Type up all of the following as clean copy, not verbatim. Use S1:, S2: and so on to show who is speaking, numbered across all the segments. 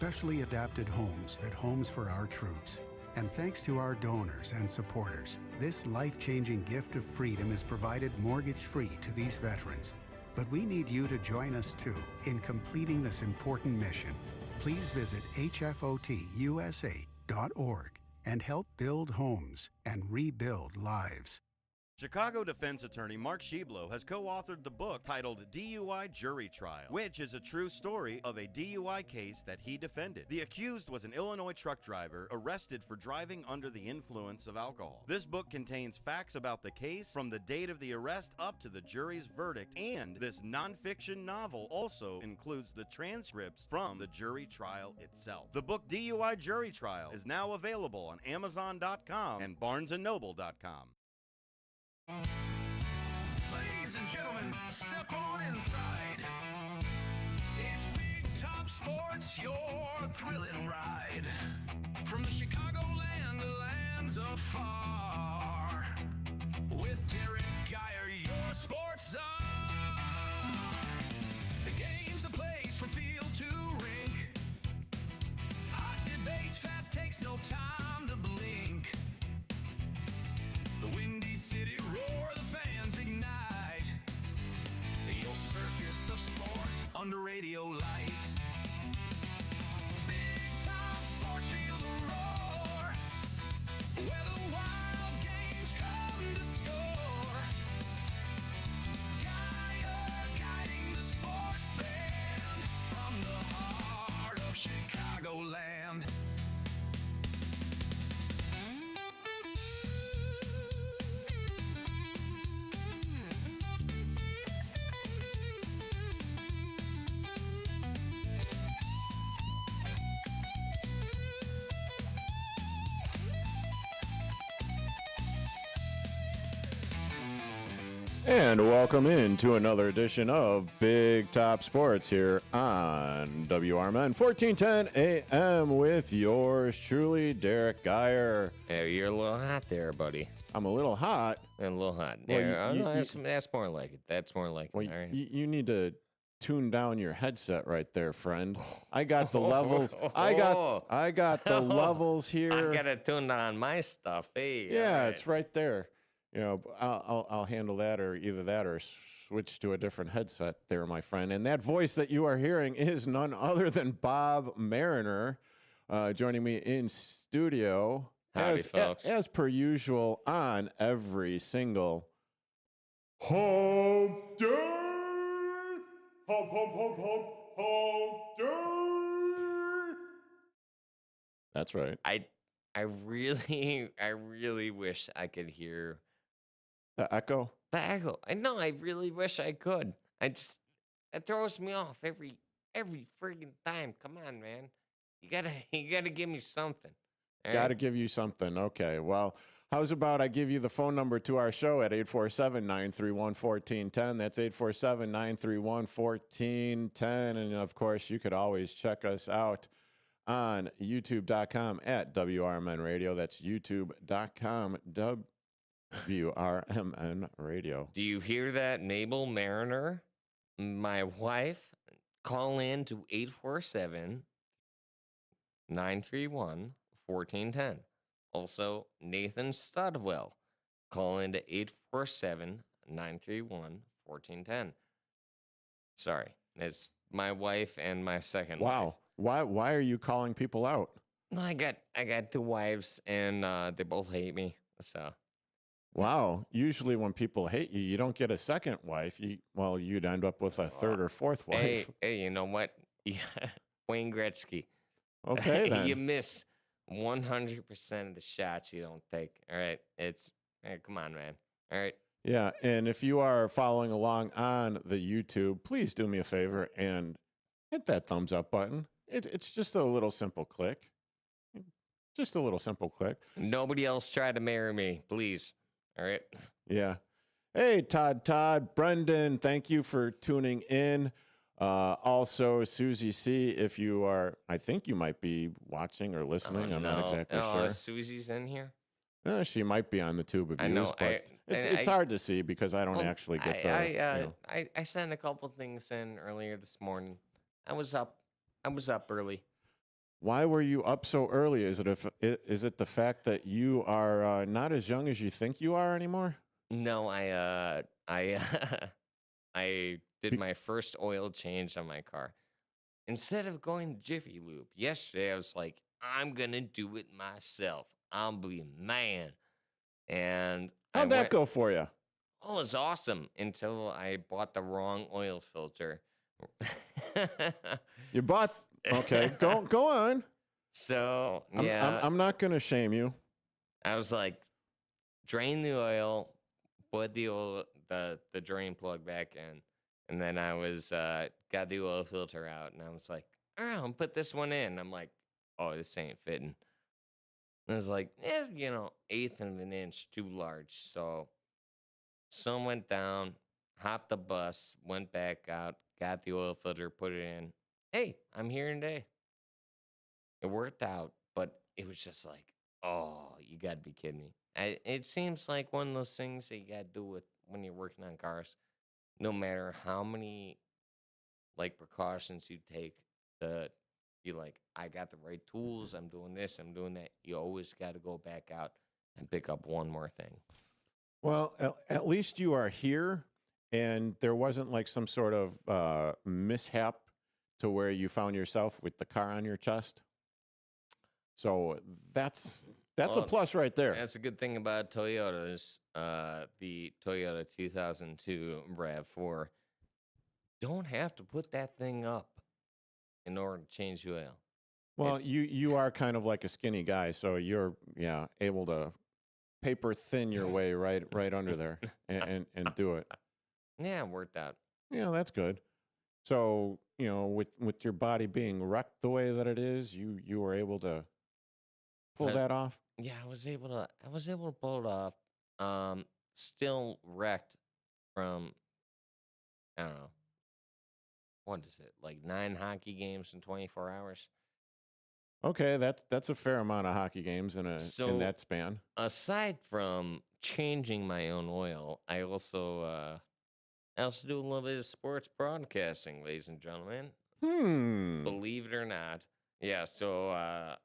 S1: specially adapted homes at Homes for Our Troops. And thanks to our donors and supporters, this life-changing gift of freedom is provided mortgage-free to these veterans. But we need you to join us too in completing this important mission. Please visit hfotusa.org and help build homes and rebuild lives.
S2: Chicago defense attorney Mark Schieblo has co-authored the book titled DUI Jury Trial, which is a true story of a DUI case that he defended. The accused was an Illinois truck driver arrested for driving under the influence of alcohol. This book contains facts about the case from the date of the arrest up to the jury's verdict, and this nonfiction novel also includes the transcripts from the jury trial itself. The book DUI Jury Trial is now available on Amazon.com and BarnesandNoble.com.
S3: Ladies and gentlemen, step on inside. It's Big Top Sports, your thrilling ride. From the Chicagoland to lands afar. With Derrick Geyer, your sports czar. The game's the place from field to rink. Hot debates, fast takes, no time to blink. The Windy City roar, the fans ignite. Your circus of sports under radio light. Big Time Sports, feel the roar. Where the wild games come to score. Geyer guiding the sports band from the heart of Chicagoland.
S4: And welcome in to another edition of Big Top Sports here on WRMN 1410 AM with yours truly, Derrick Geyer.
S5: Hey, you're a little hot there, buddy.
S4: I'm a little hot.
S5: A little hot.
S4: Well,
S5: There, that's more like it. That's more like
S4: Well,
S5: it. All right.
S4: you need to tune down your headset right there, friend. I got the levels. I got the levels here.
S5: I gotta tune down my stuff. Hey.
S4: Yeah,
S5: all right.
S4: it's right there. You know, I'll handle that, or either that or switch to a different headset there, my friend. And that voice that you are hearing is none other than Bob Mariner, joining me in studio.
S5: Howdy, folks.
S4: As per usual on every single Hump Day. Hump, hump, hump, hump, hump day. That's right.
S5: I really wish I could hear
S4: The echo.
S5: the echo. I know. I really wish I could. It throws me off every friggin' time. Come on, man. You gotta give me something. All
S4: Got to
S5: right?
S4: give you something. Okay. Well, how's about I give you the phone number to our show at 847-931-1410. That's 847-931-1410. And, of course, you could always check us out on youtube.com at WRMN Radio. That's youtube.com WRMN Radio.
S5: Do you hear that, Mabel Mariner? My wife, call in to 847-931-1410. Also, Nathan Studwell, call in to 847-931-1410. Sorry, it's my wife and my second wife.
S4: Wow. Why are you calling people out?
S5: No, I got two wives, and they both hate me. So
S4: Wow. Usually when people hate you, you don't get a second wife. You'd end up with a third or fourth wife.
S5: Hey, you know what? Yeah, Wayne Gretzky.
S4: Okay, then.
S5: You miss 100% of the shots you don't take. All right, come on, man. All right.
S4: Yeah, and if you are following along on the YouTube, please do me a favor and hit that thumbs up button. It's just a little simple click. Just a little simple click.
S5: Nobody else try to marry me, please. All right.
S4: Yeah. Hey, Todd, Brendan, thank you for tuning in. Also, Susie C., if you are, I think you might be watching or listening. I'm not exactly sure.
S5: Susie's in here.
S4: She might be on the tube of views,
S5: I know.
S4: but it's hard to see because I don't actually get the.
S5: I sent a couple things in earlier this morning. I was up early.
S4: Why were you up so early? Is it the fact that you are not as young as you think you are anymore?
S5: No, I I did
S4: Be-
S5: my first oil change on my car. Instead of going to Jiffy Lube, yesterday I was like, I'm gonna do it myself. I'm be a man. And I
S4: How'd that
S5: went,
S4: go for you?
S5: oh, it's awesome until I bought the wrong oil filter.
S4: You bought okay. Go on.
S5: So
S4: I'm I'm
S5: yeah,
S4: I'm not gonna shame you.
S5: I was like, drain the oil, put the oil, the drain plug back in, and then I was got the oil filter out, and I was like, all right, I'll put this one in. I'm like, oh, this ain't fitting. And I was like, eighth of an inch too large. So sun went down, hopped the bus, went back out, got the oil filter, put it in. Hey, I'm here today. It worked out, but it was just like, oh, you got to be kidding me. It seems like one of those things that you got to do with when you're working on cars. No matter how many like precautions you take to be like, I got the right tools, I'm doing this, I'm doing that. You always got to go back out and pick up one more thing.
S4: Well, at least you are here, and there wasn't like some sort of mishap to where you found yourself with the car on your chest. So that's a
S5: Well,
S4: plus right there.
S5: That's a good thing about Toyotas. The Toyota 2002 RAV4 don't have to put that thing up in order to change the oil.
S4: Well,
S5: It's-
S4: you are kind of like a skinny guy, so you're able to paper thin your way right under there and do it.
S5: Yeah, it worked out.
S4: Yeah, that's good. So with your body being wrecked the way that it is, you were able to pull
S5: Has-
S4: that off.
S5: Yeah, I was able to pull it off. Still wrecked from, I don't know, what is it, like 9 hockey games in 24 hours?
S4: Okay, that's a fair amount of hockey games in
S5: So-
S4: that span.
S5: Aside from changing my own oil, I also do a little bit of sports broadcasting, ladies and gentlemen. Believe it or not. Yeah, so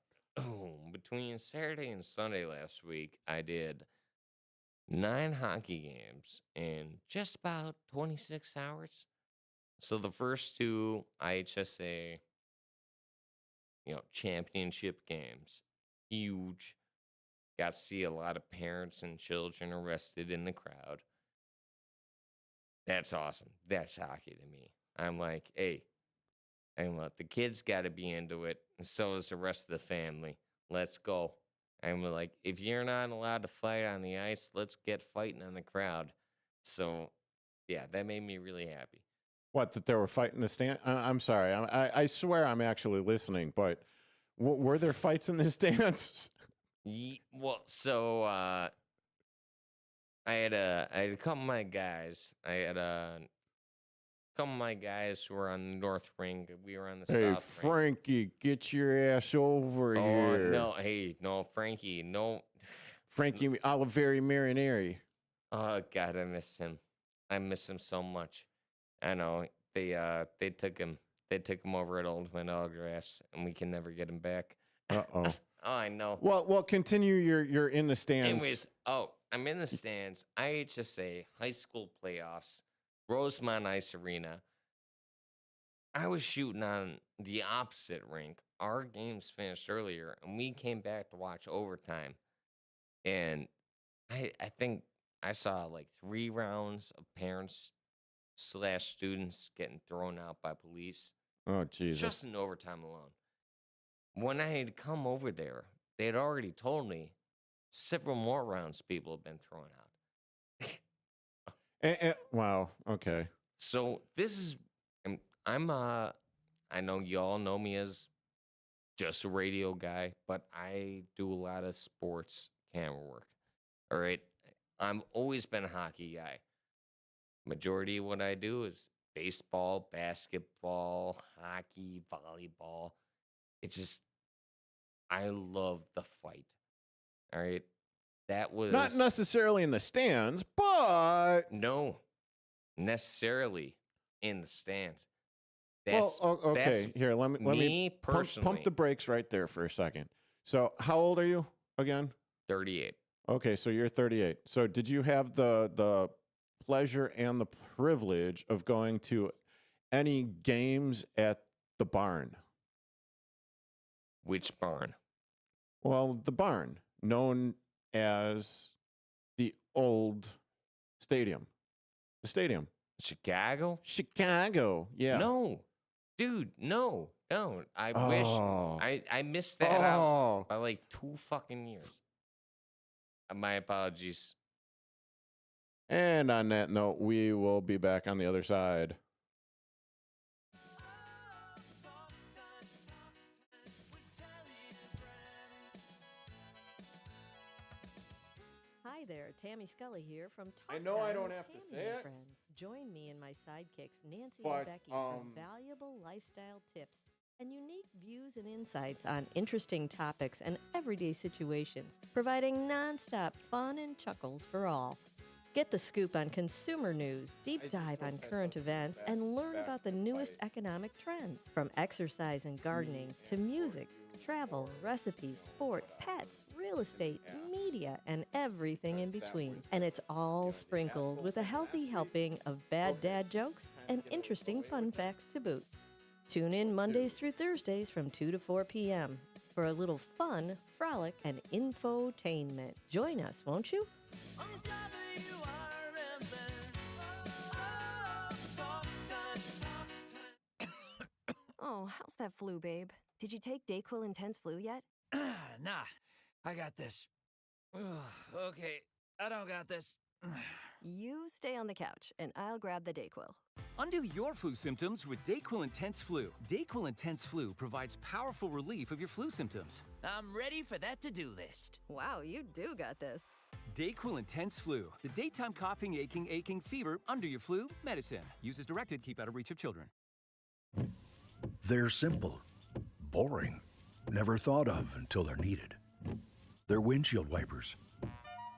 S5: between Saturday and Sunday last week, I did 9 hockey games in just about 26 hours. So the first 2 IHSA, championship games, huge. Got to see a lot of parents and children arrested in the crowd. That's awesome. That's hockey to me. I'm like, hey, the kids got to be into it, and so is the rest of the family. Let's go. I'm like, if you're not allowed to fight on the ice, let's get fighting on the crowd. So, yeah, that made me really happy.
S4: What, that they were fighting the stand? I'm sorry. I swear I'm actually listening, but were there fights in the stands?
S5: Well, so I had a couple of my guys. I had a couple of my guys who were on the north ring. We were on the
S4: Hey,
S5: south ring.
S4: Frankie, get your ass over
S5: Oh
S4: here.
S5: no, hey, no, Frankie, no.
S4: Frankie Oliveri Marineri.
S5: Oh God, I miss him. I miss him so much. I know they took him over at Ultimate Autographs, and we can never get him back.
S4: Uh-oh.
S5: Oh, I know.
S4: Well, continue. You're in the stands.
S5: Anyways, I'm in the stands. IHSA high school playoffs, Rosemont Ice Arena. I was shooting on the opposite rink. Our games finished earlier, and we came back to watch overtime. And I think I saw like 3 rounds of parents / students getting thrown out by police
S4: Oh, Jesus.
S5: just in overtime alone. When I had come over there, they had already told me several more rounds people have been thrown out.
S4: Wow. Okay.
S5: So this is, I know y'all know me as just a radio guy, but I do a lot of sports camera work. All right. I've always been a hockey guy. Majority of what I do is baseball, basketball, hockey, volleyball. It's just, I love the fight. All right. That was
S4: Not necessarily in the stands, but
S5: no necessarily in the stands. That's
S4: okay.
S5: that's
S4: Here, let me
S5: me
S4: pump
S5: personally.
S4: the brakes right there for a second. So, how old are you again?
S5: 38.
S4: Okay, so you're 38. So, did you have the pleasure and the privilege of going to any games at the barn?
S5: Which barn?
S4: Well, the barn, known as the old stadium. The stadium.
S5: Chicago?
S4: Chicago. Yeah.
S5: No, dude, no, don't. I wish
S4: Oh.
S5: I missed that out
S4: Oh.
S5: by like 2 fucking years. My apologies.
S4: And on that note, we will be back on the other side.
S6: Hi there, Tammy Scully here from Talk
S4: I know I
S6: Time
S4: don't
S6: with
S4: have to
S6: Tammy
S4: say
S6: and
S4: it.
S6: Friends. Join me and my sidekicks Nancy
S4: But,
S6: and Becky for valuable lifestyle tips and unique views and insights on interesting topics and everyday situations, providing nonstop fun and chuckles for all. Get the scoop on consumer news, deep dive on current events, and learn about the newest economic trends, from exercise and gardening to music, travel, recipes, sports, pets, real estate, media, and everything in between. And it's all sprinkled with a healthy helping of bad dad jokes and interesting fun facts to boot. Tune in Mondays through Thursdays from 2 to 4 p.m. for a little fun, frolic, and infotainment. Join us, won't you?
S7: On the top of the WRMN.
S8: Oh, how's that flu, babe? Did you take Dayquil Intense Flu yet?
S7: Nah, I got this. Ugh, okay, I don't got this.
S8: You stay on the couch, and I'll grab the Dayquil.
S9: Undo your flu symptoms with Dayquil Intense Flu. Dayquil Intense Flu provides powerful relief of your flu symptoms.
S7: I'm ready for that to-do list.
S8: Wow, you do got this.
S9: Dayquil Intense Flu, the daytime coughing, aching, fever, under your flu medicine. Use as directed, keep out of reach of children.
S10: They're simple, boring, never thought of until they're needed. They're windshield wipers.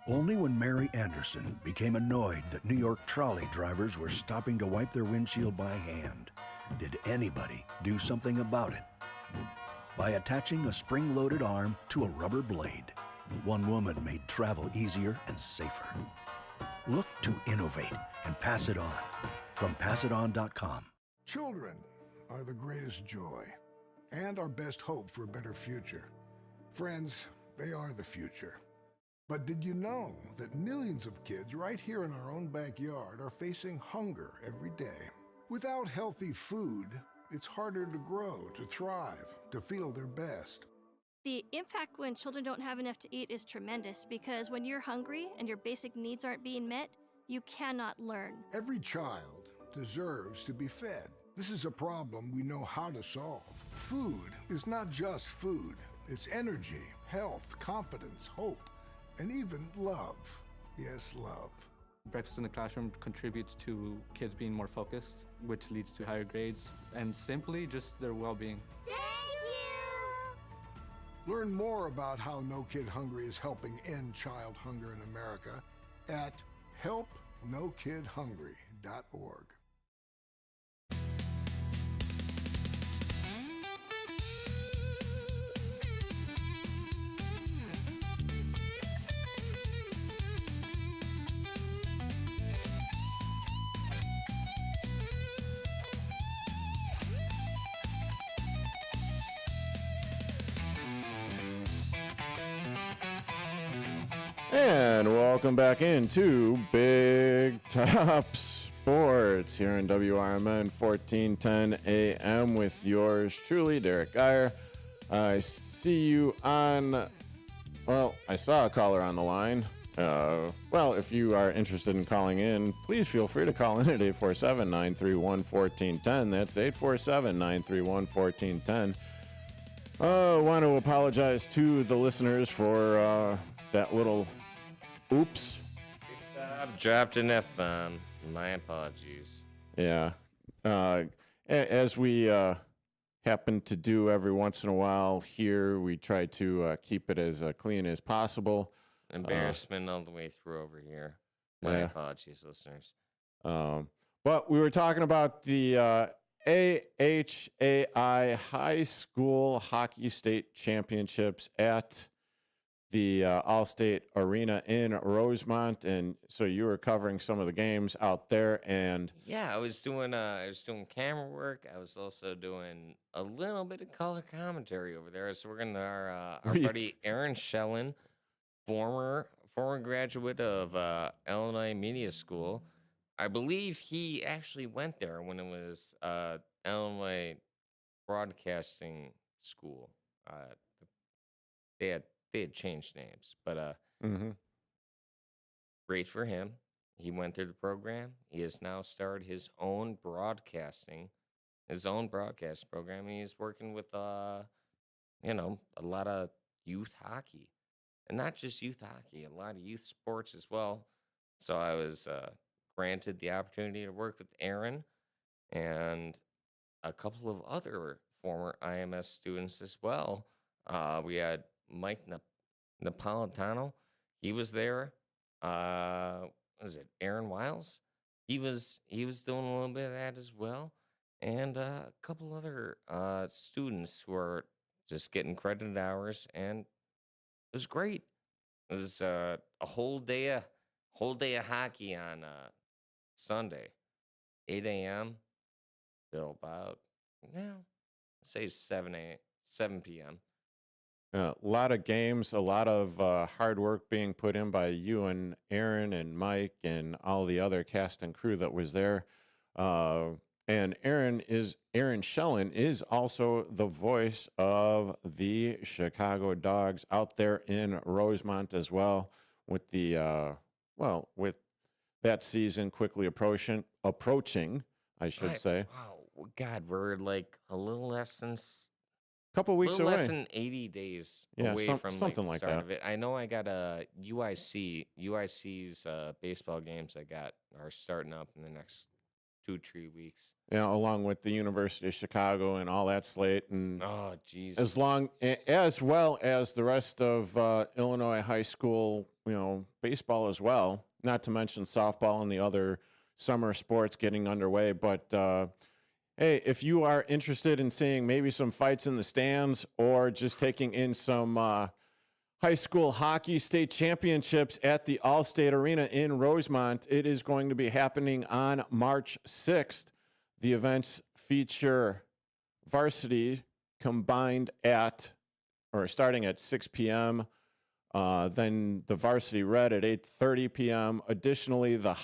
S10: Only when Mary Anderson became annoyed that New York trolley drivers were stopping to wipe their windshield by hand did anybody do something about it. By attaching a spring-loaded arm to a rubber blade, one woman made travel easier and safer. Look to innovate and pass it on. From passiton.com.
S11: Children are the greatest joy and our best hope for a better future. Friends, they are the future. But did you know that millions of kids right here in our own backyard are facing hunger every day? Without healthy food, it's harder to grow, to thrive, to feel their best.
S12: The impact when children don't have enough to eat is tremendous because when you're hungry and your basic needs aren't being met, you cannot learn.
S11: Every child deserves to be fed. This is a problem we know how to solve. Food is not just food. It's energy, health, confidence, hope, and even love. Yes, love.
S13: Breakfast in the classroom contributes to kids being more focused, which leads to higher grades, and simply just their well-being.
S11: Learn more about how No Kid Hungry is helping end child hunger in America at helpnokidhungry.org.
S4: And welcome back into Big Top Sports here in WRMN 1410 AM with yours truly, Derrick Geyer. I see you on, well, I saw a caller on the line. Well, if you are interested in calling in, please feel free to call in at 847-931-1410. That's 847-931-1410. I want to apologize to the listeners for that little oops.
S5: I've dropped an F-bomb. My apologies.
S4: Yeah. As we happen to do every once in a while here, we try to keep it as clean as possible.
S5: Embarrassment all the way through over here. My apologies, listeners.
S4: But we were talking about the AHAI High School Hockey State Championships at the Allstate Arena in Rosemont, and so you were covering some of the games out there. And
S5: Yeah, I was doing camera work. I was also doing a little bit of color commentary over there. So we're gonna our buddy Aaron Schellen, former graduate of Illinois Media School. I believe he actually went there when it was Illinois Broadcasting School. Uh, they had changed names, but great for him. He went through the program. He has now started his own broadcast program. He's working with a lot of youth hockey, and not just youth hockey, a lot of youth sports as well. So I was granted the opportunity to work with Aaron and a couple of other former IMS students as well. We had Mike Napolitano. He was there. Was it Aaron Wiles? He was doing a little bit of that as well, and a couple other students who are just getting credited hours, and it was great. It was a whole day of hockey on Sunday, 8 a.m. till about say 7 p.m.
S4: A lot of games, a lot of hard work being put in by you and Aaron and Mike and all the other cast and crew that was there. And Aaron Schellen is also the voice of the Chicago Dogs out there in Rosemont as well, with the with that season quickly approaching, I should say.
S5: Wow, God, we're like a little less than
S4: couple weeks away.
S5: Less than 80 days away from
S4: something
S5: the
S4: like
S5: start
S4: that.
S5: of it. I know I got a UIC's baseball games are starting up in the next 2-3 weeks.
S4: Yeah, along with the University of Chicago and all that slate, and
S5: oh, geez,
S4: as well as the rest of Illinois high school, baseball as well. Not to mention softball and the other summer sports getting underway, but. Hey, if you are interested in seeing maybe some fights in the stands or just taking in some high school hockey state championships at the Allstate Arena in Rosemont, it is going to be happening on March 6th. The events feature varsity combined starting at 6 p.m., then the varsity red at 8:30 p.m. Additionally, the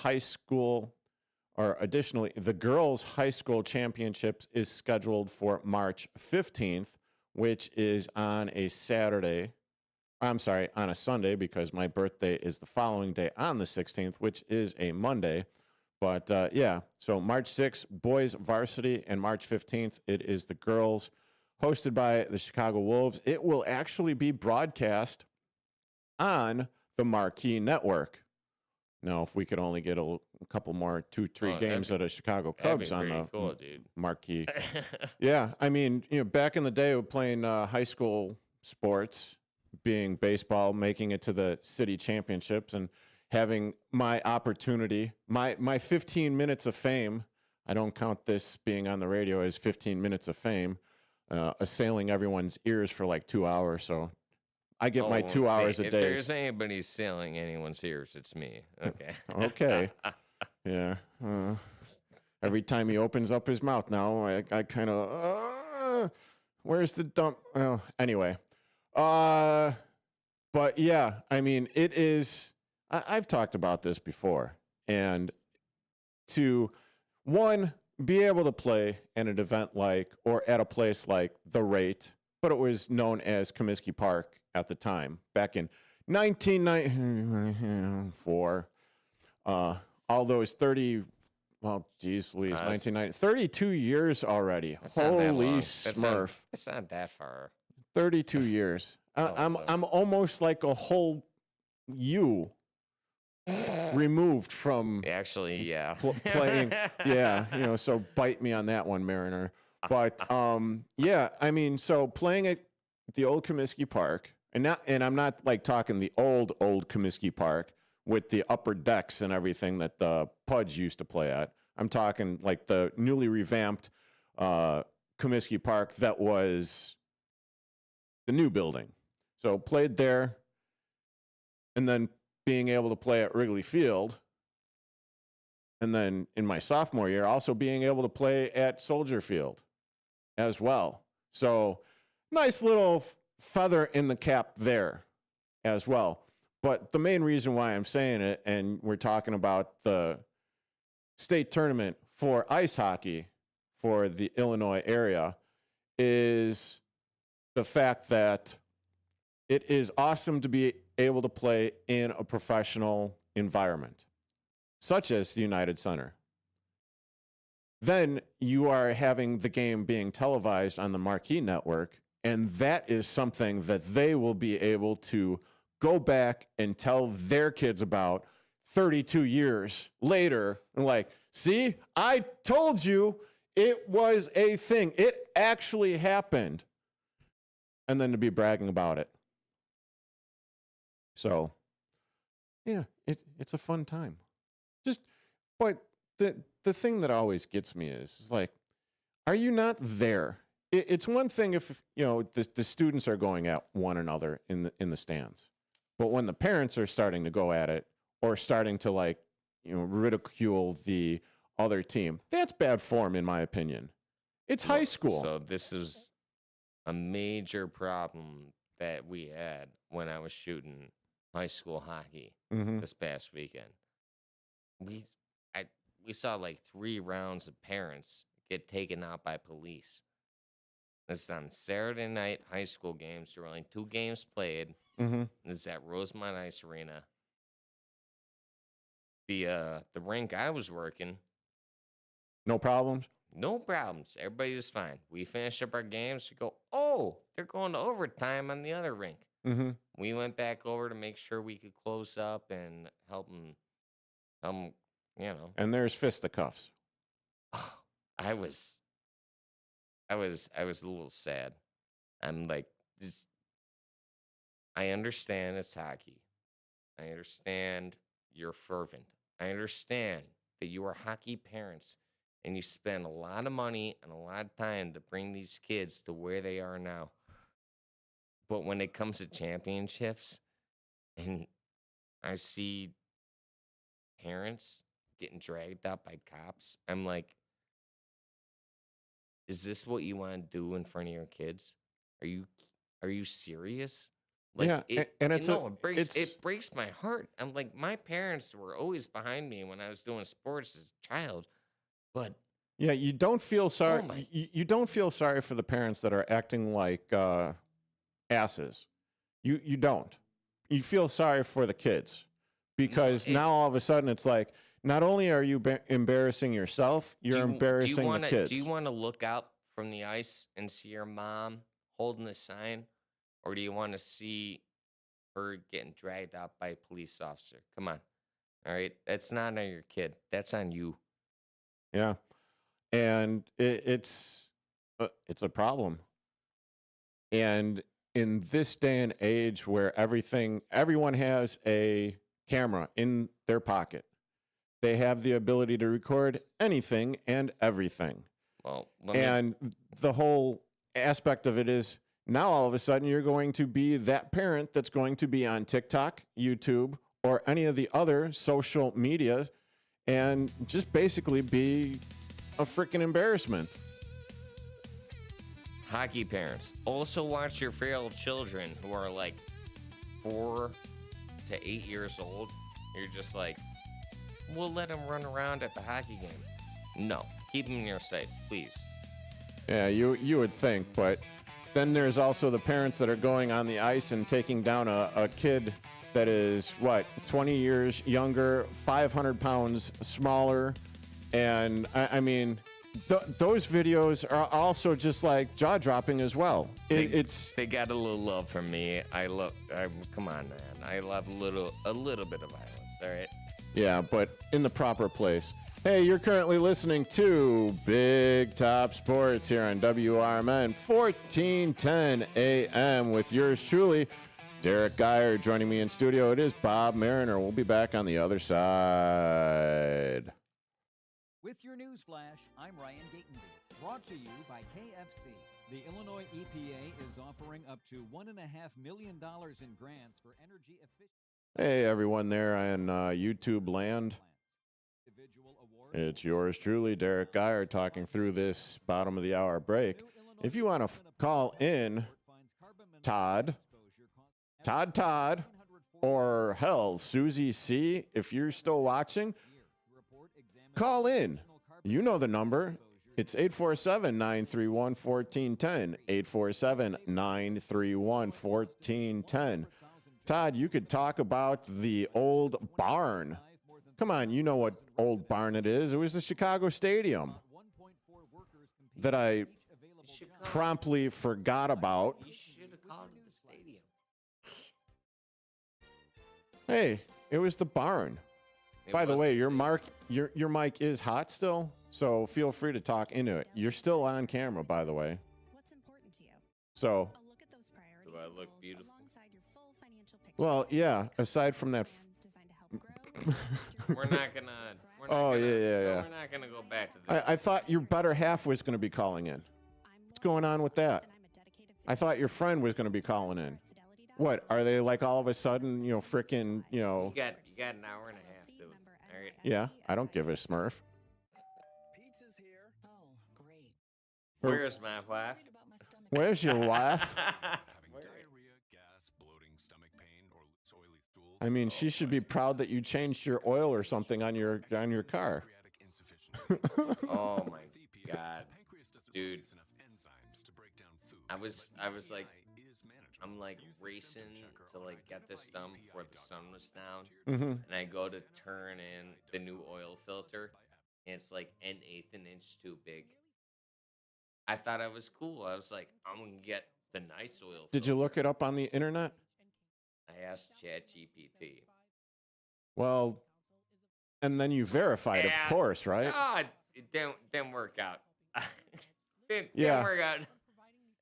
S4: girls' high school championships is scheduled for March 15th, which is on a Sunday, because my birthday is the following day on the 16th, which is a Monday. But so March 6th, boys varsity, and March 15th, it is the girls, hosted by the Chicago Wolves. It will actually be broadcast on the Marquee Network. Now, if we could only get a couple more 2-3 games out of Chicago Cubs on the Marquee. Yeah, I mean, back in the day, we were playing high school sports, being baseball, making it to the city championships, and having my opportunity, my 15 minutes of fame. I don't count this being on the radio as 15 minutes of fame, assailing everyone's ears for like 2 hours. So I get my 2 hours a day.
S5: If there's anybody selling anyone's ears, it's me. Okay.
S4: Okay. Yeah. Every time he opens up his mouth now, I kind of, where's the dump? Well, anyway. But yeah, I mean, it is, I've talked about this before. And to, one, be able to play at an event or at a place like The Rate, but it was known as Comiskey Park at the time, back in 1994. All those 32 years already. Holy Smurf.
S5: It's not that far.
S4: 32 years. I'm almost like a whole you removed from playing. Yeah, so bite me on that one, Mariner. But I mean, so playing at the old Comiskey Park, and I'm not like talking the old Comiskey Park with the upper decks and everything that the Pudge used to play at. I'm talking like the newly revamped Comiskey Park that was the new building. So played there, and then being able to play at Wrigley Field. And then in my sophomore year, also being able to play at Soldier Field as well. So nice little feather in the cap there as well. But the main reason why I'm saying it, and we're talking about the state tournament for ice hockey for the Illinois area, is the fact that it is awesome to be able to play in a professional environment, such as the United Center. Then you are having the game being televised on the Marquee Network, and that is something that they will be able to go back and tell their kids about 32 years later. And like, see, I told you it was a thing. It actually happened. And then to be bragging about it. So, yeah, it's a fun time. But the thing that always gets me is like, are you not there? It's one thing if, you know, the students are going at one another in the stands. But when the parents are starting to go at it or starting to, like, you know, ridicule the other team, that's bad form, in my opinion. It's high school.
S5: So this is a major problem that we had when I was shooting high school hockey this past weekend. We saw like 3 rounds of parents get taken out by police. This is on Saturday night high school games. There were only 2 games played. This is at Rosemont Ice Arena. The rink I was working.
S4: No problems?
S5: No problems. Everybody was fine. We finished up our games. We go, oh, they're going to overtime on the other rink. We went back over to make sure we could close up and help them, you know.
S4: And there's fisticuffs.
S5: Oh, I was a little sad. I'm like, I understand it's hockey. I understand you're fervent. I understand that you are hockey parents and you spend a lot of money and a lot of time to bring these kids to where they are now. But when it comes to championships and I see parents getting dragged out by cops, I'm like, is this what you want to do in front of your kids? Are you serious? Like,
S4: yeah,
S5: it breaks my heart. I'm like, my parents were always behind me when I was doing sports as a child, but
S4: yeah, you don't feel sorry. You don't feel sorry for the parents that are acting like asses. You don't. You feel sorry for the kids because now all of a sudden it's like, not only are you embarrassing yourself, you're embarrassing the kids.
S5: Do you want to look out from the ice and see your mom holding the sign? Or do you want to see her getting dragged out by a police officer? Come on. All right? That's not on your kid. That's on you.
S4: Yeah. And it's a problem. And in this day and age where everyone has a camera in their pocket, they have the ability to record anything and everything.
S5: Well,
S4: the whole aspect of it is, now all of a sudden you're going to be that parent that's going to be on TikTok, YouTube, or any of the other social media and just basically be a freaking embarrassment.
S5: Hockey parents, also watch your feral children who are like 4 to 8 years old. You're just like, we'll let them run around at the hockey game. No, keep them in your sight, please.
S4: Yeah, you would think, but then there's also the parents that are going on the ice and taking down a kid that is, 20 years younger, 500 pounds smaller. And, I mean, those videos are also just, like, jaw-dropping as well. They
S5: got a little love from me. Come on, man. I love a little bit of violence, all right?
S4: Yeah, but in the proper place. Hey, you're currently listening to Big Top Sports here on WRMN 1410 AM with yours truly, Derrick Geyer. Joining me in studio, it is Bob Mariner. We'll be back on the other side.
S14: With your news flash, I'm Ryan Gatenby. Brought to you by KFC. The Illinois EPA is offering up to $1.5 million in grants for energy efficiency.
S4: Hey, everyone there in YouTube land. It's yours truly, Derrick Geyer, talking through this bottom of the hour break. If you want to call in, Todd, or hell, Susie C., if you're still watching, call in. You know the number. It's 847-931-1410. 847-931-1410. Todd, you could talk about the old barn. Come on, you know what old barn it is. It was the Chicago Stadium that I promptly forgot about.
S5: You should have called it the stadium.
S4: Hey, it was the barn. By the way, your mic is hot still, so feel free to talk into it. You're still on camera, by the way. What's important to you? So.
S5: Do I look beautiful?
S4: Well, yeah. Aside from that.
S5: We're not gonna.
S4: Yeah.
S5: We're not gonna go back to that.
S4: I thought your better half was going to be calling in. What's going on with that? I thought your friend was going to be calling in. What are they like? All of a sudden, frickin',
S5: You got an hour and a half, dude. All right.
S4: Yeah, I don't give a smurf.
S15: Pizza's here. Oh, great.
S5: Where's my wife?
S4: Where's your wife? I mean, she should be proud that you changed your oil or something on your car.
S5: Oh my God, dude! I was like, I'm like racing to like get this done before the sun was down, and I go to turn in the new oil filter, and it's like 1/8 an inch too big. I thought I was cool. I was like, I'm gonna get the nice oil.
S4: Did you look it up on the internet?
S5: I asked ChatGPT.
S4: Well, and then you verified, of course, right?
S5: God, it didn't work out. Didn't work out.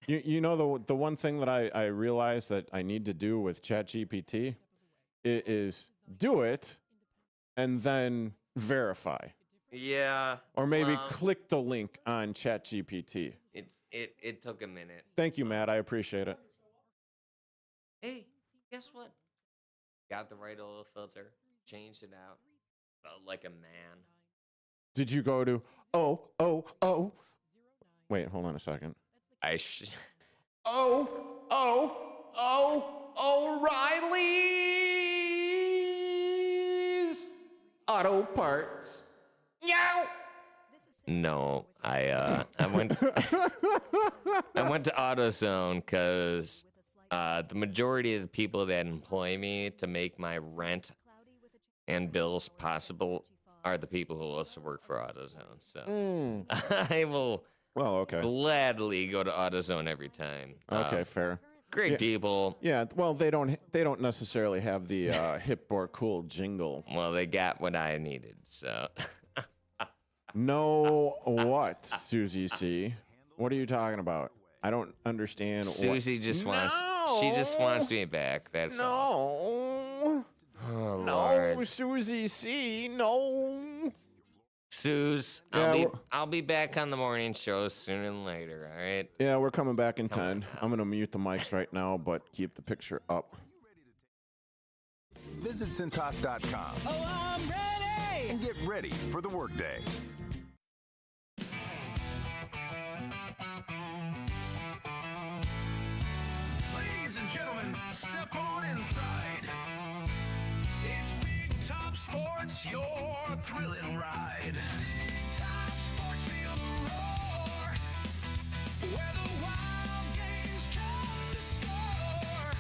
S4: You know the one thing that I realized that I need to do with ChatGPT is do it and then verify.
S5: Yeah.
S4: Or maybe click the link on ChatGPT.
S5: It took a minute.
S4: Thank you, Matt. I appreciate it.
S5: Hey, guess what? Got the right oil filter. Changed it out. Felt like a man.
S4: Did you go to Wait, hold on a second. O'Reilly's Auto Parts.
S5: No, I went I went to AutoZone because the majority of the people that employ me to make my rent and bills possible are the people who also work for AutoZone. So I will gladly go to AutoZone every time.
S4: Okay, fair.
S5: Great people.
S4: Yeah, well, they don't necessarily have the hip or cool jingle.
S5: Well, they got what I needed, so.
S4: No, what, Susie C? What are you talking about? I don't understand.
S5: Susie just wants. She just wants me back. That's all. Oh,
S4: no,
S5: Lord.
S4: Susie C. No.
S5: Suze, I'll be back on the morning show sooner than later. All right.
S4: Yeah, we're coming back in 10. I'm gonna mute the mics right now, but keep the picture up.
S16: Visit Cintas.com.
S15: Oh, I'm ready!
S16: And get ready for the workday.
S3: Ladies and gentlemen, step on inside. It's Big Top Sports, your thrilling ride. Big Top Sports, feel the roar. Where the wild games come to score.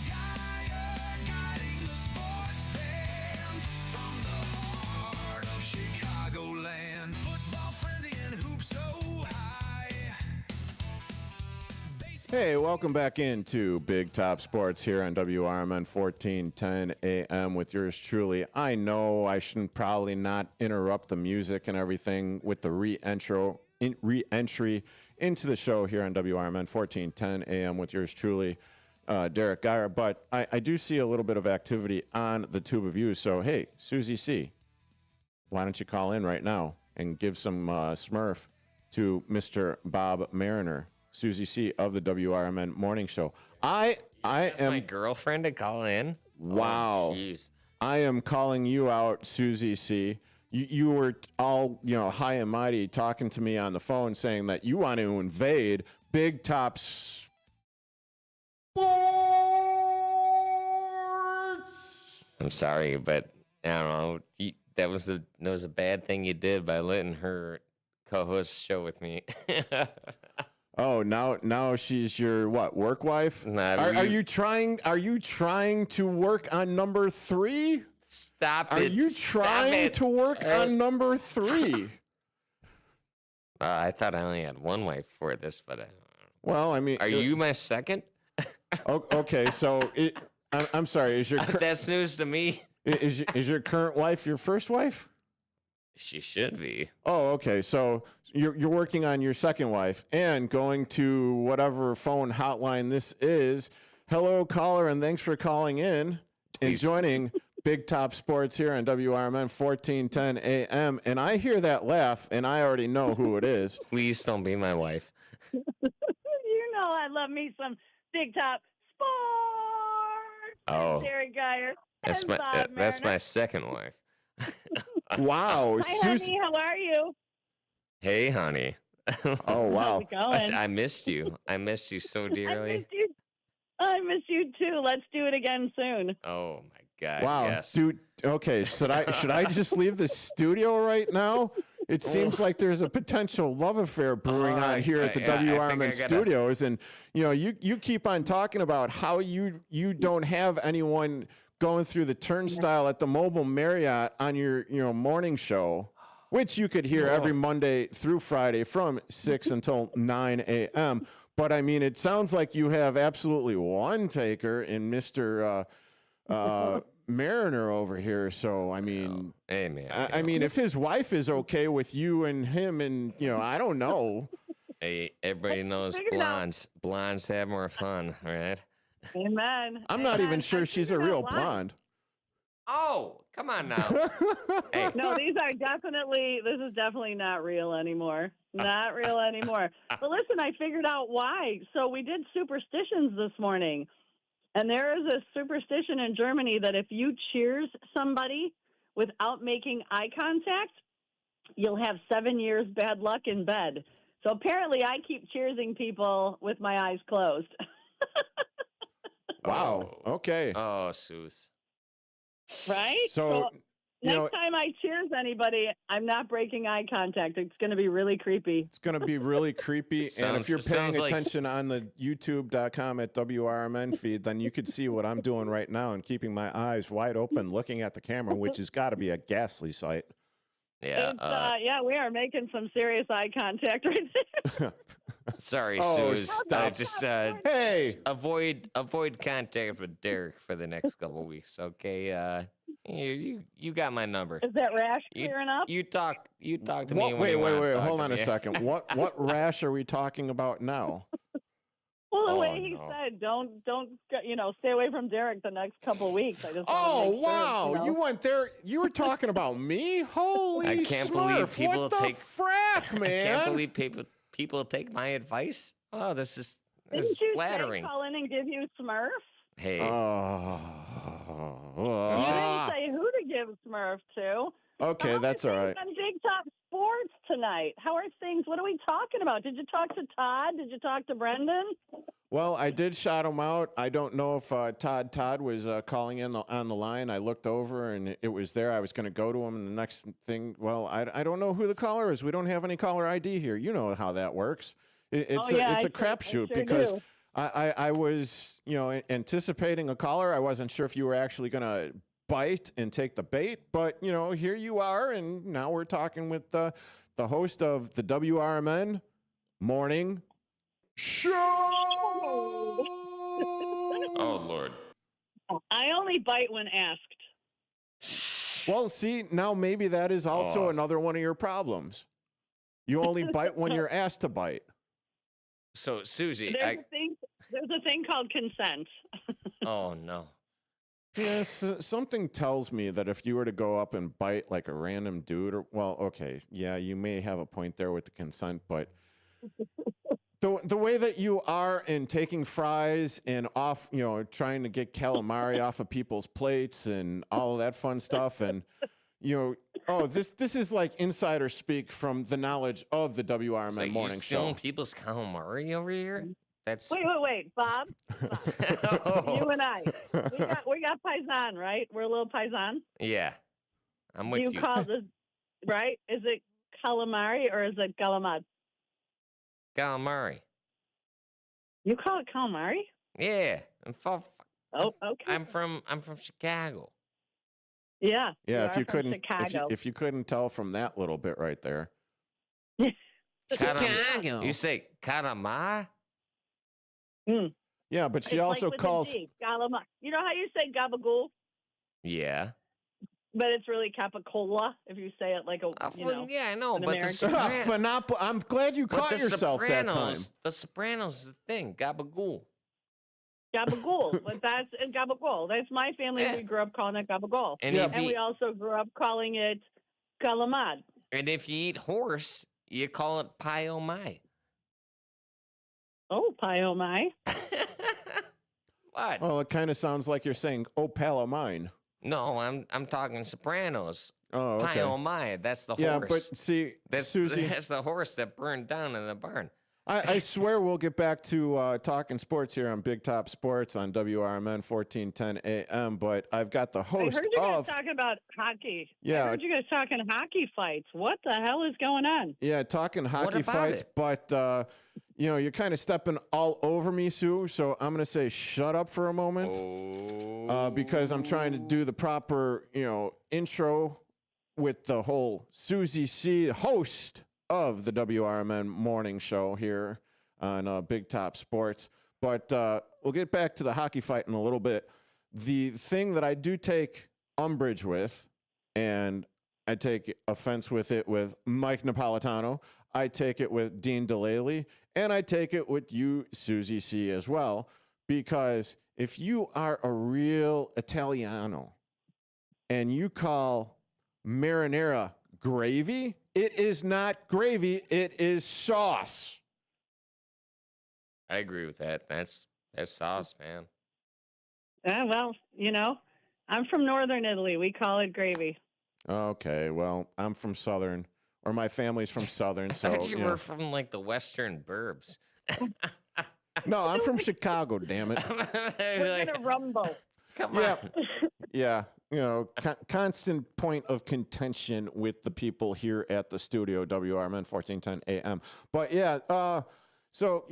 S3: Geyer guiding the sports band from the heart of Chicagoland. Football frenzy and hoops so high.
S4: Hey, welcome back into Big Top Sports here on WRMN 1410 AM with yours truly. I know I shouldn't probably not interrupt the music and everything with the re-entry into the show here on WRMN 1410 AM with yours truly, Derrick Geyer, but I do see a little bit of activity on the tube of you. So, hey, Susie C., why don't you call in right now? and give some Smurf to Mr. Bob Mariner, Susie C. of the WRMN Morning Show. I
S5: That's
S4: am
S5: my girlfriend to call in.
S4: Wow.
S5: Oh, jeez.
S4: I am calling you out, Susie C. You were all, high and mighty talking to me on the phone saying that you want to invade Big Top Sports.
S5: I'm sorry, but I don't know. That was a bad thing you did by letting her co-host the show with me.
S4: Oh, now she's your work wife? Are you trying to work on number 3?
S5: Stop it.
S4: Are you trying to work on number 3?
S5: I thought I only had one wife for this, but
S4: well, I mean,
S5: are you my second?
S4: Okay, so I'm sorry. Is your
S5: that's news to me?
S4: Is your current wife your first wife?
S5: She should be.
S4: Oh, okay. So you're working on your second wife and going to whatever phone hotline this is. Hello, caller, and thanks for calling in and joining Big Top Sports here on WRMN 1410 AM. And I hear that laugh, and I already know who it is.
S5: Please don't be my wife.
S17: You know I love me some Big Top Sports.
S5: Oh,
S17: Derrick Geyer.
S5: That's my second wife.
S4: Wow,
S17: Hi, honey. How are you?
S5: Hey, honey.
S4: Oh, wow.
S17: How's it going?
S5: I missed you. I missed you so dearly.
S17: I miss you too. Let's do it again soon.
S5: Oh my God.
S4: Wow,
S5: yes.
S4: dude. Okay, should I just leave the studio right now? It seems like there's a potential love affair brewing on here at the WRMN studios, and you keep on talking about how you don't have anyone going through the turnstile at the Mobile Marriott on your morning show, which you could hear every Monday through Friday from 6 until 9 a.m. But I mean, it sounds like you have absolutely one taker in Mr. Mariner over here. So I mean,
S5: hey man,
S4: I mean, if his wife is okay with you and him, and I don't know.
S5: Hey, everybody knows blondes have more fun, right?
S17: Amen.
S4: I'm not even sure she's a real blonde.
S5: Oh, come on now. Hey.
S17: No, this is definitely not real anymore. Not real anymore. But listen, I figured out why. So we did superstitions this morning. And there is a superstition in Germany that if you cheers somebody without making eye contact, you'll have 7 years bad luck in bed. So apparently I keep cheersing people with my eyes closed.
S4: Wow. Okay.
S5: Oh, Seuss.
S17: Right?
S4: So
S17: next time I cheers anybody, I'm not breaking eye contact. It's going to be really creepy.
S4: It's going to be really creepy. And if you're paying attention on the youtube.com at WRMN feed, then you could see what I'm doing right now and keeping my eyes wide open, looking at the camera, which has got to be a ghastly sight.
S5: Yeah.
S17: Yeah, we are making some serious eye contact right there.
S5: Sorry, Seuss.
S4: Hey,
S5: avoid contact with Derrick for the next couple of weeks. Okay. You got my number.
S17: Is that rash clear enough?
S5: You talk to me.
S4: Wait. Hold on a second. What rash are we talking about now?
S17: Well, the way he said, don't, stay away from Derrick the next couple of weeks. I just
S4: wow! You went there. You were talking about me. Holy!
S5: I can't believe people take
S4: frack, man.
S5: I can't believe people take my advice. Oh, this is flattering.
S17: Didn't you say call in and give you Smurf?
S5: Hey.
S17: You didn't say who to give Smurf to.
S4: Okay, that's all right.
S17: On Big Top Sports tonight. How are things? What are we talking about? Did you talk to Todd? Did you talk to Brendan?
S4: Well, I did shout him out. I don't know if Todd was calling in on the line. I looked over and it was there. I was going to go to him, and the next thing, well, I don't know who the caller is. We don't have any caller ID here. You know how that works. It's a crapshoot because I was anticipating a caller. I wasn't sure if you were actually going to bite and take the bait, but here you are, and now we're talking with the host of the WRMN Morning Show.
S5: Oh Lord.
S17: I only bite when asked.
S4: Well, see, now maybe that is also another one of your problems. You only bite when you're asked to bite.
S5: So, Susie,
S17: there's a thing called consent.
S5: Oh no.
S4: Yes, something tells me that if you were to go up and bite like a random dude, or well, okay, yeah, you may have a point there with the consent, but the way that you are in taking fries and off, trying to get calamari off of people's plates and all of that fun stuff, and this is like insider speak from the knowledge of the WRMN
S5: So
S4: morning
S5: you stealing
S4: show.
S5: people's calamari over here? That's
S17: Wait, Bob. You and I, we got paisan, right? We're a little paisan.
S5: yeah. I'm
S17: Do
S5: with
S17: you
S5: you.
S17: call this right? Is it calamari or is it calamad?
S5: Calamari.
S17: You call it calamari?
S5: Yeah.
S17: Oh, okay.
S5: I'm from Chicago.
S17: Yeah.
S4: Yeah,
S17: you are from Chicago.
S4: if you couldn't tell from that little bit right there.
S5: Chicago. You say calamari?
S4: Yeah, but she
S17: It's
S4: also
S17: like with a
S4: calls.
S17: G, calamari. You know how you say gabagool,
S5: Yeah.
S17: but it's really capicola if you say it like a
S5: yeah, I know,
S17: an
S5: but
S17: American.
S4: I'm glad you caught yourself that time.
S5: The Sopranos is the thing. Gabagool.
S17: Gabagool, but that's gabagool. That's my family.
S5: Yeah.
S17: We grew up calling it gabagool,
S5: And
S17: and we also grew up calling it calamad.
S5: And if you eat horse, you call it pie o my.
S17: Oh, pie oh my.
S5: What?
S4: Well, it kind of sounds like you're saying, "Oh, pal of mine."
S5: No, I'm talking Sopranos.
S4: Oh, okay.
S5: Pie o my. That's the
S4: Yeah,
S5: horse.
S4: but see, Susie,
S5: that's the horse that burned down in the barn.
S4: I swear we'll get back to talking sports here on Big Top Sports on WRMN 1410 AM. But I've got the
S17: I
S4: host
S17: heard you guys
S4: of
S17: talking about hockey.
S4: Yeah.
S17: I heard you guys talking hockey fights. What the hell is going on?
S4: talking hockey
S5: about
S4: fights,
S5: it?
S4: but you're kind of stepping all over me, Sue. So I'm gonna say shut up for a moment because I'm trying to do the proper intro with the whole Susie C, host of the WRMN morning show here on Big Top Sports. But we'll get back to the hockey fight in a little bit. The thing that I do take umbrage with, and I take offense with it with Mike Napolitano, I take it with Dean Delaley, and I take it with you, Susie C, as well, because if you are a real Italiano and you call marinara gravy, it is not gravy, it is sauce.
S5: I agree with that. That's sauce, man.
S17: Well, I'm from northern Italy. We call it gravy.
S4: Okay, well, I'm from Southern, or my family's from Southern,
S5: I
S4: so
S5: thought you were from like the Western burbs.
S4: No, I'm from Chicago, damn it.
S17: We're gonna rumble.
S5: Come
S4: Yeah.
S5: on.
S4: Yeah, constant point of contention with the people here at the studio, WRMN 1410 AM. But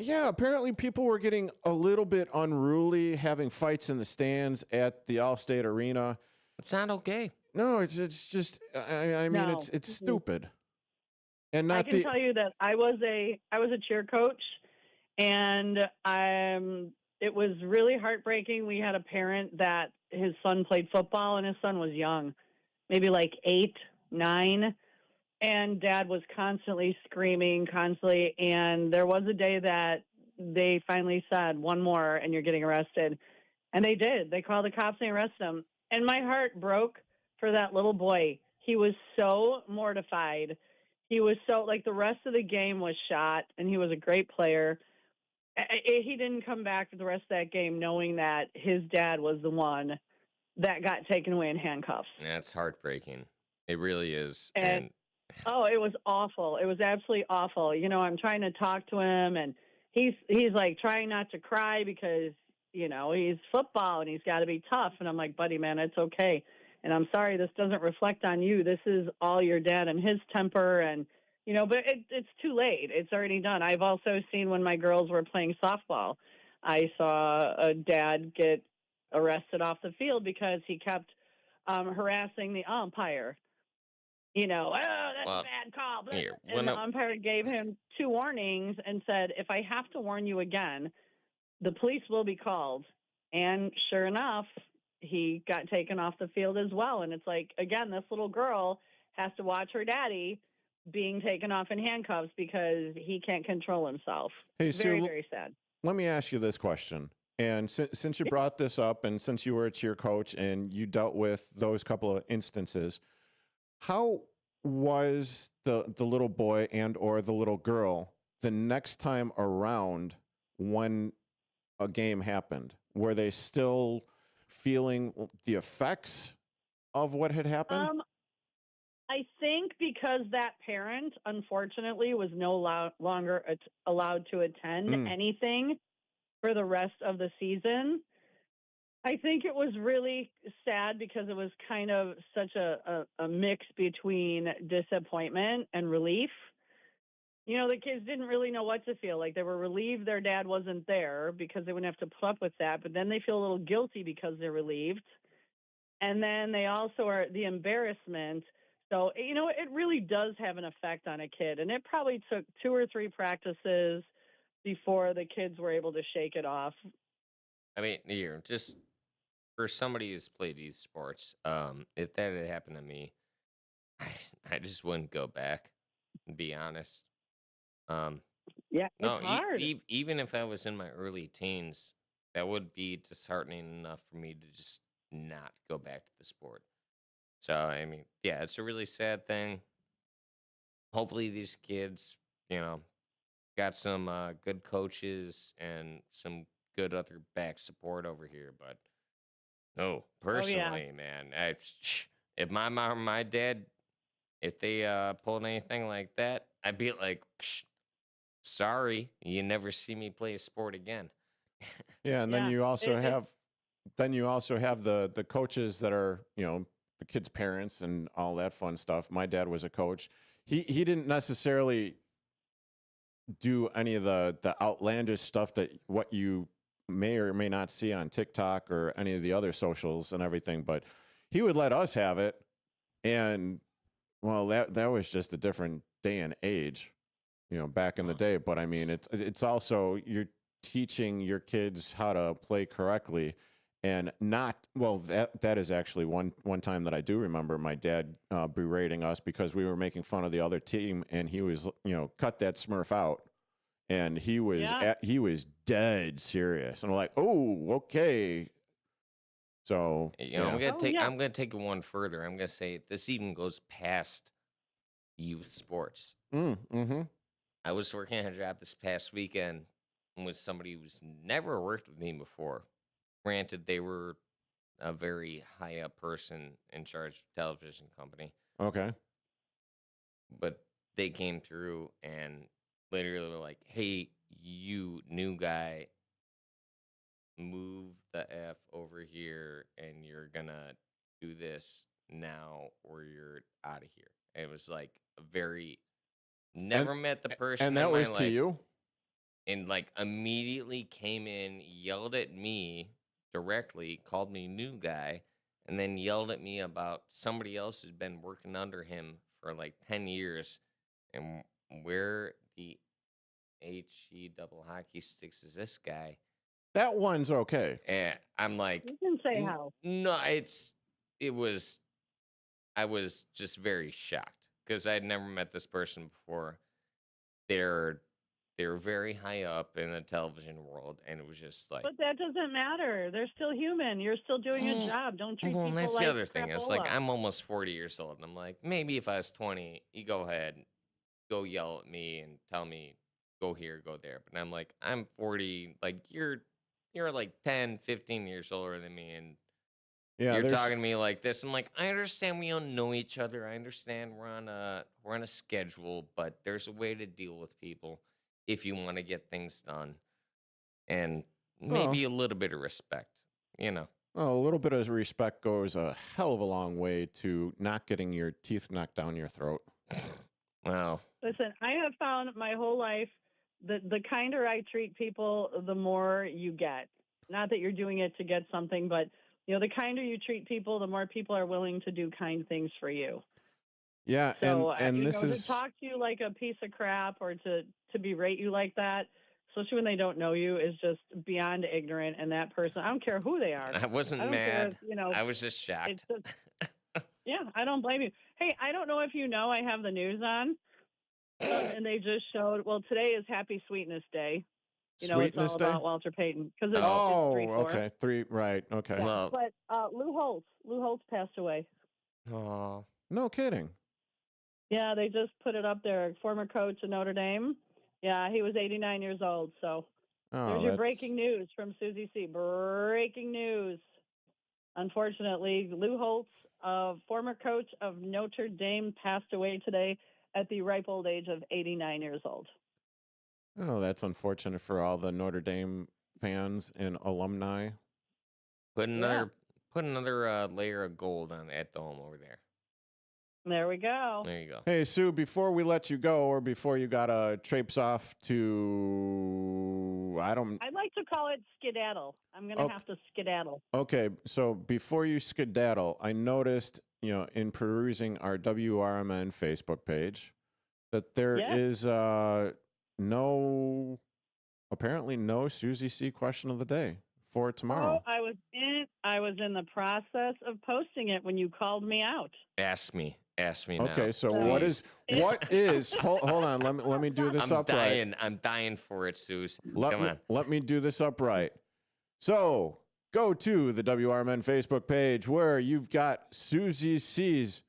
S4: apparently people were getting a little bit unruly, having fights in the stands at the Allstate Arena.
S5: It's not okay.
S4: No, it's just, I mean,
S17: No.
S4: it's stupid. And
S17: I
S4: not
S17: can tell you that I was a cheer coach, and it was really heartbreaking. We had a parent that his son played football, and his son was young, maybe like 8, 9, and dad was constantly screaming, and there was a day that they finally said, one more and you're getting arrested. And they did. They called the cops and arrested him. And my heart broke for that little boy. He was so mortified. He was so, like, the rest of the game was shot, and he was a great player. He didn't come back for the rest of that game knowing that his dad was the one that got taken away in handcuffs.
S5: That's heartbreaking. It really is.
S17: And oh, it was awful. It was absolutely awful. I'm trying to talk to him, and he's like trying not to cry because, he's football and he's got to be tough. And I'm like, buddy, man, it's okay. And I'm sorry, this doesn't reflect on you. This is all your dad and his temper. And, but it's too late. It's already done. I've also seen when my girls were playing softball, I saw a dad get arrested off the field because he kept harassing the umpire. That's a bad call. And the umpire gave him 2 warnings and said, if I have to warn you again, the police will be called. And sure enough, he got taken off the field as well. And it's like, again, this little girl has to watch her daddy being taken off in handcuffs because he can't control himself.
S4: Hey,
S17: Very,
S4: Sue,
S17: very sad.
S4: let me ask you this question. And since you brought this up, and since you were a cheer coach and you dealt with those couple of instances, how was the little boy and or the little girl the next time around when a game happened? Were they still feeling the effects of what had happened?
S17: I think because that parent, unfortunately, was no longer allowed to attend anything for the rest of the season. I think it was really sad because it was kind of such a mix between disappointment and relief. You know, the kids didn't really know what to feel. Like, they were relieved their dad wasn't there because they wouldn't have to put up with that, but then they feel a little guilty because they're relieved. And then they also are the embarrassment. So, you know, it really does have an effect on a kid. And it probably took 2 or 3 practices before the kids were able to shake it off.
S5: I mean, here, just for somebody who's played these sports, if that had happened to me, I just wouldn't go back, to be honest.
S17: Yeah,
S5: No,
S17: it's hard.
S5: even if I was in my early teens, that would be disheartening enough for me to just not go back to the sport. So, I mean, yeah, it's a really sad thing. Hopefully, these kids, you know, got some good coaches and some good other back support over here. But no,
S17: Oh, yeah.
S5: personally, man, if my mom or my dad, if they pulled anything like that, I'd be like, "Psh, sorry, you never see me play a sport again."
S4: Yeah, and then
S17: Yeah.
S4: you also have the coaches that are, you know, the kids' parents and all that fun stuff. My dad was a coach. He didn't necessarily do any of the outlandish stuff that what you may or may not see on TikTok or any of the other socials and everything, but he would let us have it. And well, that was just a different day and age, you know, back in the day. But I mean, it's also you're teaching your kids how to play correctly, and not well. That is actually one time that I do remember my dad berating us because we were making fun of the other team, and he was, you know, cut that Smurf out, and he was
S17: Yeah.
S4: he was dead serious, and we're like, oh, okay. So
S5: You know,
S4: yeah.
S17: Oh, yeah.
S5: I'm gonna take it one further. I'm gonna say this even goes past youth sports.
S4: Mm-hmm.
S5: I was working at a job this past weekend with somebody who's never worked with me before. Granted, they were a very high up person in charge of a television company,
S4: Okay.
S5: but they came through and literally were like, "Hey, you new guy, move the F over here and you're gonna do this now or you're out of here." And it was like a very never met the person
S4: And
S5: in
S4: that
S5: my
S4: was to
S5: life
S4: you.
S5: and like immediately came in, yelled at me directly, called me new guy, and then yelled at me about somebody else who's been working under him for like 10 years and where the HE double hockey sticks is this guy.
S4: That one's okay.
S5: And I'm like,
S17: You can say how.
S5: no, I was just very shocked because I'd never met this person before. They're very high up in the television world, and it was just like,
S17: But that doesn't matter. They're still human. You're still doing a job. Don't treat
S5: well, and
S17: people
S5: that's
S17: like
S5: the other thing. It's like
S17: crapola.
S5: I'm almost 40 years old, and I'm like, maybe if I was 20, you go ahead, go yell at me and tell me go here, go there. But I'm like, I'm 40, like you're like 10, 15 years older than me, and
S4: Yeah,
S5: you're
S4: there's
S5: talking to me like this. I'm like, I understand we don't know each other. I understand we're on a schedule, but there's a way to deal with people if you want to get things done, and maybe a little bit of respect, you know.
S4: a little bit of respect goes a hell of a long way to not getting your teeth knocked down your throat.
S5: Wow.
S17: Listen, I have found my whole life that the kinder I treat people, the more you get. Not that you're doing it to get something, but you know, the kinder you treat people, the more people are willing to do kind things for you.
S4: Yeah,
S17: So,
S4: and
S17: you
S4: this
S17: know, to
S4: is
S17: talk to you like a piece of crap or to berate you like that, especially when they don't know you, is just beyond ignorant. And that person, I don't care who they are.
S5: I wasn't
S17: I don't care
S5: mad.
S17: if, you know,
S5: I was just
S17: it's
S5: shocked.
S17: just, yeah, I don't blame you. Hey, I don't know if you know, I have the news on, and they just showed, well, today is Happy Sweetness Day. You know, it's
S4: Sweetness
S17: all
S4: Day?
S17: about Walter Payton because it's
S4: Oh,
S17: 3-4.
S4: okay. 3, right. Okay.
S17: Yeah.
S5: Well,
S17: But Lou Holtz passed away.
S5: oh,
S4: No kidding.
S17: Yeah, they just put it up there. Former coach of Notre Dame. Yeah, he was 89 years old. So
S4: Oh,
S17: there's your
S4: that's
S17: breaking news from Susie C. Breaking news. Unfortunately, Lou Holtz, former coach of Notre Dame, passed away today at the ripe old age of 89 years old.
S4: oh, that's unfortunate for all the Notre Dame fans and alumni.
S5: put another layer of gold on that dome over there.
S17: There we go.
S5: There you go.
S4: Hey, Sue, before we let you go, or before you got to traipse off to,
S17: I'd like to call it skedaddle. I'm going to have to skedaddle.
S4: Okay, so before you skedaddle, I noticed, in perusing our WRMN Facebook page, that there is apparently no Susie C question of the day for tomorrow.
S17: Oh, I was in the process of posting it when you called me out.
S5: Ask me now.
S4: Okay, so what is hold on, let me do this upright.
S5: I'm dying for it, Suze.
S4: Let me do this upright. So go to the WRMN Facebook page where you've got Susie C's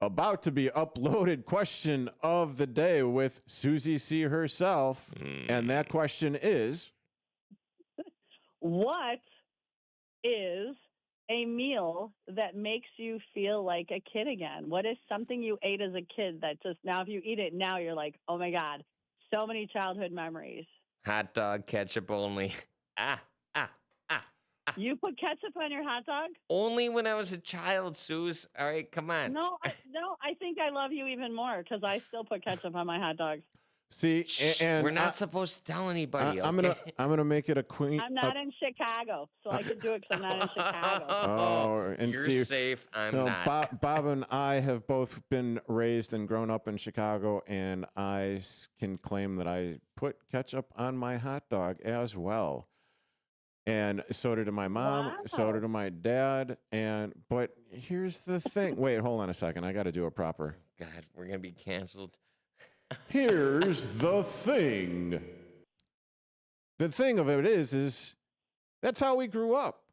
S4: about to be uploaded question of the day with Susie C herself. And that question is,
S17: what is a meal that makes you feel like a kid again? What is something you ate as a kid that just now, if you eat it now, you're like, oh my God, so many childhood memories.
S5: Hot dog, ketchup only.
S17: You put ketchup on your hot dog?
S5: Only when I was a child, Suze. All right, come on.
S17: No, I think I love you even more because I still put ketchup on my hot dogs.
S4: see, and
S5: we're not supposed to tell anybody.
S4: I'm gonna make it a queen.
S17: I'm not in Chicago, so I could do it because I'm not in Chicago.
S4: Oh, and
S5: You're
S4: see,
S5: safe. I'm not.
S4: Bob and I have both been raised and grown up in Chicago, and I can claim that I put ketchup on my hot dog as well. And so did my mom, so did my dad. But here's the thing. Wait, hold on a second. I got to do it proper.
S5: God, we're going to be canceled.
S4: Here's the thing. The thing of it is that's how we grew up.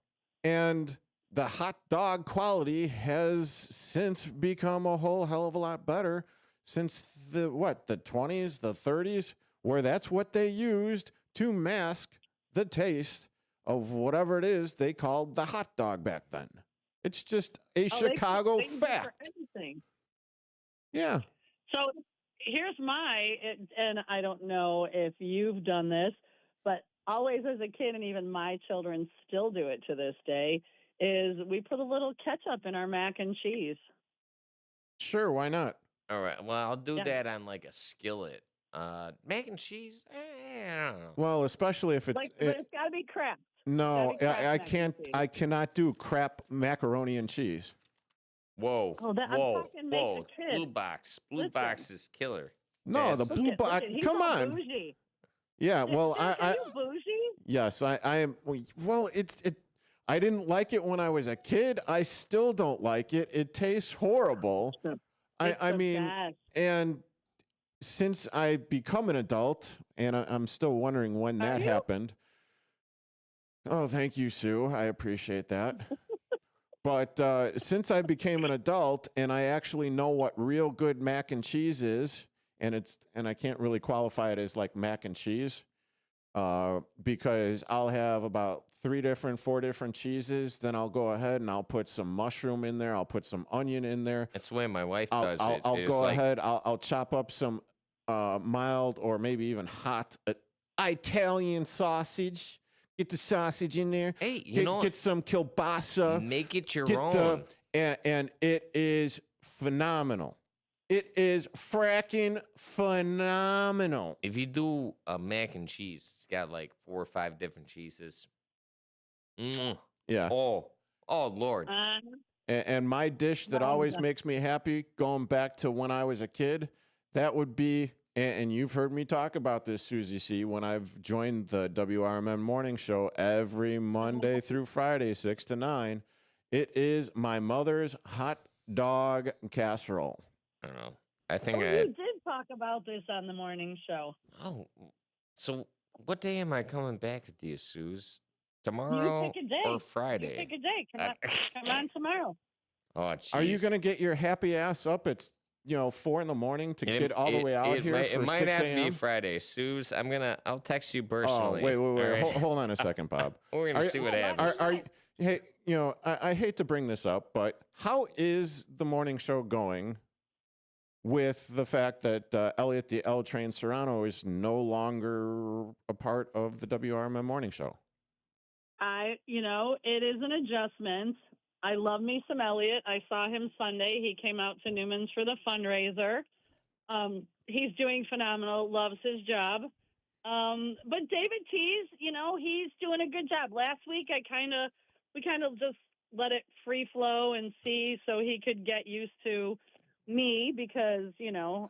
S4: And the hot dog quality has since become a whole hell of a lot better since the 20s, the 30s, where that's what they used to mask the taste of whatever it is they called the hot dog back then. It's just a Chicago
S17: they use it
S4: fact.
S17: for everything.
S4: Yeah.
S17: So here's and I don't know if you've done this, but always as a kid, and even my children still do it to this day, is we put a little ketchup in our mac and cheese.
S4: Sure, why not?
S5: All right. Well, I'll do that on like a skillet. Mac and cheese? I don't know.
S4: Well, especially if it's
S17: but it's got to be crap.
S4: no, I can't. I cannot do crap macaroni and cheese.
S5: Whoa.
S17: Oh, I'm talking make the kid.
S5: Blue box. Blue box is killer.
S4: No, the blue box. Come on.
S17: Bougie.
S4: Yeah, well,
S17: Are you bougie?
S4: Yes, I am. Well, I didn't like it when I was a kid. I still don't like it. It tastes horrible. I mean,
S17: best.
S4: And since I become an adult, and I'm still wondering when that happened. Oh, thank you, Sue. I appreciate that. But since I became an adult and I actually know what real good mac and cheese is, and I can't really qualify it as like mac and cheese, because I'll have about 4 different cheeses. Then I'll go ahead and I'll put some mushroom in there. I'll put some onion in there.
S5: That's the way my wife does it.
S4: I'll go ahead. I'll chop up some mild or maybe even hot Italian sausage. Get the sausage in there.
S5: Hey,
S4: get some kielbasa.
S5: Make it your own.
S4: And it is phenomenal. It is fracking phenomenal.
S5: If you do a mac and cheese, it's got like 4 or 5 different cheeses.
S4: Yeah.
S5: Oh, Lord.
S4: And my dish that always makes me happy, going back to when I was a kid, that would be, and you've heard me talk about this, Susie C., when I've joined the WRMN morning show every Monday through Friday, 6 to 9. It is my mother's hot dog casserole.
S5: I don't know. I think
S17: you did talk about this on the morning show.
S5: Oh, so What day am I coming back with you, Suze?
S17: You
S5: Tomorrow
S17: pick a day.
S5: or
S17: You
S5: Friday?
S17: pick a day. Come on tomorrow.
S5: Oh, jeez.
S4: Are you going to get your happy ass up at 4 in the morning to get all the way out here
S5: it
S4: for
S5: might
S4: 6
S5: have to be
S4: a.m.?
S5: Friday, Suze. I'll text you
S4: Oh,
S5: personally.
S4: wait.
S5: all right?
S4: Hold on a second, Bob.
S5: We're gonna see what happens.
S4: Hey, I hate to bring this up, but how is the morning show going with the fact that Elliot the L Train Serrano is no longer a part of the WRMN morning show?
S17: It is an adjustment. I love me some Elliot. I saw him Sunday. He came out to Newman's for the fundraiser. He's doing phenomenal. Loves his job. But David Tees, he's doing a good job. Last week, we kind of just let it free flow and see so he could get used to me because,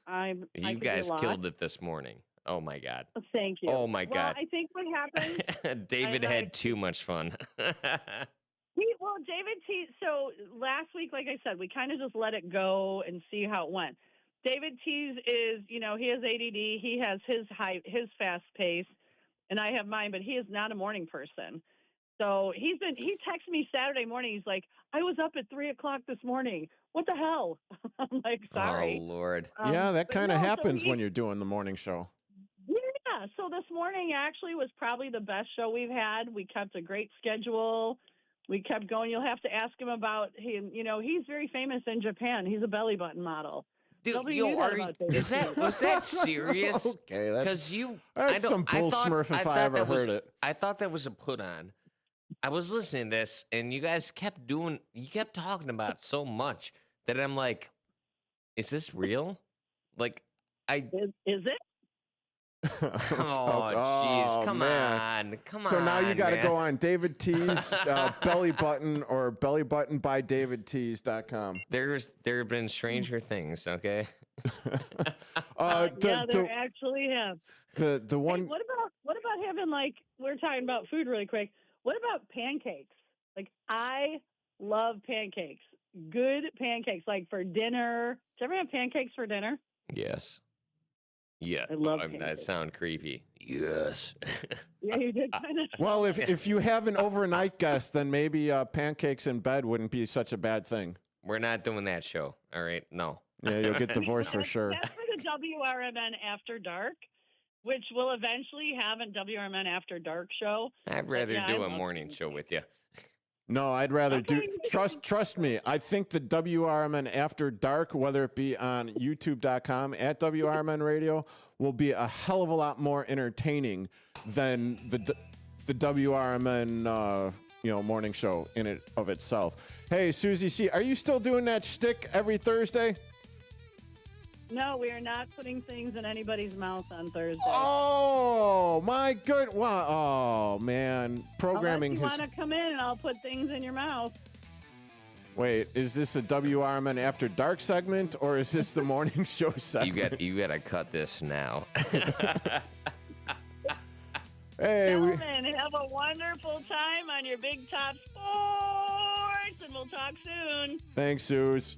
S17: I
S5: You
S17: could be
S5: guys
S17: a lot.
S5: killed it this morning. Oh my God.
S17: Thank you.
S5: Oh my God.
S17: I think what happened.
S5: David had too much fun.
S17: David T. So last week, like I said, we kind of just let it go and see how it went. David Tees is, he has ADD. He has his fast pace, and I have mine, but he is not a morning person. So he texted me Saturday morning. He's like, I was up at 3:00 this morning. What the hell? I'm like, sorry.
S5: Oh, Lord.
S4: Yeah, that kind of
S17: no, so
S4: happens when you're doing the morning show.
S17: Yeah. So this morning actually was probably the best show we've had. We kept a great schedule. We kept going. You'll have to ask him about him. He's very famous in Japan. He's a belly button model.
S5: Dude,
S17: Nobody knew that about David.
S5: was that serious?
S4: Okay,
S5: Because
S4: that's some bull smurf if I ever heard it.
S5: I thought that was a put on. I was listening to this, and you guys kept talking about it so much that I'm like, is this real? Like,
S17: Is it?
S5: Oh, jeez. Come on.
S4: So now you got to
S5: man.
S4: go on David Tees belly button or bellybuttonbydavidtees.com.
S5: There have been stranger things, okay?
S17: There actually have.
S4: The one.
S17: Hey, what about having we're talking about food really quick. What about pancakes? I love pancakes. Good pancakes, for dinner. Do you ever have pancakes for dinner?
S5: Yes. Yeah.
S17: I love
S5: that sound creepy. Yes.
S17: Yeah, you did kind of.
S4: Well, if you have an overnight guest, then maybe pancakes in bed wouldn't be such a bad thing.
S5: We're not doing that show. All right. No.
S4: Yeah, you'll get divorced for sure.
S17: That's for the WRMN After Dark, which will eventually have a WRMN After Dark show.
S5: I'd rather do a morning show with you.
S4: No, I'd rather do. Trust me. I think the WRMN After Dark, whether it be on YouTube.com at WRMN Radio, will be a hell of a lot more entertaining than the WRMN morning show in it of itself. Hey, Susie C, are you still doing that shtick every Thursday?
S17: No, we are not putting things in anybody's mouth on Thursday.
S4: Oh my good! Wow! Oh man, programming.
S17: Unless you want to come in, and I'll put things in your mouth.
S4: Wait, is this a WRMN After Dark segment or is this the morning show segment?
S5: You got to cut this now.
S4: Hey,
S17: gentlemen, have a wonderful time on your Big Top Sports, and we'll talk soon.
S4: Thanks, Suze.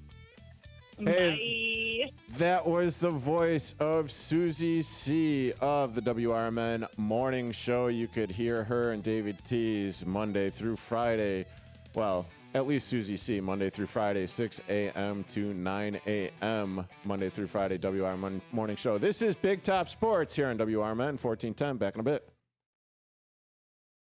S4: Hey,
S17: bye.
S4: That was the voice of Susie C. of the WRMN Morning Show. You could hear her and David Tees Monday through Friday. Well, at least Susie C. Monday through Friday, 6 a.m. to 9 a.m. Monday through Friday, WRMN Morning Show. This is Big Top Sports here on WRMN 1410. Back in a bit.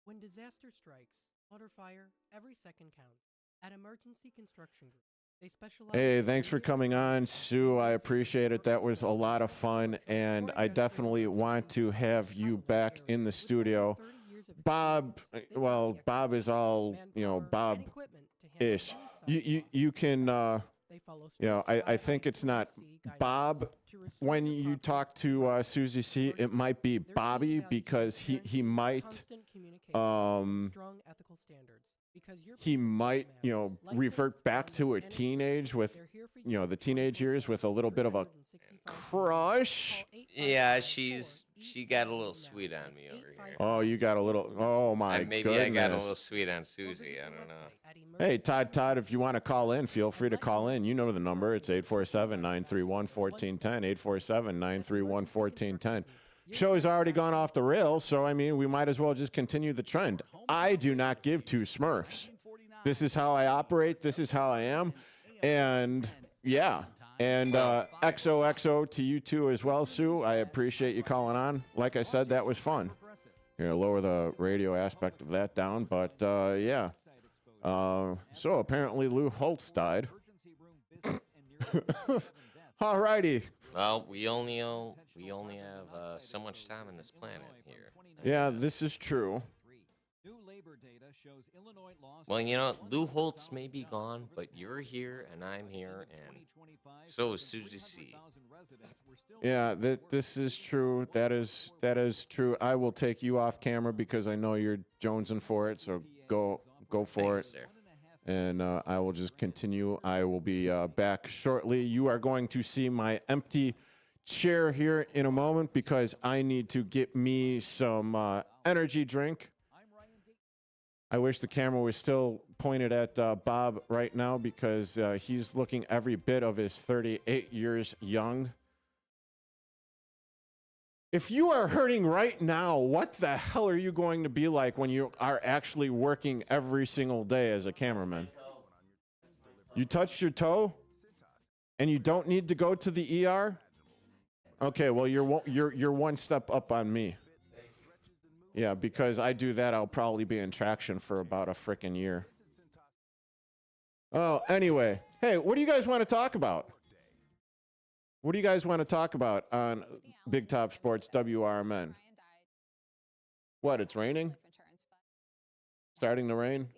S18: When disaster strikes, water fire, every second counts. At Emergency Construction Group, they specialize.
S4: Hey, thanks for coming on, Sue. I appreciate it. That was a lot of fun, and I definitely want to have you back in the studio. Bob, well, Bob is all, Bob-ish. You can, I think it's not Bob. When you talk to Susie C, it might be Bobby because he might, he might, revert back to a teenage with, the teenage years with a little bit of a crush.
S5: Yeah, she got a little sweet on me over here.
S4: Oh, you got a little, oh my
S5: Maybe
S4: goodness.
S5: I got a little sweet on Susie. I don't know.
S4: Hey, Todd, if you want to call in, feel free to call in. You know the number. It's 847-931-1410, 847-931-1410. show's already gone off the rails, so I mean, we might as well just continue the trend. I do not give two Smurfs. This is how I operate. This is how I am. And yeah. And XOXO to you too as well, Sue. I appreciate you calling on. Like I said, that was fun. Here, lower the radio aspect of that down, but yeah. So apparently Lou Holtz died. All righty.
S5: Well, we only have so much time on this planet here.
S4: Yeah, this is true.
S5: Well, you know, Lou Holtz may be gone, but you're here and I'm here, and so is Susie C.
S4: Yeah, this is true. That is true. I will take you off camera because I know you're jonesing for it. So go for it.
S5: Sir.
S4: And I will just continue. I will be back shortly. You are going to see my empty chair here in a moment because I need to get me some energy drink. I wish the camera was still pointed at Bob right now because he's looking every bit of his 38 years young. If you are hurting right now, what the hell are you going to be like when you are actually working every single day as a cameraman? You touched your toe and you don't need to go to the ER? Okay, well, you're one step up on me. Yeah, because I do that, I'll probably be in traction for about a frickin' year. Oh, anyway. Hey, what do you guys want to talk about? What do you guys want to talk about on Big Top Sports WRMN? What, it's raining? Starting to rain?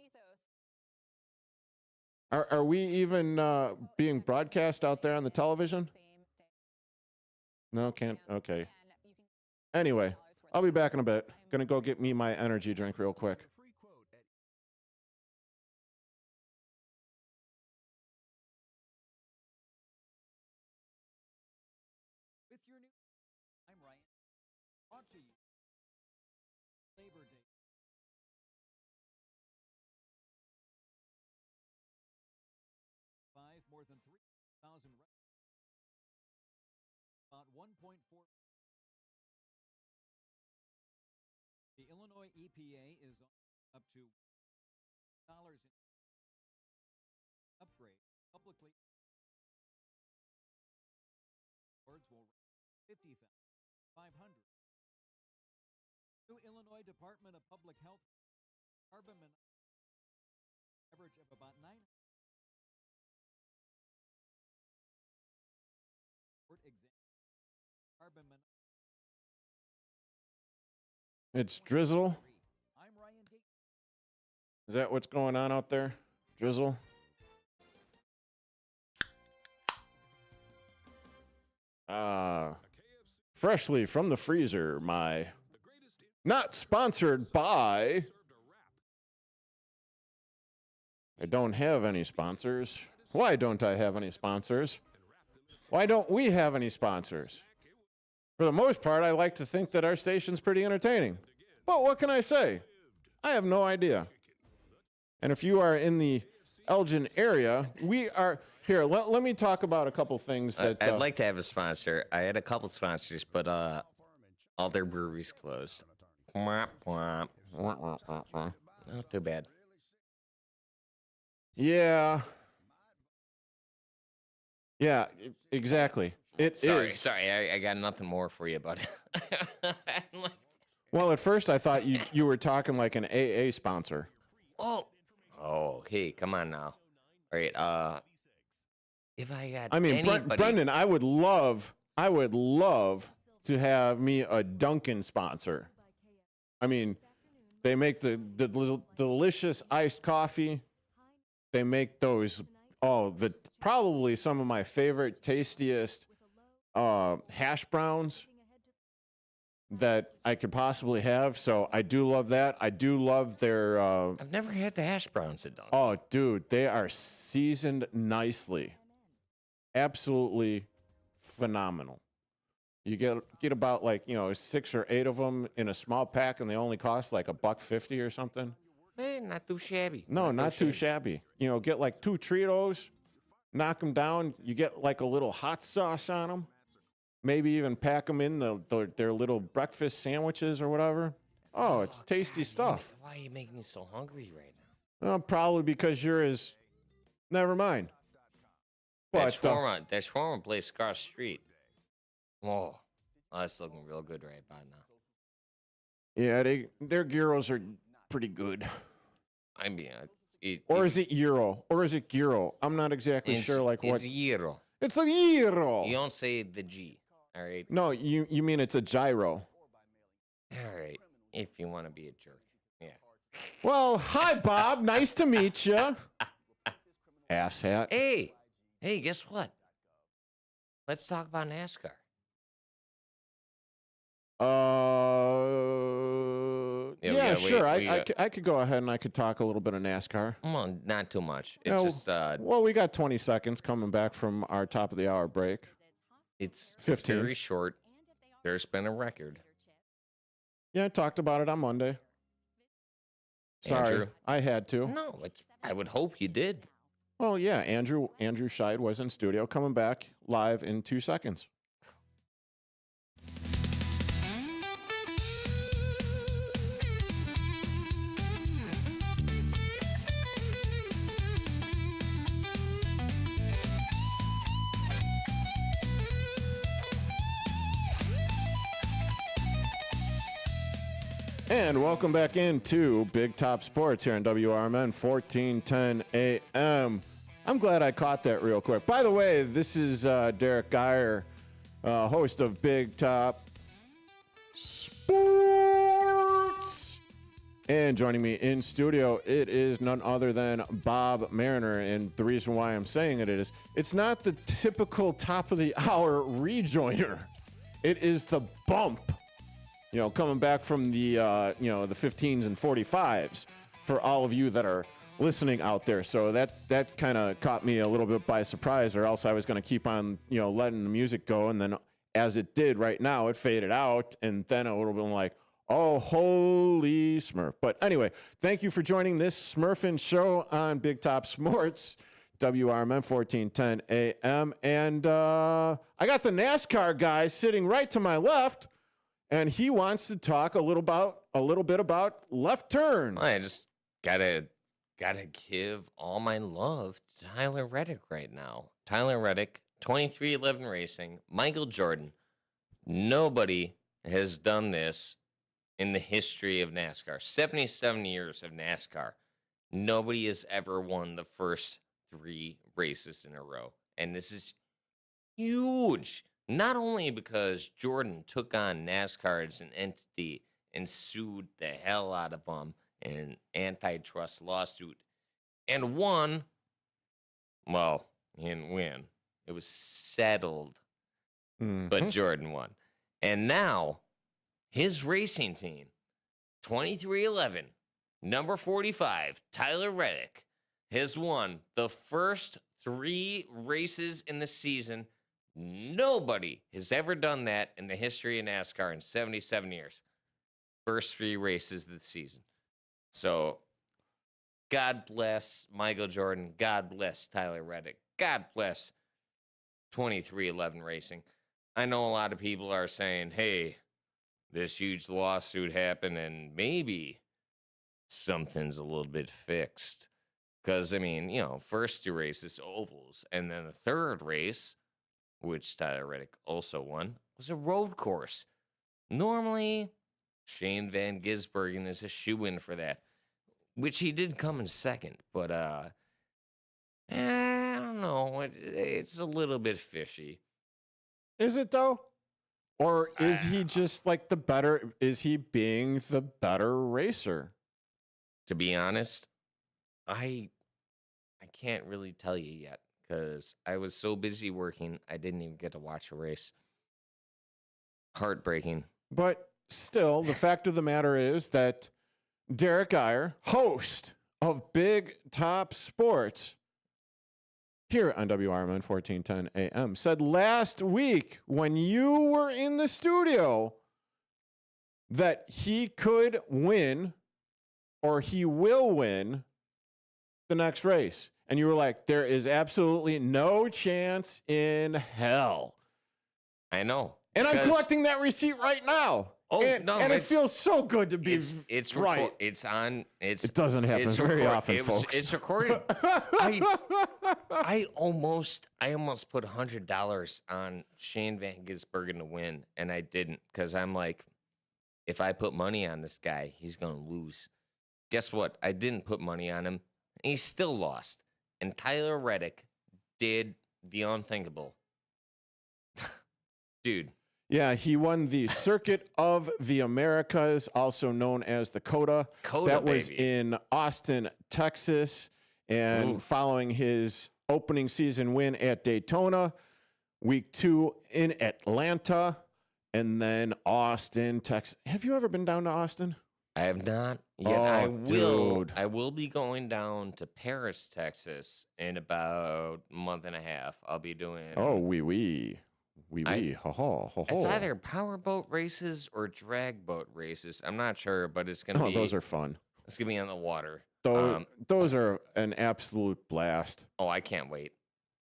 S4: Are we even being broadcast out there on the television? No, can't. Okay. Anyway, I'll be back in a bit. Gonna go get me my energy drink real quick.
S14: With your new, I'm Ryan. Brought to you Labor Day. More than 3,000. About 1.4. The Illinois EPA is up to $1 in upgrade publicly. Words will 50,500. New Illinois Department of Public Health carbon average of about 9.
S4: It's drizzle. Is that what's going on out there? Drizzle? Freshly from the freezer, my... Not sponsored by... I don't have any sponsors. Why don't I have any sponsors? Why don't we have any sponsors? For the most part, I like to think that our station's pretty entertaining. But what can I say? I have no idea. And if you are in the Elgin area, we are... Here, let me talk about a couple things that...
S5: I'd like to have a sponsor. I had a couple sponsors, but all their breweries closed. Not too bad.
S4: Yeah. Yeah, exactly.
S5: Sorry, I got nothing more for you, buddy.
S4: Well, at first I thought you were talking like an AA sponsor.
S5: Oh, hey, come on now. All right, if I got
S4: I mean,
S5: anybody...
S4: Brendan, I would love to have me a Dunkin' sponsor. I mean, they make the delicious iced coffee. They make those, probably some of my favorite, tastiest hash browns that I could possibly have. So I do love that. I do love their...
S5: I've never had the hash browns at Dunkin'.
S4: Oh, dude, they are seasoned nicely. Absolutely phenomenal. You get about 6 or 8 of them in a small pack, and they only cost like $1.50 or something.
S5: Hey, not too shabby.
S4: No, not too shabby. Get like 2 Tritos, knock them down. You get like a little hot sauce on them. Maybe even pack them in their little breakfast sandwiches or whatever. Oh, it's tasty stuff.
S5: Why are you making me so hungry right now?
S4: Probably because you're as... Never mind.
S5: That shawarma place across the street. Oh, that's looking real good right about now.
S4: Yeah, their gyros are pretty good.
S5: I mean,
S4: or is it gyro? Or is it gyro? I'm not exactly sure. Like what?
S5: It's gyro.
S4: It's a gyro.
S5: You don't say the G. All right.
S4: No, you mean it's a gyro.
S5: All right. If you want to be a jerk. Yeah.
S4: Well, hi, Bob. Nice to meet you. Asshat.
S5: Hey, guess what? Let's talk about NASCAR.
S4: Yeah, sure. I could go ahead and I could talk a little bit of NASCAR.
S5: Well, not too much. It's just
S4: well, we got 20 seconds coming back from our top of the hour break.
S5: It's
S4: 15.
S5: It's very short. There's been a record.
S4: Yeah, I talked about it on Monday. Sorry,
S5: Andrew.
S4: I had to.
S5: No, I would hope you did.
S4: Well, yeah, Andrew Scheid was in studio, coming back live in 2 seconds. And welcome back into Big Top Sports here on WRMN 1410 AM. I'm glad I caught that real quick. By the way, this is Derrick Geyer, host of Big Top Sports. And joining me in studio, it is none other than Bob Mariner. And the reason why I'm saying it is, it's not the typical top of the hour rejoiner. It is the bump. You know, coming back from the, the 15s and 45s for all of you that are listening out there. So that kind of caught me a little bit by surprise, or else I was going to keep on, letting the music go. And then as it did right now, it faded out. And then a little bit like, oh, holy Smurf. But anyway, thank you for joining this Smurfin' show on Big Top Sports, WRMN 1410 AM. And I got the NASCAR guy sitting right to my left. And he wants to talk a little bit about left turns.
S5: I just gotta give all my love to Tyler Reddick right now. Tyler Reddick, 2311 Racing, Michael Jordan. Nobody has done this in the history of NASCAR. 77 years of NASCAR. Nobody has ever won the first 3 races in a row. And this is huge. Not only because Jordan took on NASCAR as an entity and sued the hell out of them in an antitrust lawsuit and won. Well, he didn't win. It was settled. But Jordan won. And now his racing team, 2311, number 45, Tyler Reddick, has won the first 3 races in the season. Nobody has ever done that in the history of NASCAR in 77 years. First 3 races of the season. So, God bless Michael Jordan. God bless Tyler Reddick. God bless 2311 Racing. I know a lot of people are saying, hey, this huge lawsuit happened and maybe something's a little bit fixed. Because, first 2 races, ovals. And then the third race, which Tyler Reddick also won, was a road course. Normally, Shane Van Gisbergen is a shoo-in for that, which he did come in second. But, I don't know. It's a little bit fishy.
S4: Is it, though? Or is he just like is he being the better racer?
S5: To be honest, I can't really tell you yet. Because I was so busy working, I didn't even get to watch a race. Heartbreaking.
S4: But still, the fact of the matter is that Derrick Geyer, host of Big Top Sports, here on WRMN 1410 AM, said last week when you were in the studio that he could win, or he will win, the next race. And you were like, there is absolutely no chance in hell
S5: I know.
S4: And I'm
S5: because-
S4: collecting that receipt right now.
S5: Oh,
S4: and,
S5: no,
S4: and it
S5: it's-
S4: feed so good to be
S5: It's
S4: right.
S5: It's on.
S4: It doesn't happen very often, folks.
S5: It's recorded. I almost put $100 on Shane Van Gisbergen to win, and I didn't because I'm like, if I put money on this guy, he's gonna lose. Guess what? I didn't put money on him. And he still lost. And Tyler Reddick did the unthinkable. Dude.
S4: Yeah, he won the Circuit of the Americas, also known as the COTA. That was
S5: baby.
S4: in Austin, Texas. And following his opening season win at Daytona, week 2 in Atlanta, and then Austin, Texas. Have you ever been down to Austin?
S5: I have not yet.
S4: Oh,
S5: I will.
S4: dude.
S5: I will be going down to Paris, Texas, in about a month and a half. I'll be doing.
S4: Oh, wee. Ho ho ho ho.
S5: It's either powerboat races or drag boat races. I'm not sure, but it's gonna be.
S4: Those are fun.
S5: It's gonna be on the water.
S4: Those are an absolute blast.
S5: Oh, I can't wait.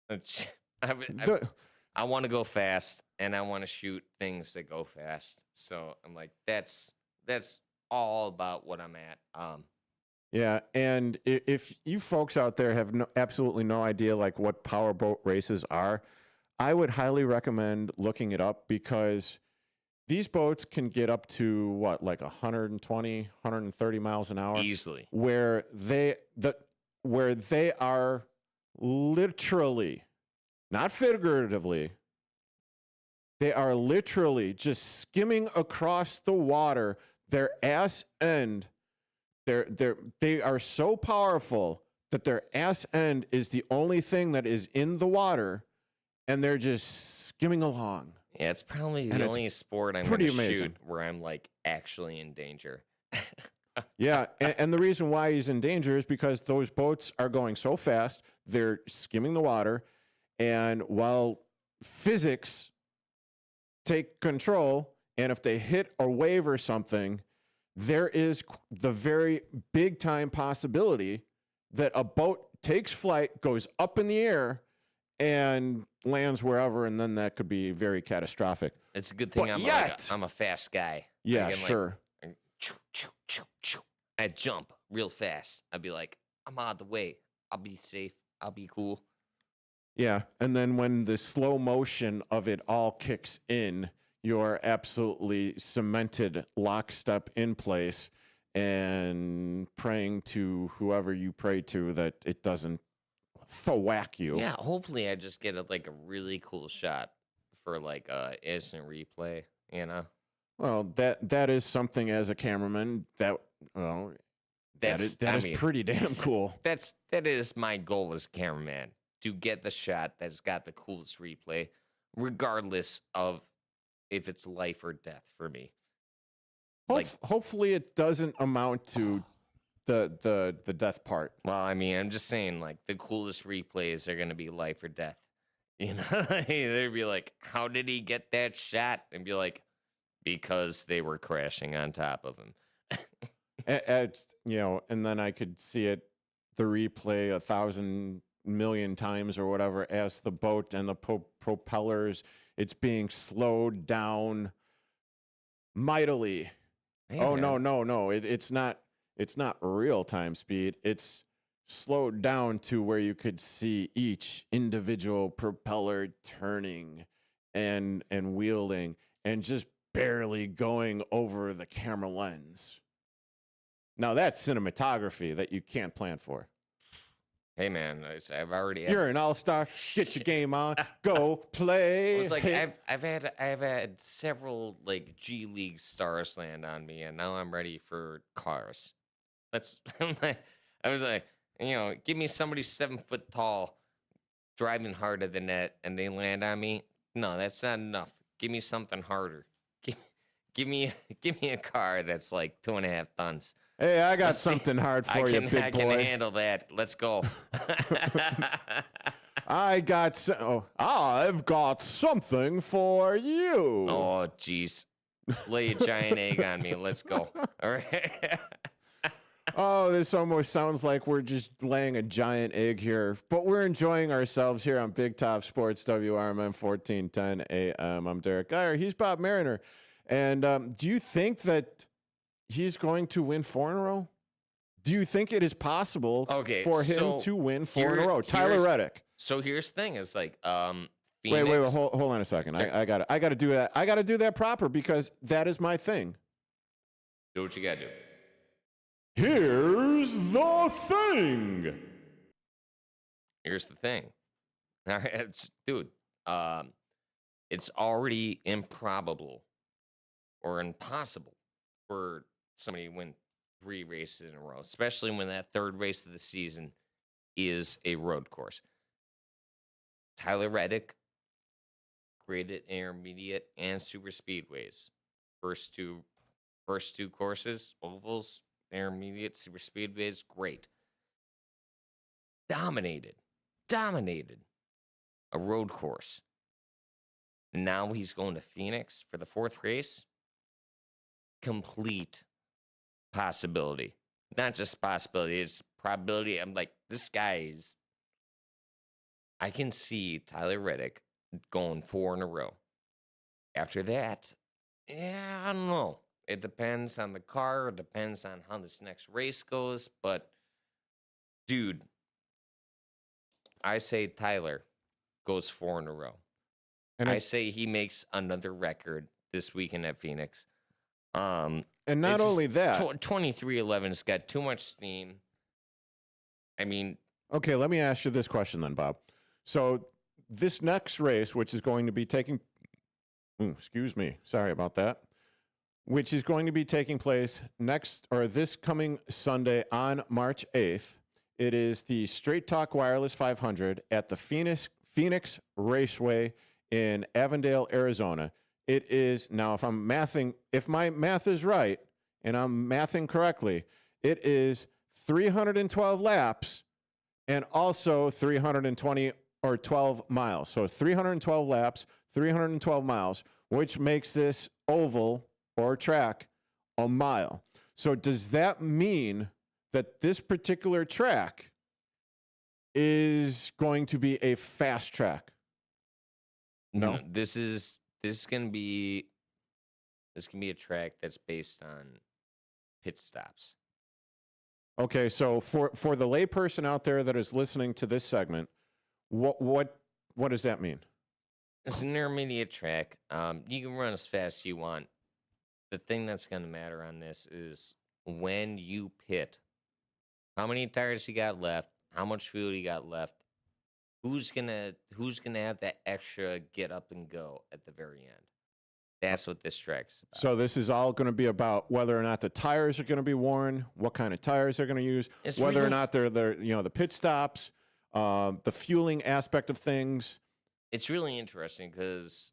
S5: I want to go fast, and I want to shoot things that go fast. So I'm like, that's all about what I'm at.
S4: Yeah, and if you folks out there have absolutely no idea like what powerboat races are, I would highly recommend looking it up because these boats can get up to what, like 120, 130 miles an hour
S5: Easily.
S4: where they are literally, not figuratively, they are literally just skimming across the water. Their ass end, they are so powerful that their ass end is the only thing that is in the water, and they're just skimming along.
S5: Yeah, it's probably
S4: And
S5: the
S4: it's
S5: only sport I'm
S4: pretty
S5: going to
S4: amazing.
S5: shoot where I'm like actually in danger.
S4: Yeah, and the reason why he's in danger is because those boats are going so fast, they're skimming the water, and while physics take control, and if they hit a wave or something, there is the very big time possibility that a boat takes flight, goes up in the air, and lands wherever, and then that could be very catastrophic.
S5: It's a good thing I'm a fast guy.
S4: Yeah,
S5: I can,
S4: sure.
S5: I'd jump real fast. I'd be like, I'm out of the way. I'll be safe. I'll be cool.
S4: Yeah, and then when the slow motion of it all kicks in, you're absolutely cemented lockstep in place and praying to whoever you pray to that it doesn't thwack you.
S5: Yeah, hopefully I just get a really cool shot for like instant replay, you know?
S4: Well, that is something as a cameraman that is pretty damn cool.
S5: That is my goal as a cameraman, to get the shot that's got the coolest replay, regardless of if it's life or death for me.
S4: Hopefully it doesn't amount to the death part.
S5: Well, I mean, I'm just saying, like, the coolest replays are going to be life or death. You know, they'd be like, how did he get that shot? And be like, because they were crashing on top of him.
S4: And then I could see the replay 1,000 million times or whatever as the boat and the propellers, it's being slowed down mightily.
S5: Hey,
S4: oh,
S5: man.
S4: no. It's not real time speed. It's slowed down to where you could see each individual propeller turning and wielding and just barely going over the camera lens. Now that's cinematography that you can't plan for.
S5: Hey man, I've already.
S4: You're an all-star. Get your game on. Go play.
S5: It was like
S4: Hey.
S5: I've had several like G League stars land on me, and now I'm ready for cars. I was like, give me somebody 7 foot tall, driving hard at the net, and they land on me. No, that's not enough. Give me something harder. Give me a car that's like 2.5 tons.
S4: Hey, I got something hard for you, big boy.
S5: I can handle that. Let's go.
S4: I've got something for you.
S5: Oh, jeez. Lay a giant egg on me. Let's go. All right.
S4: Oh, this almost sounds like we're just laying a giant egg here, but we're enjoying ourselves here on Big Top Sports, WRMN 1410 AM. I'm Derrick Geyer. He's Bob Mariner. And do you think that he's going to win 4 in a row? Do you think it is possible for him to win 4 in a row? Tyler Reddick.
S5: So here's the thing: is like,
S4: Wait,
S5: Phoenix.
S4: hold on a second. I got to do that. I got to do that proper because that is my thing.
S5: Do what you gotta do.
S4: Here's the thing.
S5: Here's the thing. All right, dude. It's already improbable or impossible for somebody to win 3 races in a row, especially when that 3rd race of the season is a road course. Tyler Reddick graded intermediate and super speedways. First two courses, ovals, intermediate, super speedways, great. Dominated a road course. Now he's going to Phoenix for the 4th race. Complete possibility. Not just possibility, it's probability. I'm like, this guy is. I can see Tyler Reddick going 4 in a row. After that, yeah, I don't know. It depends on the car. It depends on how this next race goes. But, dude, I say Tyler goes 4 in a row. And I say he makes another record this weekend at Phoenix.
S4: And not only that,
S5: 23-11's got too much steam. I mean,
S4: okay, let me ask you this question then, Bob. So this next race, which is going to be taking, excuse me, sorry about that, which is going to be taking place this coming Sunday on March 8th. It is the Straight Talk Wireless 500 at the Phoenix Raceway in Avondale, Arizona. It is, now if my math is right, and I'm mathing correctly, it is 312 laps and also 320 or 12 miles. So 312 laps, 312 miles, which makes this oval or track a mile. So does that mean that this particular track is going to be a fast track? No.
S5: This can be a track that's based on pit stops.
S4: Okay, so for the layperson out there that is listening to this segment, what does that mean?
S5: It's an intermediate track. You can run as fast as you want. The thing that's going to matter on this is when you pit, how many tires you got left, how much fuel you got left, who's gonna have that extra get up and go at the very end. That's what this track's about.
S4: So this is all going to be about whether or not the tires are going to be worn, what kind of tires they're going to use, whether or not they're the pit stops, the fueling aspect of things.
S5: It's really interesting because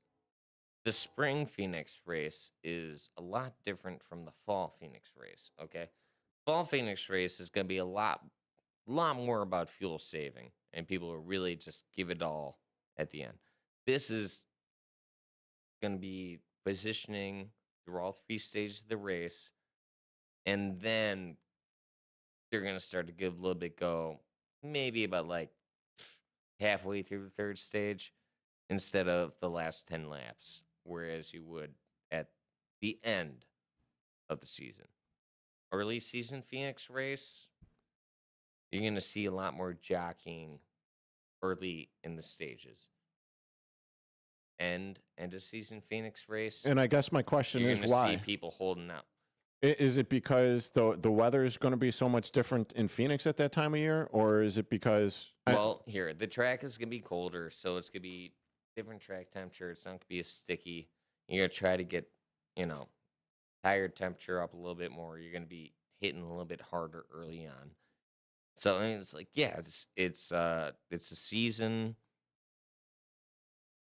S5: the spring Phoenix race is a lot different from the fall Phoenix race. Okay, fall Phoenix race is going to be a lot more about fuel saving, and people will really just give it all at the end. This is going to be positioning through all 3 stages of the race, and then they're going to start to give a little bit go, maybe about like halfway through the 3rd stage instead of the last 10 laps, whereas you would at the end of the season. Early season Phoenix race, you're going to see a lot more jockeying early in the stages. End of season Phoenix race.
S4: And I guess my question is why?
S5: You're going to see people holding up.
S4: Is it because the weather is going to be so much different in Phoenix at that time of year, or is it because?
S5: The track is going to be colder, so it's going to be different track temperature. It's not going to be as sticky. You're going to try to get, tire temperature up a little bit more. You're going to be hitting a little bit harder early on. So it's like, yeah, it's a season.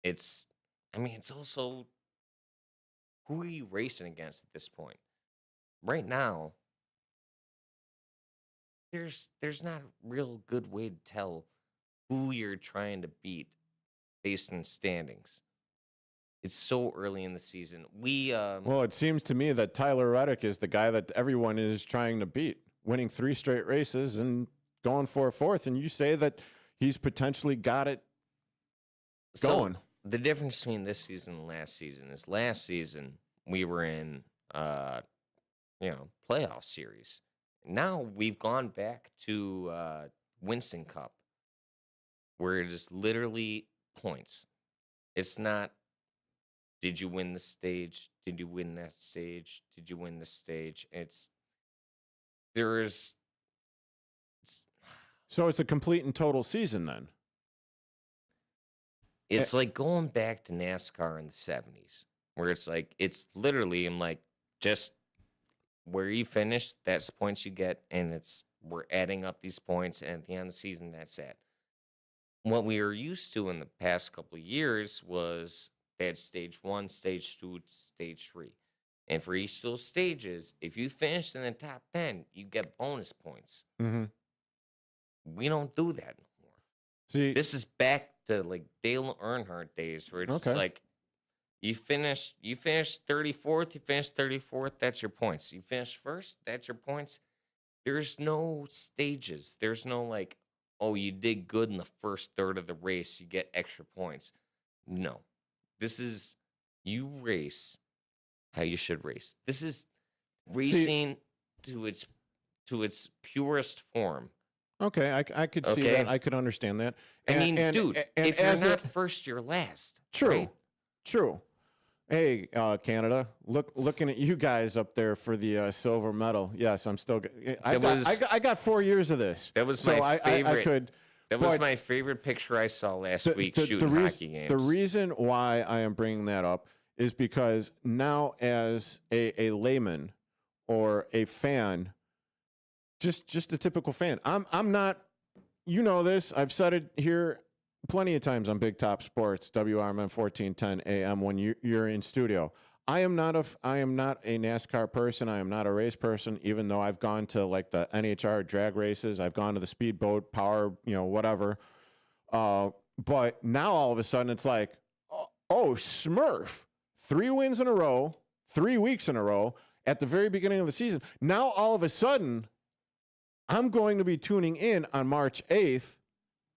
S5: It's also, who are you racing against at this point? Right now, there's not a real good way to tell who you're trying to beat based on standings. It's so early in the season.
S4: Well, it seems to me that Tyler Reddick is the guy that everyone is trying to beat. winning 3 straight races and going for a 4th, and you say that he's potentially got it going.
S5: So the difference between this season and last season is last season we were in, playoff series. Now we've gone back to Winston Cup, where it is literally points. It's not, did you win the stage? Did you win that stage? Did you win this stage?
S4: So it's a complete and total season then.
S5: It's like going back to NASCAR in the 70s, where it's like, it's literally, I'm like, just where you finish, that's the points you get, and we're adding up these points, and at the end of the season, that's it. What we were used to in the past couple of years was they had stage 1, stage 2, stage 3. And for each of those stages, if you finished in the top 10, you get bonus points.
S4: Mm-hmm.
S5: We don't do that no more.
S4: See,
S5: this is back to like Dale Earnhardt days, where it's like you finish 34th, you finish 34th, that's your points. You finish first, that's your points. There's no stages. There's no like, oh, you did good in the first third of the race, you get extra points. No. This is, you race how you should race. This is racing to its purest form.
S4: Okay, I could see that. I could understand that.
S5: Dude, if you're not first, you're last.
S4: True,
S5: right?
S4: True. Hey, Canada, looking at you guys up there for the silver medal. Yes, I'm still. I got 4 years of this.
S5: That was
S4: so
S5: my favorite. That was
S4: but
S5: my favorite picture I saw last week shooting hockey games.
S4: The reason why I am bringing that up is because now, as a layman or a fan, just a typical fan, I'm not. You know this. I've said it here plenty of times on Big Top Sports, WRMN 1410 AM when you're in studio. I am not a NASCAR person. I am not a race person, even though I've gone to like the NHR drag races. I've gone to the speedboat, power, whatever. But now all of a sudden it's like, oh, Smurf, 3 wins in a row, 3 weeks in a row at the very beginning of the season. Now all of a sudden, I'm going to be tuning in on March 8th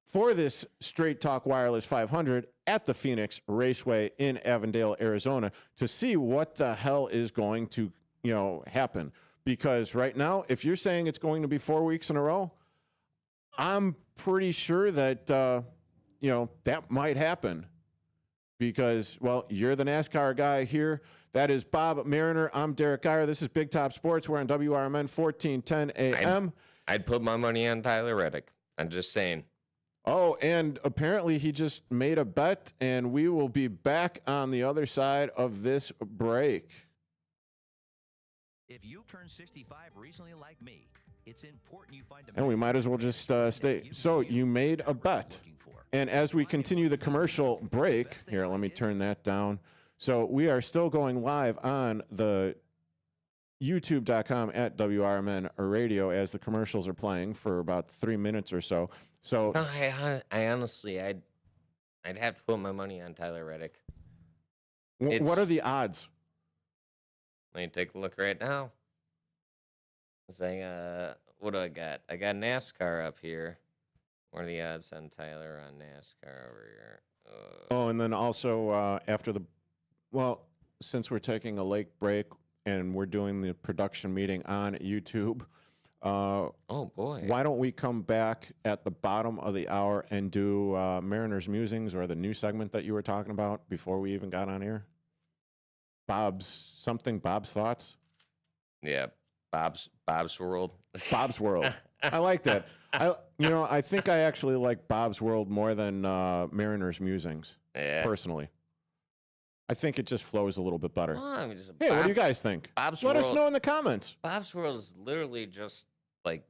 S4: for this Straight Talk Wireless 500 at the Phoenix Raceway in Avondale, Arizona, to see what the hell is going to, happen. Because right now, if you're saying it's going to be 4 weeks in a row, I'm pretty sure that, that might happen. Because, well, you're the NASCAR guy here. That is Bob Mariner. I'm Derrick Geyer. This is Big Top Sports. We're on WRMN 1410 AM.
S5: I'd put my money on Tyler Reddick. I'm just saying.
S4: Oh, and apparently he just made a bet, and we will be back on the other side of this break.
S19: If you turned 65 recently like me, it's important you find a...
S4: And we might as well just stay. So you made a bet. And as we continue the commercial break, here, let me turn that down. So we are still going live on the youtube.com at WRMN radio as the commercials are playing for about 3 minutes or so. So
S5: no, I honestly, I'd have to put my money on Tyler Reddick.
S4: What are the odds?
S5: Let me take a look right now. It's like, what do I got? I got NASCAR up here. What are the odds on Tyler on NASCAR over here?
S4: Oh, and then also since we're taking a late break and we're doing the production meeting on YouTube.
S5: Oh boy!
S4: Why don't we come back at the bottom of the hour and do Mariners Musings, or the new segment that you were talking about before we even got on here? Bob's thoughts.
S5: Yeah, Bob's World.
S4: Bob's World. I like that. I think I actually like Bob's World more than Mariners Musings.
S5: Yeah.
S4: Personally, I think it just flows a little bit better.
S5: Well,
S4: hey, what do you guys think? Let us know in the comments.
S5: Bob's World is literally just like,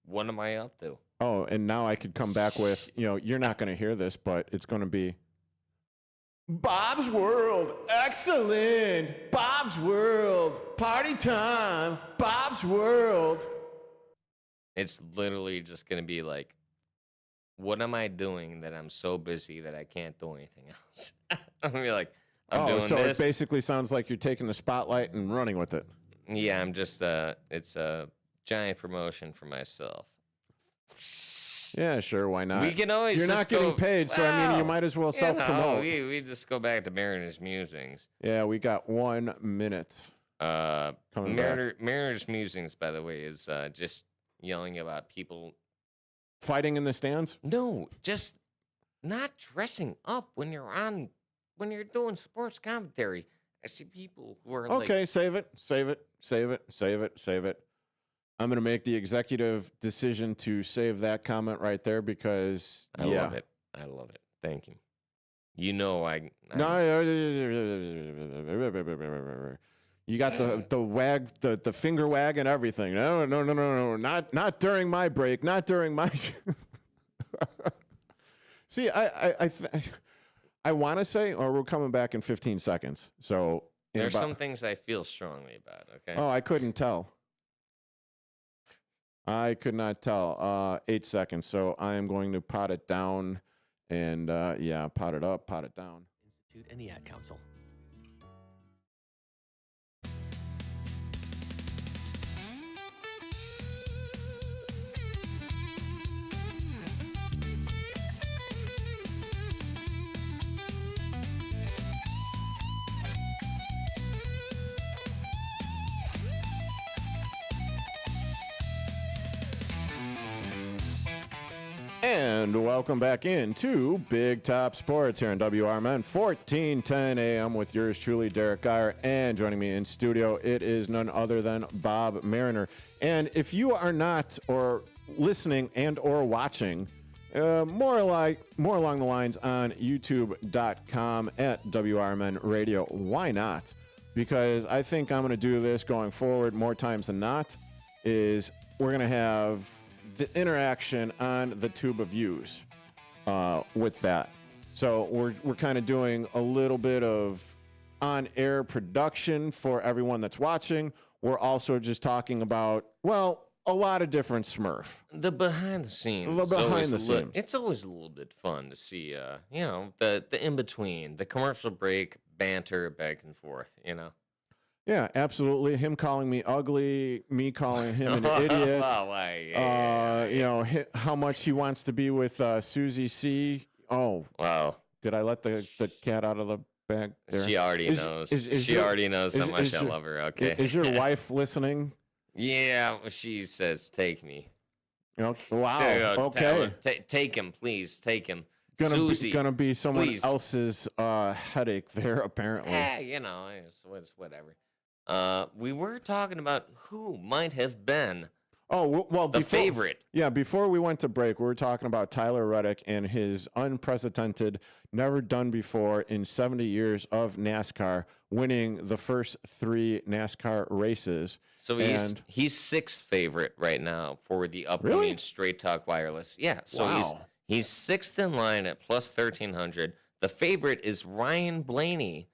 S5: what am I up to?
S4: Oh, and now I could come back with, you're not going to hear this, but it's going to be Bob's World. Excellent. Bob's World. Party time. Bob's World.
S5: It's literally just going to be like, what am I doing that I'm so busy that I can't do anything else? I'm going to be like, I'm doing this.
S4: It basically sounds like you're taking the spotlight and running with it.
S5: Yeah, I'm just, it's giant promotion for myself.
S4: Yeah, sure. Why not?
S5: We can always
S4: You're
S5: just
S4: not getting
S5: go,
S4: paid, so I mean, you might as well self-promote.
S5: We just go back to Mariners Musings.
S4: Yeah, we got 1 minute. Coming back.
S5: Mariners Musings, by the way, is just yelling about people
S4: Fighting in the stands?
S5: No, just not dressing up when you're doing sports commentary. I see people who are
S4: Okay, save it. I'm going to make the executive decision to save that comment right there because
S5: I love it. I love it. Thank you. You know
S4: No, you got the wag, the finger wag and everything. No, not during my break. Not during my. See, I want to say, or we're coming back in 15 seconds. So
S5: there's some things I feel strongly about. Okay.
S4: Oh, I couldn't tell. I could not tell. 8 seconds. So I am going to pot it down, and pot it up, pot it down.
S20: Institute and the Ad Council.
S4: And welcome back into Big Top Sports here on WRMN 1410 AM with yours truly, Derrick Geyer. And joining me in studio, it is none other than Bob Mariner. And if you are not or listening and or watching, more along the lines on youtube.com at WRMN Radio, why not? Because I think I'm going to do this going forward more times than not, is we're going to have the interaction on the tube of views with that. So we're kind of doing a little bit of on-air production for everyone that's watching. We're also just talking about, well, a lot of different Smurf.
S5: The behind the scenes. It's always a little bit fun to see, the in-between, the commercial break, banter back and forth,
S4: Yeah, absolutely. Him calling me ugly, me calling him an idiot. How much he wants to be with Susie C. Oh,
S5: wow.
S4: Did I let the cat out of the bag there?
S5: She already knows. She already knows how much I love her, okay?
S4: Is your wife listening?
S5: Yeah, she says, take me.
S4: Wow, okay.
S5: Take him, please, take him.
S4: Susie, gonna be someone else's headache there, apparently.
S5: It's whatever. We were talking about who might have been the favorite.
S4: Yeah, before we went to break, we were talking about Tyler Reddick and his unprecedented, never done before in 70 years of NASCAR, winning the first 3 NASCAR races.
S5: So he's 6th favorite right now for the upcoming Straight Talk Wireless. Yeah, so he's 6th in line at plus 1,300. The favorite is Ryan Blaney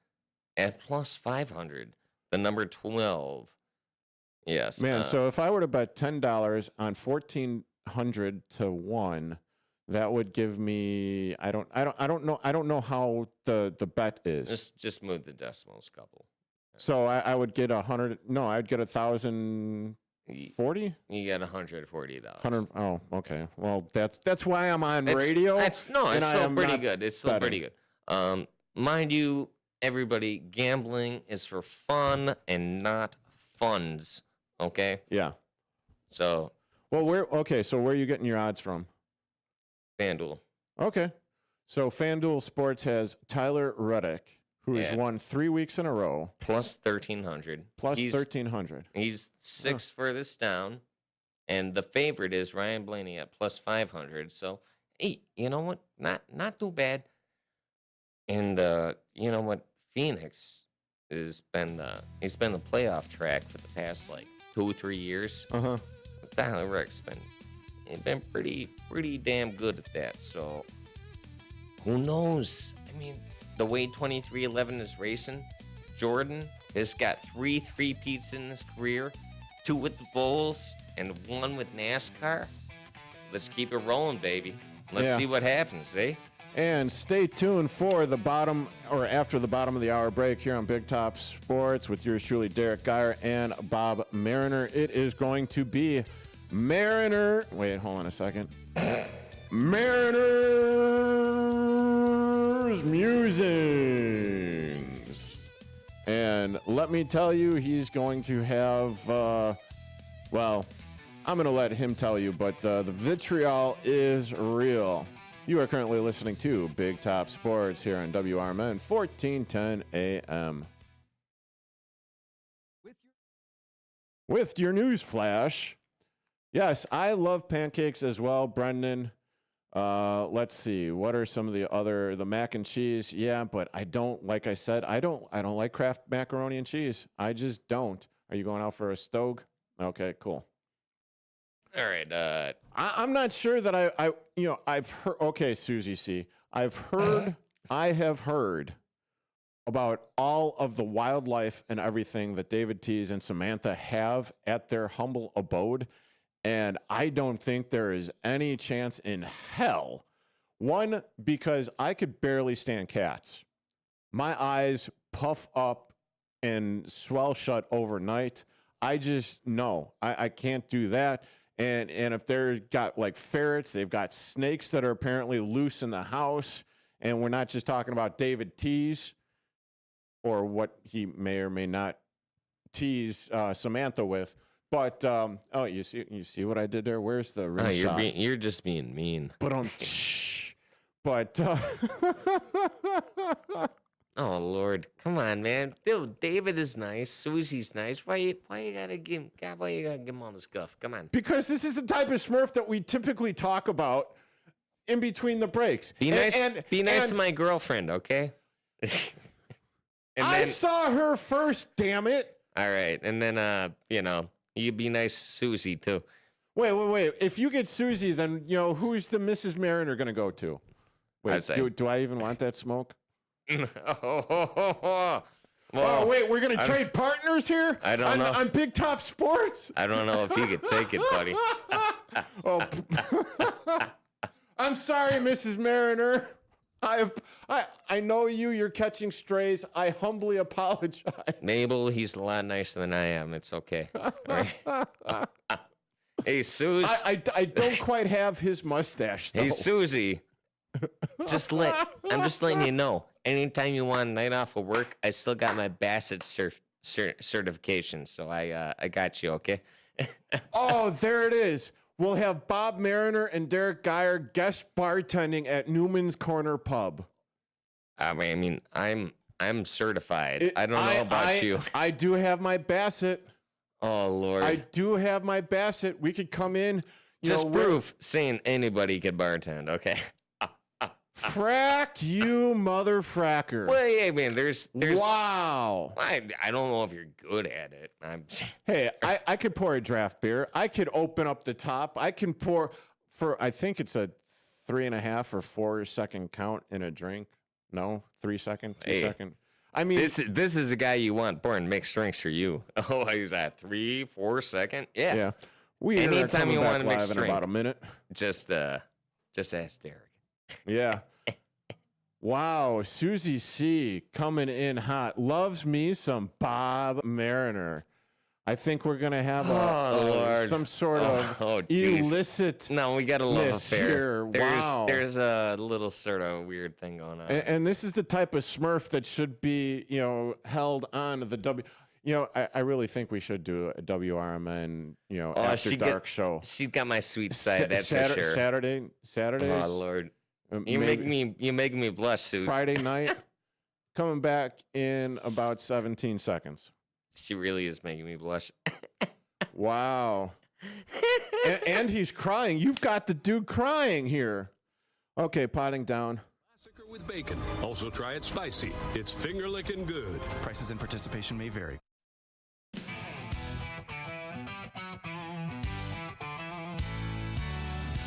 S5: at plus 500. The number 12. Yes.
S4: Man, so if I were to bet $10 on 1,400 to 1, that would give me I don't know how the bet is.
S5: Just move the decimals couple.
S4: So I would get I'd get 1,040?
S5: You get $140.
S4: 100. Oh, okay. Well, that's why I'm on radio.
S5: It's still pretty good. It's still pretty good. Mind you, everybody, gambling is for fun and not funds. Okay?
S4: Yeah.
S5: So.
S4: Well, where are you getting your odds from?
S5: FanDuel.
S4: Okay. So FanDuel Sports has Tyler Reddick, who has won 3 weeks in a row.
S5: Plus 1,300.
S4: Plus 1,300.
S5: He's 6th furthest down. And the favorite is Ryan Blaney at plus 500. So, hey, you know what? Not too bad. And you know what? Phoenix has been the playoff track for the past 2-3 years. Tyler Reddick's been pretty damn good at that. So who knows? I mean, the way 2311 is racing, Jordan has got 3 3-peats in his career, 2 with the Bulls and 1 with NASCAR. Let's keep it rolling, baby. Let's
S4: Yeah.
S5: see what happens, eh?
S4: And stay tuned for the bottom or after the bottom of the hour break here on Big Top Sports with yours truly, Derrick Geyer and Bob Mariner. It is going to be Mariner. Wait, hold on a second. Mariner's Musings. And let me tell you, he's going to have, well, I'm going to let him tell you, but the vitriol is real. You are currently listening to Big Top Sports here on WRMN 1410 AM. With your news flash, yes, I love pancakes as well, Brendan. Let's see, what are some of the mac and cheese? Yeah, but I don't, like I said, I don't like Kraft macaroni and cheese. I just don't. Are you going out for a stogue? Okay, cool.
S5: All right.
S4: I'm not sure that I've heard. Okay, Susie C. I have heard about all of the wildlife and everything that David Tees and Samantha have at their humble abode, and I don't think there is any chance in hell. One, because I could barely stand cats. My eyes puff up and swell shut overnight. I just no, I can't do that. And if they've got like ferrets, they've got snakes that are apparently loose in the house. And we're not just talking about David Tees or what he may or may not tease Samantha with. But oh, you see what I did there? Where's the rim shot?
S5: You're just being mean.
S4: But
S5: oh Lord, come on, man. Dude, David is nice. Susie's nice. Why you gotta give him all this guff? Come on.
S4: Because this is the type of Smurf that we typically talk about in between the breaks.
S5: Be nice to my girlfriend, okay?
S4: I saw her first, damn it.
S5: All right, and then you be nice to Susie too.
S4: Wait. If you get Susie, then who's the Mrs. Mariner gonna go to? Wait, do I even want that smoke?
S5: Well,
S4: oh, wait, we're going to trade partners here?
S5: I don't know.
S4: On Big Top Sports?
S5: I don't know if you could take it, buddy.
S4: Oh, I'm sorry, Mrs. Mariner. I know you're catching strays. I humbly apologize.
S5: Mabel, he's a lot nicer than I am. It's okay. Right? Hey, Susie.
S4: I don't quite have his mustache, though.
S5: Hey, Susie. I'm just letting you know. Anytime you want a night off of work, I still got my Bassett certification, so I got you, okay?
S4: Oh, there it is. We'll have Bob Mariner and Derrick Geyer guest bartending at Newman's Corner Pub.
S5: I mean, I'm certified. I don't know about you.
S4: I do have my Bassett.
S5: Oh Lord.
S4: I do have my Bassett. We could come in.
S5: Just proof saying anybody could bartend, okay?
S4: Frack you, mother fracker.
S5: Well, yeah, man, there's
S4: wow.
S5: I don't know if you're good at it.
S4: Hey, I could pour a draft beer. I could open up the top. I can pour for, I think it's a 3.5 or 4 second count in a drink. No, 3 second, 2 second. I mean,
S5: this is a guy you want pouring mixed drinks for you. Oh, he's at 3, 4 second. Yeah.
S4: Yeah.
S5: Anytime you want a mixed
S4: in
S5: drink,
S4: about a minute.
S5: Just ask Derrick.
S4: Yeah. Wow, Susie C coming in hot. Loves me some Bob Mariner. I think we're gonna have some sort of illicit.
S5: No, we got a love affair.
S4: Wow.
S5: There's a little sort of weird thing going on.
S4: And this is the type of Smurf that should be, held on the W. I really think we should do a WRMN, after dark show.
S5: She's got my sweet side, that's for sure.
S4: Saturdays.
S5: Oh Lord. You make me blush, Susie.
S4: Friday night, coming back in about 17 seconds.
S5: She really is making me blush.
S4: Wow. and he's crying. You've got the dude crying here. Okay, potting down.
S20: Classicer with bacon. Also try it spicy. It's finger-licking good.
S16: Prices and participation may vary.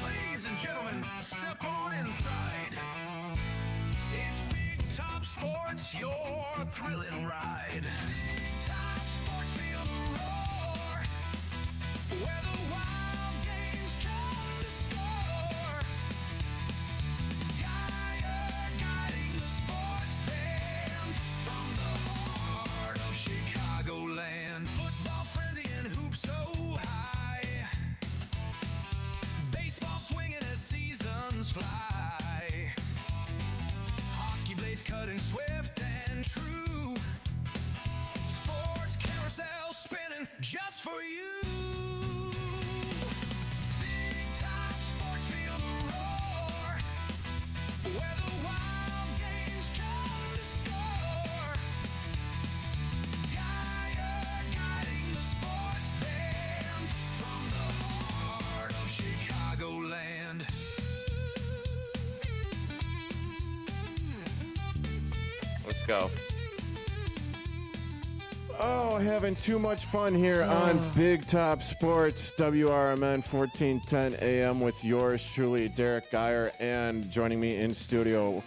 S3: Ladies and gentlemen, step on inside. It's Big Top Sports, your thrilling ride. Big Top Sports, feel the roar. Where the wild games come to score.
S5: go.
S4: Oh, having too much fun here on Big Top Sports, WRMN 1410 AM with yours truly, Derrick Geyer, and joining me in studio,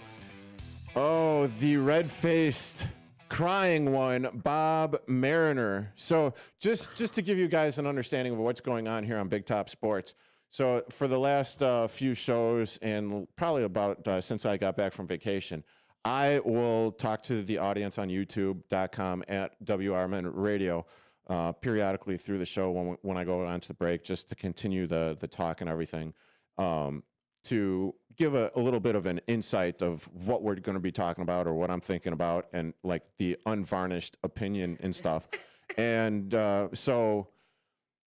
S4: the red-faced, crying one, Bob Mariner. So just to give you guys an understanding of what's going on here on Big Top Sports. So for the last few shows and probably about since I got back from vacation, I will talk to the audience on youtube.com at WRMN Radio periodically through the show when I go on to the break, just to continue the talk and everything, to give a little bit of an insight of what we're going to be talking about or what I'm thinking about, and like the unvarnished opinion and stuff. And so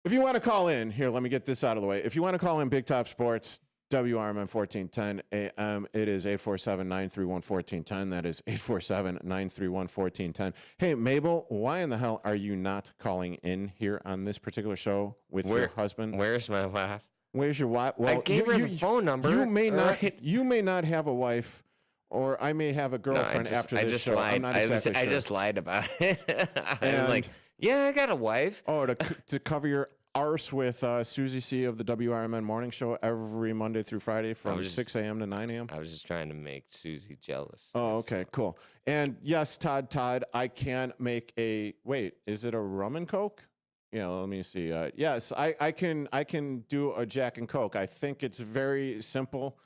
S4: if you want to call in, here, let me get this out of the way. If you want to call in Big Top Sports, WRMN 1410 AM, it is 847-931-1410. That is 847-931-1410. Hey, Mabel, why in the hell are you not calling in here on this particular show with your husband?
S5: Where's my wife?
S4: Where's your wife? Well,
S5: I gave her the phone number.
S4: You may not.
S5: Right?
S4: You may not have a wife, or I may have a girlfriend after this show.
S5: Lied.
S4: I'm not exactly sure.
S5: I just lied about it. I was like, yeah, I got a wife.
S4: Oh, to cover your arse with Susie C of the WRMN Morning Show every Monday through Friday from 6 a.m. to 9 a.m.
S5: I was just trying to make Susie jealous.
S4: Oh, okay, cool. And yes, Todd, I can make a, wait, is it a rum and Coke? Yeah, let me see. Yes, I can do a Jack and Coke. I think it's very simple.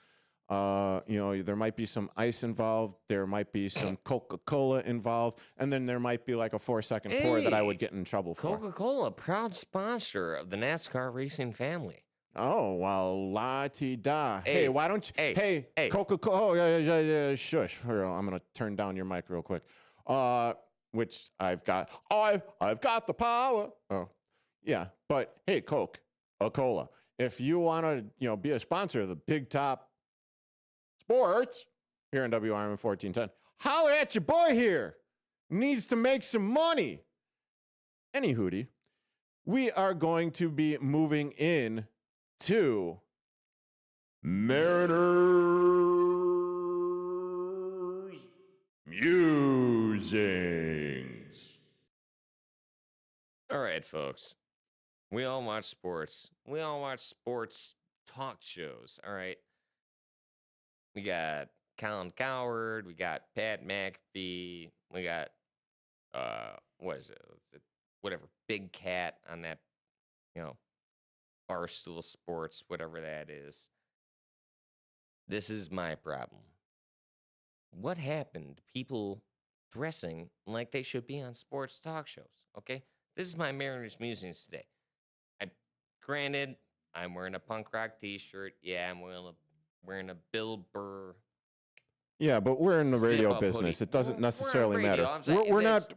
S4: There might be some ice involved. There might be some Coca-Cola involved. And then there might be like a 4-second pour that I would get in trouble for.
S5: Coca-Cola, proud sponsor of the NASCAR racing family.
S4: Oh, well, la-ti-da. Hey, why don't you...
S5: Hey.
S4: Coca-Cola. Oh, yeah, shush. Here, I'm going to turn down your mic real quick. Which I've got. I've got the power. Oh, yeah. But, hey, Coca-Cola, if you want to, be a sponsor of the Big Top Sports here in WRMN 1410, holler at your boy here. Needs to make some money. Any hootie, we are going to be moving in to Mariners Musings.
S5: All right, folks. We all watch sports. We all watch sports talk shows. All right. We got Colin Cowherd. We got Pat McAfee. We got, what is it? Whatever, Big Cat on that, Barstool Sports, whatever that is. This is my problem. What happened to people dressing like they should be on sports talk shows? Okay? This is my Mariners Musings today. Granted, I'm wearing a punk rock t-shirt. Yeah, I'm wearing a Bill Burr.
S4: Yeah, but we're in the radio business.
S5: Hoodie.
S4: It doesn't necessarily
S5: radio.
S4: matter.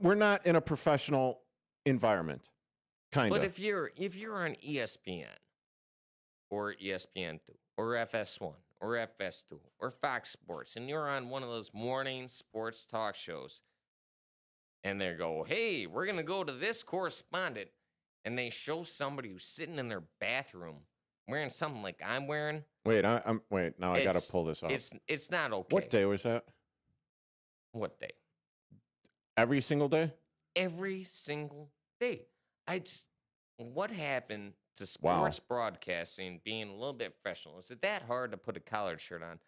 S4: We're not in a professional environment. Kind of.
S5: But if you're on ESPN or ESPN2 or FS1 or FS2 or Fox Sports, and you're on one of those morning sports talk shows, and they go, "Hey, we're gonna go to this correspondent," and they show somebody who's sitting in their bathroom wearing something like I'm wearing.
S4: Wait, I got to pull this off.
S5: It's not okay.
S4: What day was that?
S5: What day?
S4: Every single day?
S5: Every single day. What happened to sports broadcasting being a little bit professional? Is it that hard to put a collared shirt on?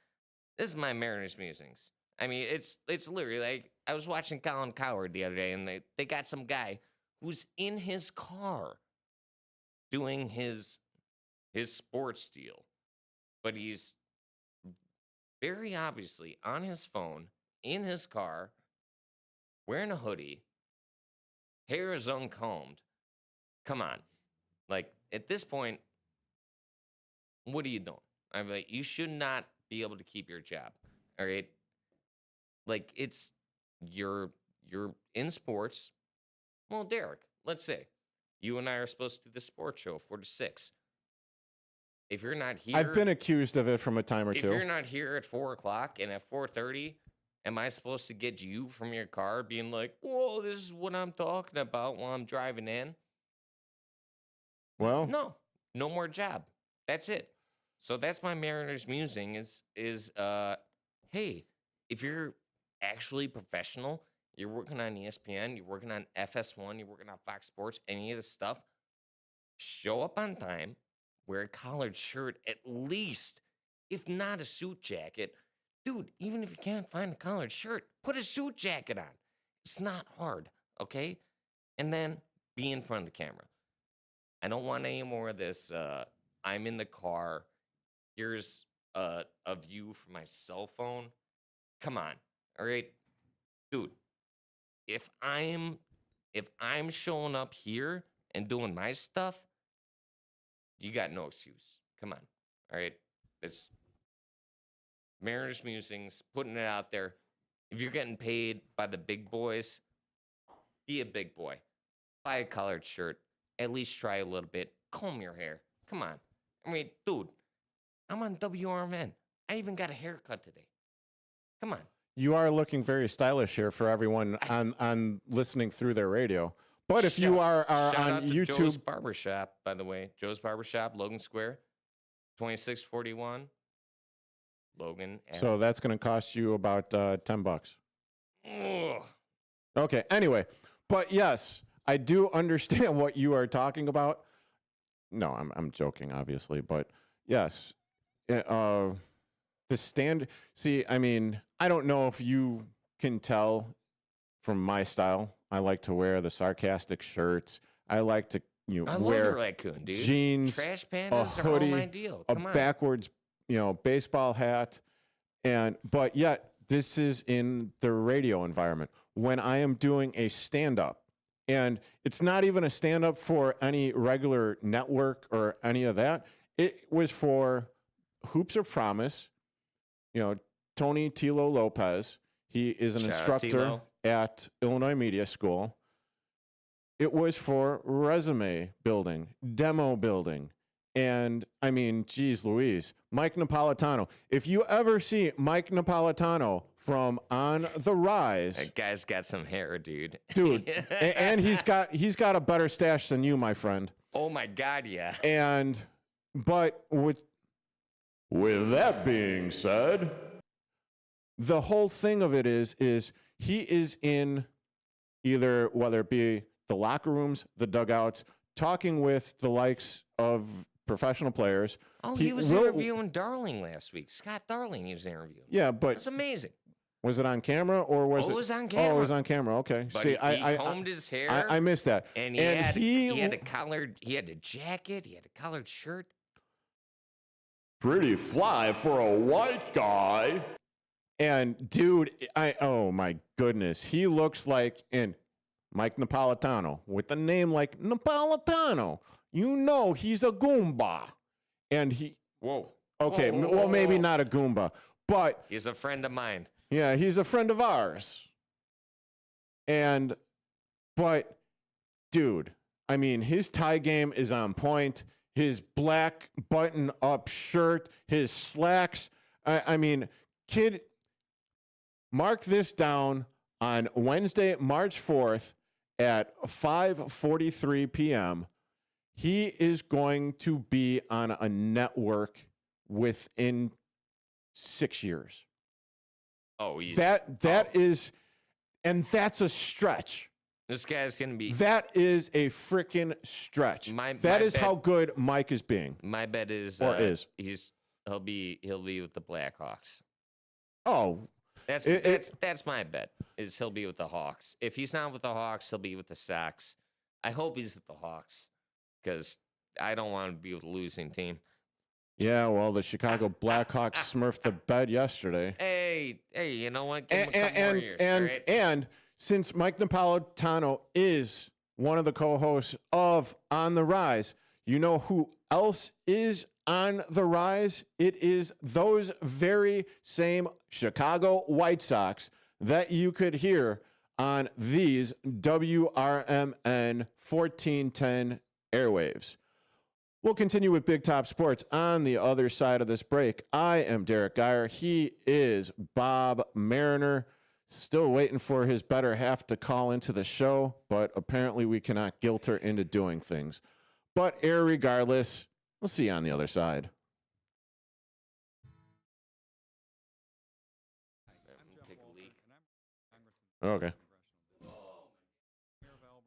S5: This is my Mariners Musings. I mean, it's literally like I was watching Colin Cowherd the other day, and they got some guy who's in his car doing his sports deal, but he's very obviously on his phone in his car, wearing a hoodie, hair is uncombed. Come on. Like, at this point, what are you doing? I'm like, you should not be able to keep your job. All right? Like, you're in sports. Well, Derrick, let's say you and I are supposed to do the sports show 4 to 6. If you're not here,
S4: I've been accused of it from a time or two.
S5: If you're not here at 4 o'clock and at 4:30, am I supposed to get you from your car being like, "Whoa, this is what I'm talking about while I'm driving in"?
S4: Well,
S5: no more job. That's it. So that's my Mariners musing is hey, if you're actually professional, you're working on ESPN, you're working on FS1, you're working on Fox Sports, any of this stuff, show up on time, wear a collared shirt at least, if not a suit jacket. Dude, even if you can't find a collared shirt, put a suit jacket on. It's not hard, okay? And then be in front of the camera. I don't want any more of this, I'm in the car, here's a view from my cell phone. Come on, all right? Dude, if I'm showing up here and doing my stuff, you got no excuse. Come on, all right? It's Mariners Musings, putting it out there. If you're getting paid by the big boys, be a big boy. Buy a collared shirt. At least try a little bit. Comb your hair. Come on. I mean, dude, I'm on WRMN. I even got a haircut today. Come on.
S4: You are looking very stylish here for everyone on listening through their radio. But if you are
S5: Shout
S4: on
S5: out to
S4: YouTube,
S5: Joe's Barbershop, by the way. Joe's Barbershop, Logan Square, 2641. Logan.
S4: so that's going to cost you about $10.
S5: Ugh.
S4: Okay. Anyway, but yes, I do understand what you are talking about. No, I'm joking, obviously, but yes, the stand. See, I mean, I don't know if you can tell from my style. I like to wear the sarcastic shirts. I like to
S5: I
S4: wear
S5: love the raccoon, dude.
S4: jeans,
S5: Trash
S4: a
S5: pandas are
S4: hoodie,
S5: all my deal.
S4: a
S5: Come on.
S4: backwards, baseball hat, but yet this is in the radio environment when I am doing a stand-up. And it's not even a stand-up for any regular network or any of that. It was for Hoops of Promise. Tony Tilo Lopez. He is an
S5: Shout out
S4: instructor
S5: Tilo.
S4: at Illinois Media School. It was for resume building, demo building. And I mean, geez Louise, Mike Napolitano. If you ever see Mike Napolitano from On the Rise,
S5: That guy's got some hair, dude.
S4: dude, and he's got a better stash than you, my friend.
S5: Oh my God, yeah.
S4: But with that being said, the whole thing of it is he is in either, whether it be the locker rooms, the dugouts, talking with the likes of professional players.
S5: Oh, he was interviewing Darling last week. Scott Darling, he was interviewing.
S4: Yeah, but
S5: That's amazing.
S4: was it on camera or was it?
S5: It was on
S4: Oh,
S5: camera.
S4: it was on camera. Okay.
S5: But
S4: See,
S5: he
S4: I
S5: combed his hair.
S4: I missed that.
S5: And he had a collared, he had a jacket, he had a collared shirt.
S4: Pretty fly for a white guy. And dude, oh my goodness, he looks like Mike Napolitano with a name like Napolitano. He's a Goomba. And
S5: Whoa.
S4: Okay,
S5: Whoa, whoa,
S4: well,
S5: whoa,
S4: maybe
S5: whoa.
S4: not a Goomba, but
S5: He's a friend of mine.
S4: yeah, he's a friend of ours. But dude, I mean, his tie game is on point. His black button-up shirt, his slacks. I mean, kid, mark this down on Wednesday, March 4th at 5:43 p.m. He is going to be on a network within 6 years.
S5: Oh, he's,
S4: That is, and that's a stretch.
S5: this guy's gonna be.
S4: That is a freaking stretch. That is how good Mike is being.
S5: My bet is he'll be with the Blackhawks.
S4: Oh,
S5: That's my bet. Is he'll be with the Hawks. If he's not with the Hawks, he'll be with the Sox. I hope he's with the Hawks because I don't want to be with a losing team.
S4: yeah. Well, the Chicago Blackhawks smurfed the bed yesterday.
S5: Hey, you know what? Give him a couple more years, all right?
S4: And since Mike Napolitano is one of the co-hosts of On the Rise, you know who else is on the rise? It is those very same Chicago White Sox that you could hear on these WRMN 1410 airwaves. We'll continue with Big Top Sports on the other side of this break. I am Derrick Geyer. He is Bob Mariner. Still waiting for his better half to call into the show, but apparently we cannot guilt her into doing things. But irregardless, we'll see you on the other side. Okay.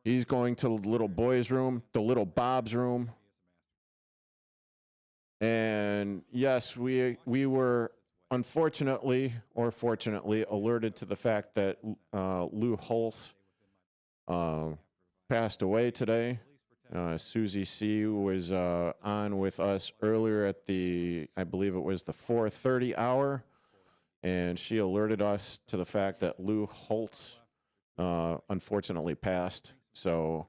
S4: He's going to the little boy's room, the little Bob's room. And yes, we were unfortunately or fortunately alerted to the fact that Lou Holtz passed away today. Susie C was on with us earlier at I believe it was the 4:30 hour, and she alerted us to the fact that Lou Holtz unfortunately passed. So,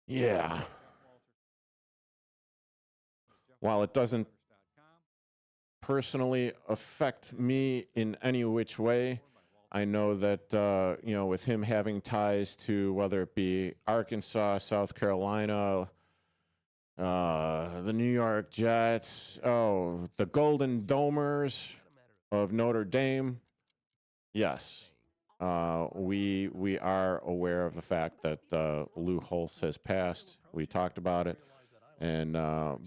S4: yeah. While it doesn't personally affect me in any which way, I know that, with him having ties to whether it be Arkansas, South Carolina, the New York Jets, the Golden Domers of Notre Dame, yes, we are aware of the fact that Lou Holtz has passed. We talked about it, and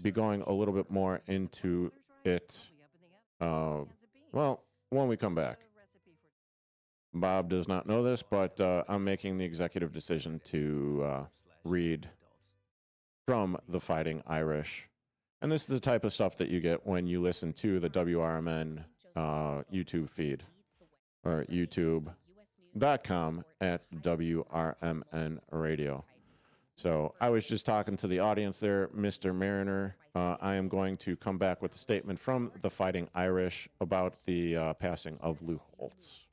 S4: be going a little bit more into it, when we come back. Bob does not know this, but I'm making the executive decision to read from the Fighting Irish. And this is the type of stuff that you get when you listen to the WRMN YouTube feed, or youtube.com at WRMN Radio. So I was just talking to the audience there, Mr. Mariner. I am going to come back with a statement from the Fighting Irish about the passing of Lou Holtz.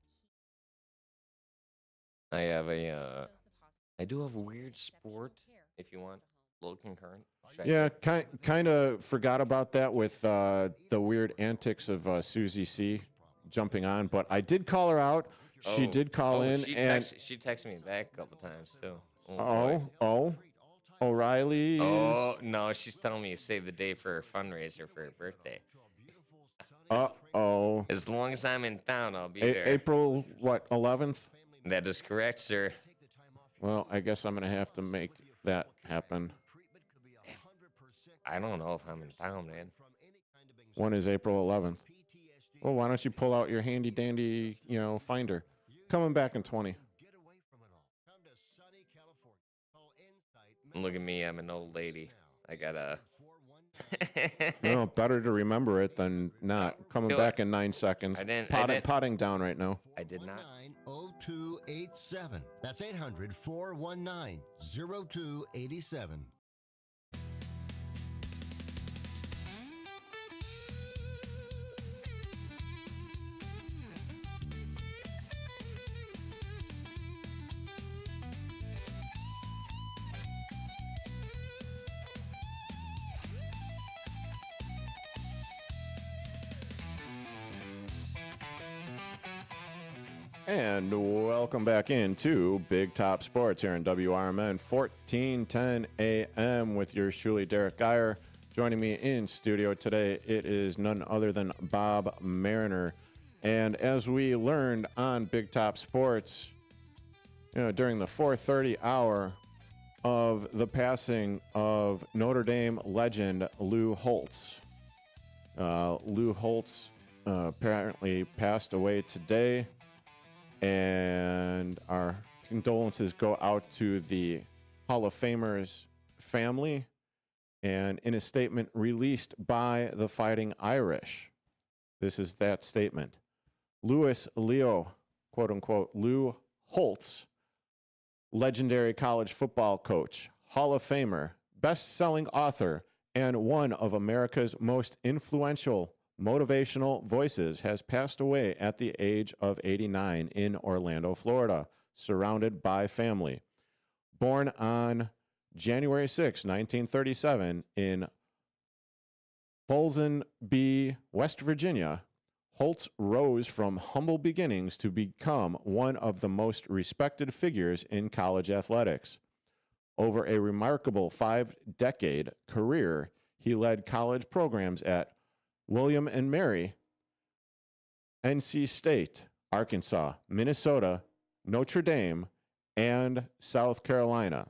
S5: I do have a weird sport, if you want, a little concurrent.
S4: Yeah, kind of forgot about that with the weird antics of Susie C jumping on, but I did call her out. She did call in,
S5: she
S4: and
S5: texted me back a couple times too.
S4: O'Reilly's.
S5: Oh no, she's telling me to save the day for her fundraiser for her birthday. As long as I'm in town, I'll be there.
S4: April 11th?
S5: That is correct, sir.
S4: Well, I guess I'm gonna have to make that happen.
S5: I don't know if I'm in town, man.
S4: When is April 11th? Well, why don't you pull out your handy dandy, finder? Coming back in 20.
S5: Look at me, I'm an old lady. I gotta.
S4: No, better to remember it than not. Coming back in 9 seconds. Potting down right now.
S5: I did not.
S21: 0287. That's 800-419-0287.
S4: And welcome back into Big Top Sports here in WRMN 1410 AM with yours truly, Derrick Geyer. Joining me in studio today, it is none other than Bob Mariner. And as we learned on Big Top Sports, during the 4:30 hour of the passing of Notre Dame legend Lou Holtz. Lou Holtz apparently passed away today. And our condolences go out to the Hall of Famer's family. And in a statement released by the Fighting Irish, this is that statement. Louis Leo, quote unquote, Lou Holtz, legendary college football coach, Hall of Famer, best-selling author, and one of America's most influential motivational voices, has passed away at the age of 89 in Orlando, Florida, surrounded by family. Born on January 6, 1937 in Folsom-B, West Virginia, Holtz rose from humble beginnings to become one of the most respected figures in college athletics. Over a remarkable 5-decade career, he led college programs at William and Mary, NC State, Arkansas, Minnesota, Notre Dame, and South Carolina.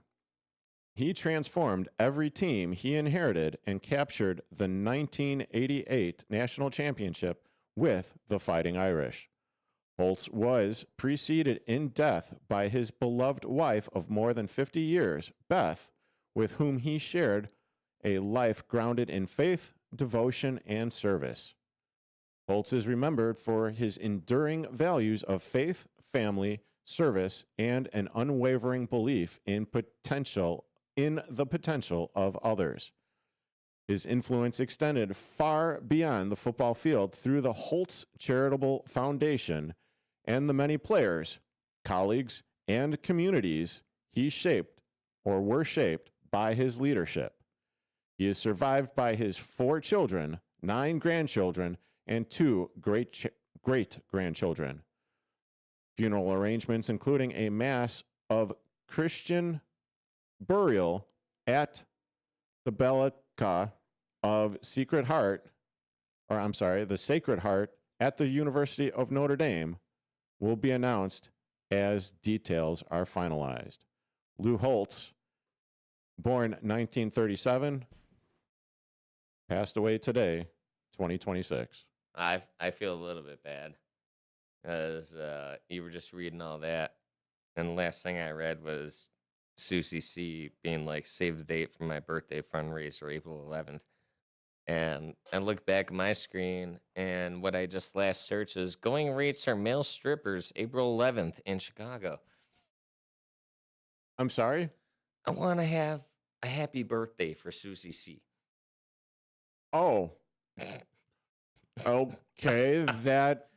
S4: He transformed every team he inherited and captured the 1988 national championship with the Fighting Irish. Holtz was preceded in death by his beloved wife of more than 50 years, Beth, with whom he shared a life grounded in faith, devotion, and service. Holtz is remembered for his enduring values of faith, family, service, and an unwavering belief in the potential of others. His influence extended far beyond the football field through the Holtz Charitable Foundation and the many players, colleagues, and communities he shaped or were shaped by his leadership. He is survived by his 4 children, 9 grandchildren, and 2 great-grandchildren. Funeral arrangements, including a mass of Christian burial at the Basilica of the Sacred Heart at the University of Notre Dame, will be announced as details are finalized. Lou Holtz, born 1937, passed away today, 2026.
S5: I feel a little bit bad because you were just reading all that, and the last thing I read was Susie C being like, save the date for my birthday fundraiser, April 11th. And I looked back at my screen, and what I just last searched is going rates are male strippers, April 11th in Chicago.
S4: I'm sorry?
S5: I want to have a happy birthday for Susie C.
S4: Oh. Okay, that...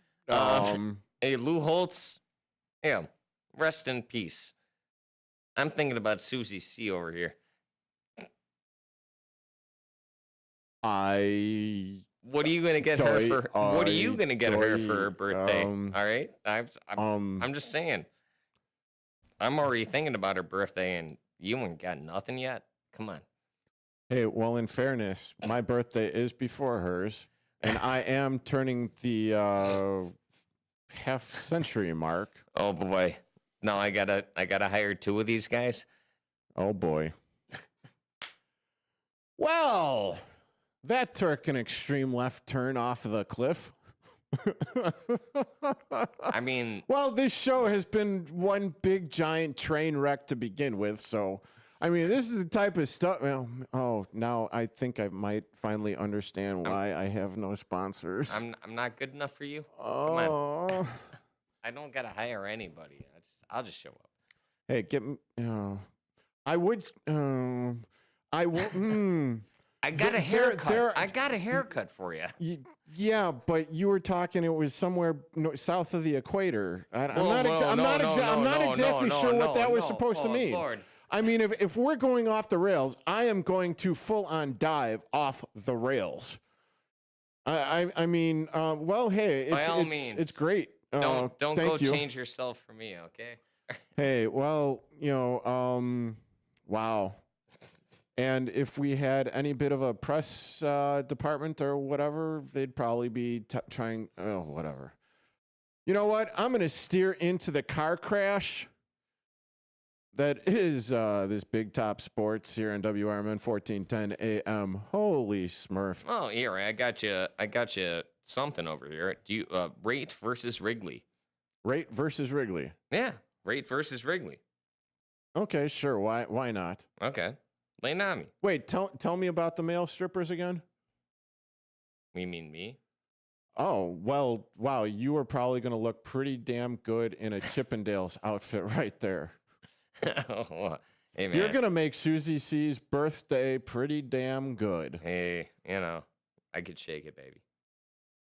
S5: Hey, Lou Holtz, yeah, rest in peace. I'm thinking about Susie C over here. What are you gonna get her for? What are you gonna get her for her birthday? All right, I'm just saying. I'm already thinking about her birthday, and you ain't got nothing yet. Come on.
S4: Hey, well, in fairness, my birthday is before hers, and I am turning the half-century mark.
S5: Oh boy! No, I gotta hire 2 of these guys.
S4: Oh boy. Well. That took an extreme left turn off the cliff.
S5: I mean...
S4: Well, this show has been one big, giant train wreck to begin with, so... I mean, this is the type of stuff... Well, now I think I might finally understand why I have no sponsors.
S5: I'm not good enough for you? Come on. I don't gotta hire anybody. I'll just show up.
S4: Hey, get me... I would... I will...
S5: I got a haircut. I got a haircut for you.
S4: Yeah, but you were talking. It was somewhere south of the equator. I'm not exactly sure what that was supposed to mean.
S5: Lord.
S4: I mean, if we're going off the rails, I am going to full on dive off the rails. I mean, well, hey,
S5: by all means,
S4: it's great.
S5: Don't go change yourself for me, okay?
S4: Hey, well, wow. And if we had any bit of a press department or whatever, they'd probably be trying, whatever. You know what? I'm going to steer into the car crash that is this Big Top Sports here on WRMN 1410 AM. Holy Smurf.
S5: Oh, here, I got you something over here. Do you Rate versus Wrigley?
S4: Rate versus Wrigley?
S5: Yeah, Rate versus Wrigley.
S4: Okay, sure. Why not?
S5: Okay. Lay on me.
S4: Wait, tell me about the male strippers again.
S5: You mean me?
S4: Oh, well, wow, you were probably going to look pretty damn good in a Chippendales outfit right there.
S5: Hey, man.
S4: You're going to make Susie C's birthday pretty damn good.
S5: Hey, I could shake it, baby.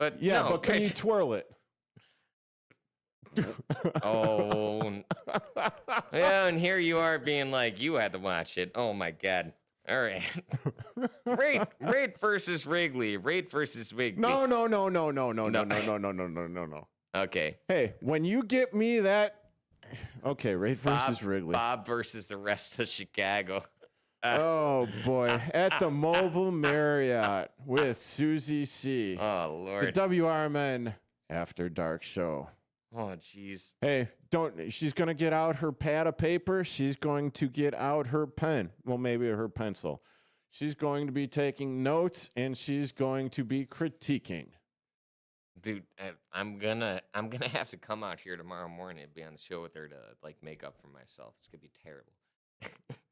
S5: But
S4: yeah,
S5: no,
S4: but can you twirl it?
S5: Oh. Yeah, and here you are being like, you had to watch it. Oh, my God. All right. Rate versus Wrigley. Rate versus Wrigley.
S4: No.
S5: Okay.
S4: Hey, when you get me that... Okay, Rate versus Wrigley.
S5: Bob versus the rest of Chicago.
S4: Oh, boy. At the Mobile Marriott with Susie C.
S5: Oh, Lord.
S4: The WRMN After Dark Show.
S5: Oh, jeez.
S4: Hey, she's going to get out her pad of paper. She's going to get out her pen. Well, maybe her pencil. She's going to be taking notes, and she's going to be critiquing.
S5: Dude, I'm gonna have to come out here tomorrow morning and be on the show with her to like make up for myself. It's gonna be terrible.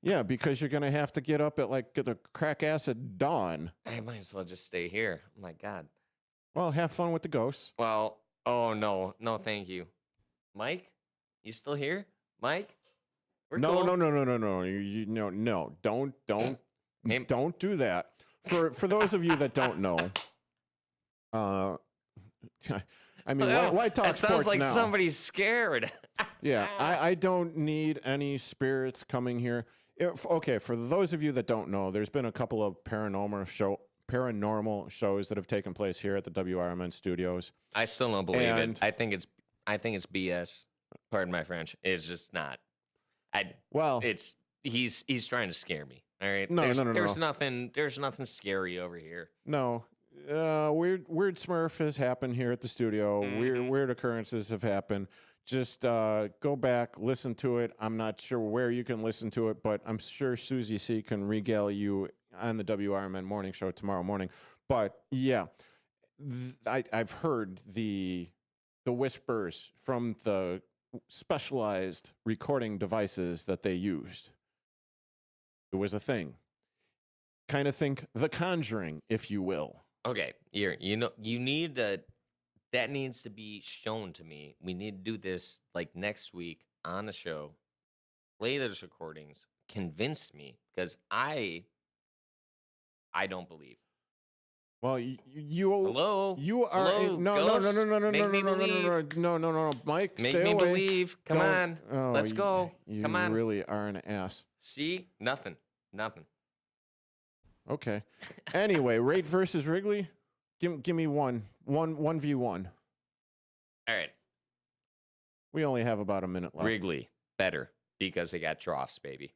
S4: Yeah, because you're gonna have to get up at like the crack ass at dawn.
S5: I might as well just stay here. Oh my God.
S4: Well, have fun with the ghosts.
S5: Well, oh no, thank you, Mike. You still here, Mike? We're
S4: No,
S5: cool.
S4: no. No. Don't don't do that. For those of you that don't know, I mean, why talk
S5: That sounds
S4: sports
S5: like
S4: now?
S5: somebody's scared.
S4: Yeah, I don't need any spirits coming here. Okay, for those of you that don't know, there's been a couple of paranormal shows that have taken place here at the WRMN studios.
S5: I still don't believe
S4: And-
S5: it. I think it's BS. Pardon my French. It's just not. He's trying to scare me. All right.
S4: No.
S5: There's nothing scary over here.
S4: No, weird Smurf has happened here at the studio. Weird occurrences have happened. Just go back, listen to it. I'm not sure where you can listen to it, but I'm sure Susie C can regale you on the WRMN morning show tomorrow morning. But yeah, I've heard the whispers from the specialized recording devices that they used. It was a thing. Kind of think The Conjuring, if you will.
S5: Okay, you need that needs to be shown to me. We need to do this like next week on the show. Play those recordings. Convince me, because I don't believe.
S4: Well, you
S5: hello.
S4: You are
S5: Hello,
S4: no,
S5: ghosts?
S4: no,
S5: Make me
S4: no, Mike.
S5: Make
S4: stay
S5: me
S4: away.
S5: believe. Come
S4: Don't-
S5: on.
S4: Oh,
S5: Let's go.
S4: You
S5: Come on.
S4: really are an ass.
S5: See, nothing.
S4: Okay. Anyway, Rate versus Wrigley. Give me one v1.
S5: All right.
S4: We only have about a minute left.
S5: Wrigley better because they got troughs, baby.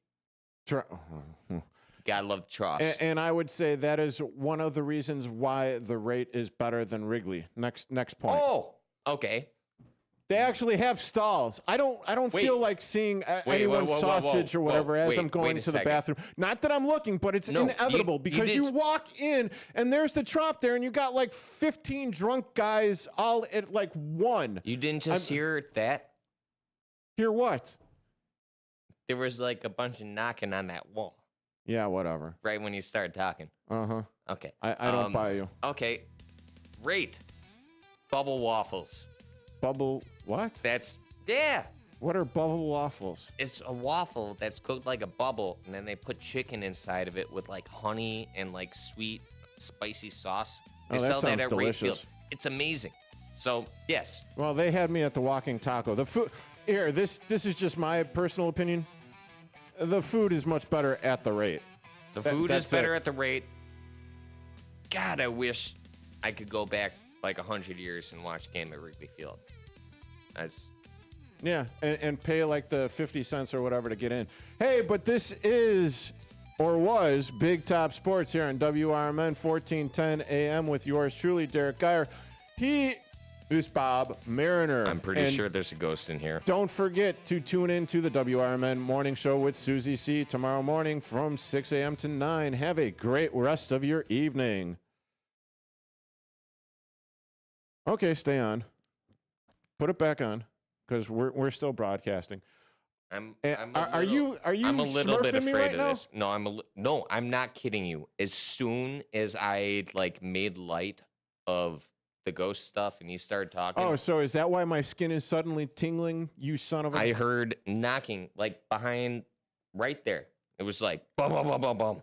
S5: Gotta love the troughs.
S4: And I would say that is one of the reasons why the Rate is better than Wrigley. Next point.
S5: Oh, okay.
S4: They actually have stalls. I don't
S5: Wait.
S4: feel like seeing
S5: Wait,
S4: anyone's
S5: whoa,
S4: sausage or whatever as
S5: wait,
S4: I'm going
S5: wait a
S4: to the
S5: second.
S4: bathroom. Not that I'm looking, but it's
S5: No,
S4: inevitable
S5: you
S4: because
S5: did
S4: you
S5: s-
S4: walk in and there's the trough there and you got like 15 drunk guys all at like one.
S5: You didn't just hear that?
S4: Hear what?
S5: There was like a bunch of knocking on that wall
S4: Yeah, whatever.
S5: right when you started talking.
S4: Uh-huh.
S5: Okay.
S4: I don't buy you.
S5: Okay. Rate. Bubble waffles.
S4: Bubble what?
S5: Yeah.
S4: What are bubble waffles?
S5: It's a waffle that's cooked like a bubble, and then they put chicken inside of it with like honey and like sweet, spicy sauce. They
S4: Oh, that
S5: sell
S4: sounds
S5: that at
S4: delicious.
S5: Rayfield. It's amazing. So yes,
S4: Well, they had me at the Walking Taco. The food here, this is just my personal opinion. The food is much better at the Rate.
S5: the
S4: That-
S5: food is
S4: that's
S5: better
S4: it.
S5: at the Rate. God, I wish I could go back like 100 years and watch a game at Wrigley Field. That's
S4: Yeah, and pay like the 50 cents or whatever to get in. Hey, but this is or was Big Top Sports here on WRMN 1410 AM with yours truly, Derrick Geyer. He is Bob Mariner.
S5: I'm pretty
S4: And
S5: sure there's a ghost in here.
S4: don't forget to tune in to the WRMN Morning Show with Susie C. tomorrow morning from 6 a.m. to 9. Have a great rest of your evening. Okay, stay on. Put it back on because we're still broadcasting.
S5: I'm
S4: Are you
S5: I'm a little bit
S4: smurfing me
S5: afraid
S4: right
S5: of
S4: now?
S5: this. No, I'm not kidding you. As soon as I like made light of the ghost stuff and you started talking,
S4: Oh, so is that why my skin is suddenly tingling, you son of a...
S5: I heard knocking like behind right there. It was like bum bum bum bum bum.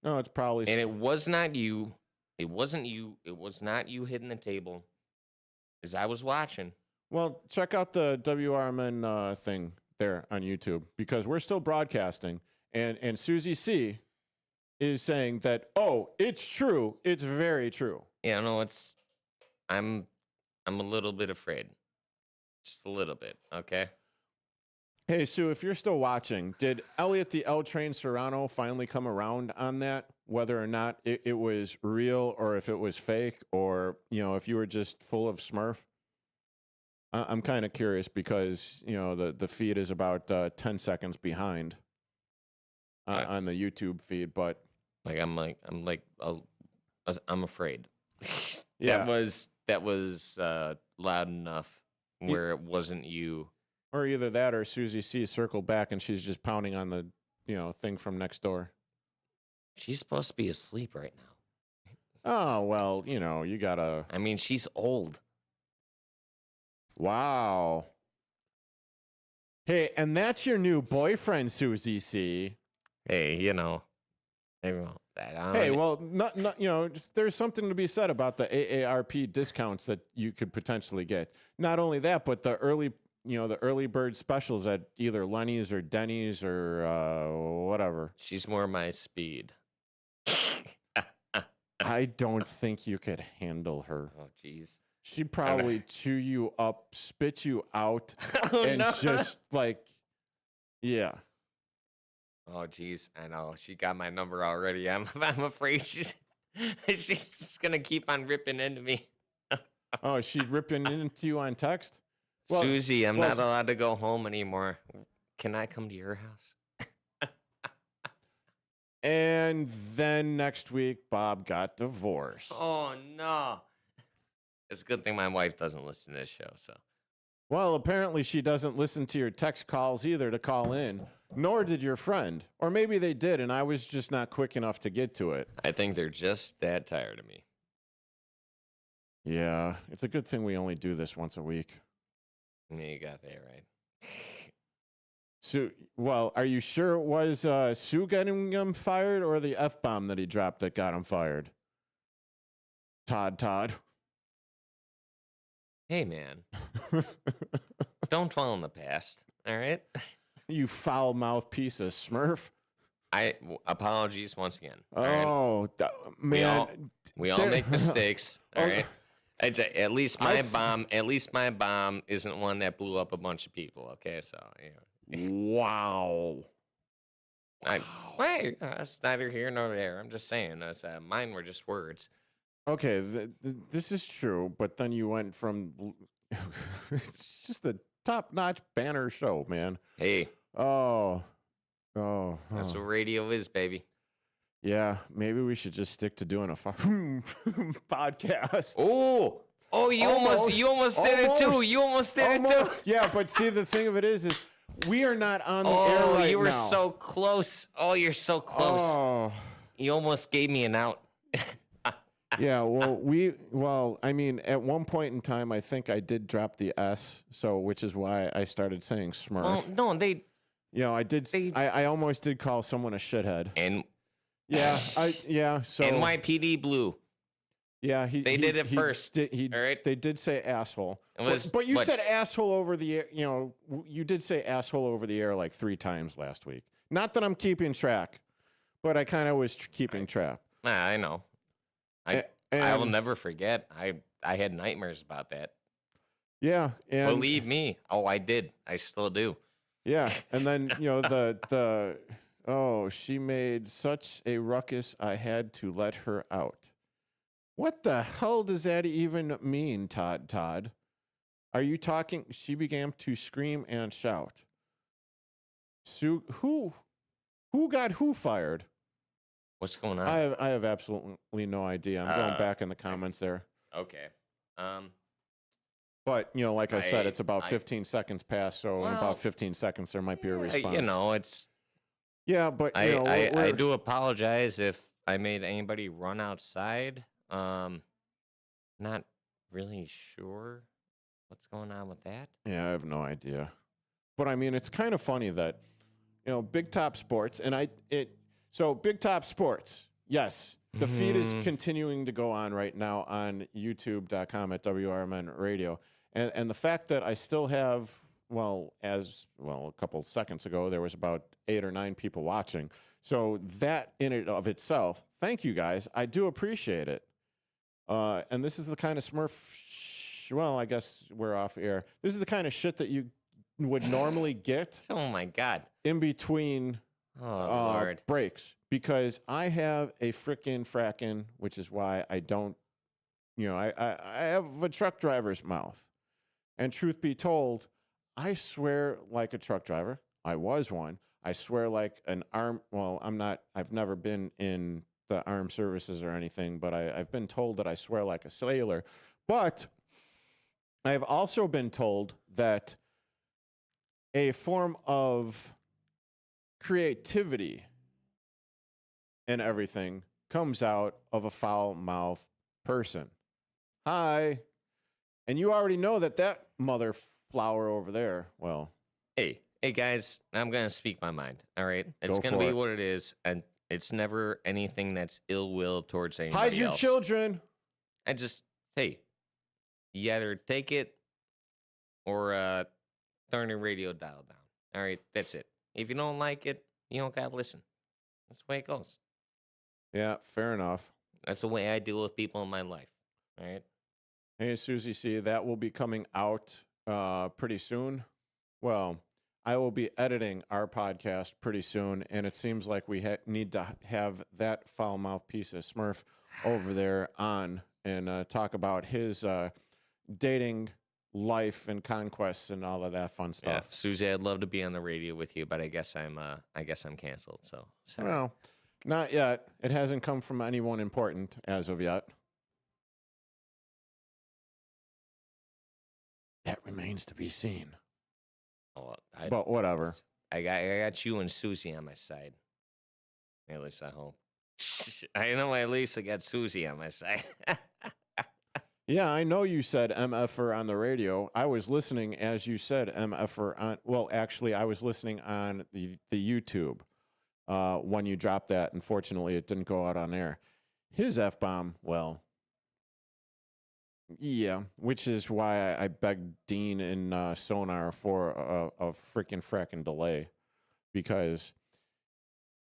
S4: No, it's probably...
S5: And it was not you. It wasn't you. It was not you hitting the table. As I was watching.
S4: Well, check out the WRMN thing there on YouTube because we're still broadcasting. And Susie C is saying that, oh, it's true. It's very true.
S5: Yeah, no, it's... I'm a little bit afraid. Just a little bit, okay?
S4: Hey, Sue, if you're still watching, did Elliot the L Train Serrano finally come around on that? Whether or not it was real or if it was fake or, if you were just full of Smurf? I'm kind of curious because, the feed is about 10 seconds behind on the YouTube feed, but...
S5: I'm afraid.
S4: Yeah.
S5: That was loud enough where it wasn't you.
S4: Or either that or Susie C circled back and she's just pounding on the, thing from next door.
S5: She's supposed to be asleep right now.
S4: Oh, well, you gotta.
S5: I mean, she's old.
S4: Wow. Hey, and that's your new boyfriend, Susie C.
S5: Hey, everyone.
S4: Hey, well, there's something to be said about the AARP discounts that you could potentially get. Not only that, but the early bird specials at either Lenny's or Denny's or whatever.
S5: She's more my speed.
S4: I don't think you could handle her.
S5: Oh, jeez.
S4: She'd probably chew you up, spit you out, just yeah.
S5: Oh, jeez. I know. She got my number already. I'm afraid she's just going to keep on ripping into me.
S4: Oh, she's ripping into you on text?
S5: Well, Susie, I'm not allowed to go home anymore. Can I come to your house?
S4: And then next week, Bob got divorced.
S5: Oh, no. It's a good thing my wife doesn't listen to this show, so.
S4: Well, apparently she doesn't listen to your text calls either to call in, nor did your friend. Or maybe they did, and I was just not quick enough to get to it.
S5: I think they're just that tired of me.
S4: Yeah, it's a good thing we only do this once a week.
S5: Yeah, you got that right.
S4: So, well, are you sure it was Sue getting him fired or the F-bomb that he dropped that got him fired? Todd.
S5: Hey, man. Don't dwell in the past, all right?
S4: You foul-mouthed piece of Smurf.
S5: Apologies once again.
S4: Oh, man.
S5: We all make mistakes, all right? At least my bomb isn't one that blew up a bunch of people, okay? So,
S4: Wow.
S5: That's neither here nor there. I'm just saying. Mine were just words.
S4: Okay, this is true, but then you went from it's just a top-notch banner show, man.
S5: Hey.
S4: Oh.
S5: That's what radio is, baby.
S4: Yeah, maybe we should just stick to doing a podcast.
S5: Oh, you almost did it too. You almost did it too.
S4: Yeah, but see, the thing of it is we are not on the air right now.
S5: Oh, you were so close. Oh, you're so close.
S4: Oh.
S5: You almost gave me an out.
S4: Yeah, well, I mean, at one point in time, I think I did drop the S, which is why I started saying Smurf.
S5: Well, no,
S4: I did. I almost did call someone a shithead.
S5: And
S4: so
S5: NYPD Blue.
S4: Yeah,
S5: they did it first.
S4: All
S5: right,
S4: they did say asshole. But you said asshole over the air. You did say asshole over the air like 3 times last week. Not that I'm keeping track, but I kind of was keeping track.
S5: Nah, I know. I will never forget. I had nightmares about that.
S4: Yeah, and
S5: believe me. Oh, I did. I still do.
S4: Yeah, and then she made such a ruckus. I had to let her out. What the hell does that even mean, Todd? Are you talking? She began to scream and shout. Sue, who got who fired?
S5: What's going on?
S4: I have absolutely no idea. I'm going back in the comments there.
S5: Okay.
S4: But, like I said, it's about 15 seconds past, so in about 15 seconds there might be a response.
S5: It's...
S4: Yeah, but,
S5: I do apologize if I made anybody run outside. Not really sure what's going on with that.
S4: Yeah, I have no idea. But, I mean, it's kind of funny that, Big Top Sports, so Big Top Sports, yes, the feed is continuing to go on right now on youtube.com at WRMN Radio. And the fact that I still have, a couple seconds ago, there was about 8 or 9 people watching. So that in and of itself, thank you guys. I do appreciate it. And this is the kind of Smurf, I guess we're off air. This is the kind of shit that you would normally get.
S5: Oh, my God.
S4: In between
S5: Lord.
S4: breaks. Because I have a frackin', which is why I don't, I have a truck driver's mouth. And truth be told, I swear like a truck driver. I was one. I swear like an arm. Well, I'm not. I've never been in the armed services or anything, but I've been told that I swear like a sailor. But I've also been told that a form of creativity and everything comes out of a foul-mouthed person. Hi. And you already know that mother flower over there, well.
S5: Hey guys, I'm going to speak my mind, all right? It's going to be what it is, and it's never anything that's ill will towards anybody
S4: Hide your
S5: else.
S4: children.
S5: Hey, you either take it or turn your radio dial down. All right, that's it. If you don't like it, you don't got to listen. That's the way it goes.
S4: Yeah, fair enough.
S5: That's the way I deal with people in my life, all right?
S4: Hey, Susie C., that will be coming out pretty soon. Well, I will be editing our podcast pretty soon, and it seems like we need to have that foul-mouthed piece of Smurf over there on and talk about his dating life and conquests and all of that fun stuff.
S5: Yeah, Susie, I'd love to be on the radio with you, but I guess I'm canceled. So sorry.
S4: Well, not yet. It hasn't come from anyone important as of yet. That remains to be seen.
S5: Oh,
S4: but whatever.
S5: I got you and Susie on my side. At least I hope. I know at least I got Susie on my side.
S4: Yeah, I know you said MFer on the radio. I was listening as you said MFer on. Well, actually, I was listening on the YouTube when you dropped that. Unfortunately, it didn't go out on air. His F-bomb, well, yeah, which is why I begged Dean and Sonar for a freaking fracking delay. Because,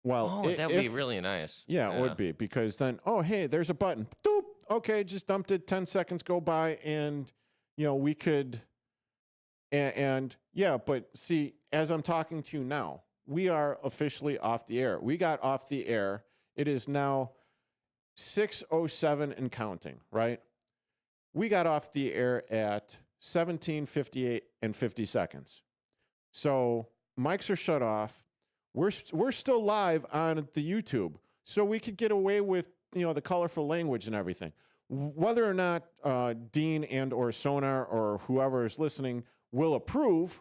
S4: well,
S5: that would be really nice.
S4: Yeah, it would be. Because then, oh, hey, there's a button. Doop. Okay, just dumped it. 10 seconds go by, and we could. And yeah, but see, as I'm talking to you now, we are officially off the air. We got off the air. It is now 6:07 and counting. Right? We got off the air at 17:58 and 50 seconds. So mics are shut off. We're still live on the YouTube, so we could get away with the colorful language and everything. Whether or not Dean and or Sonar or whoever is listening will approve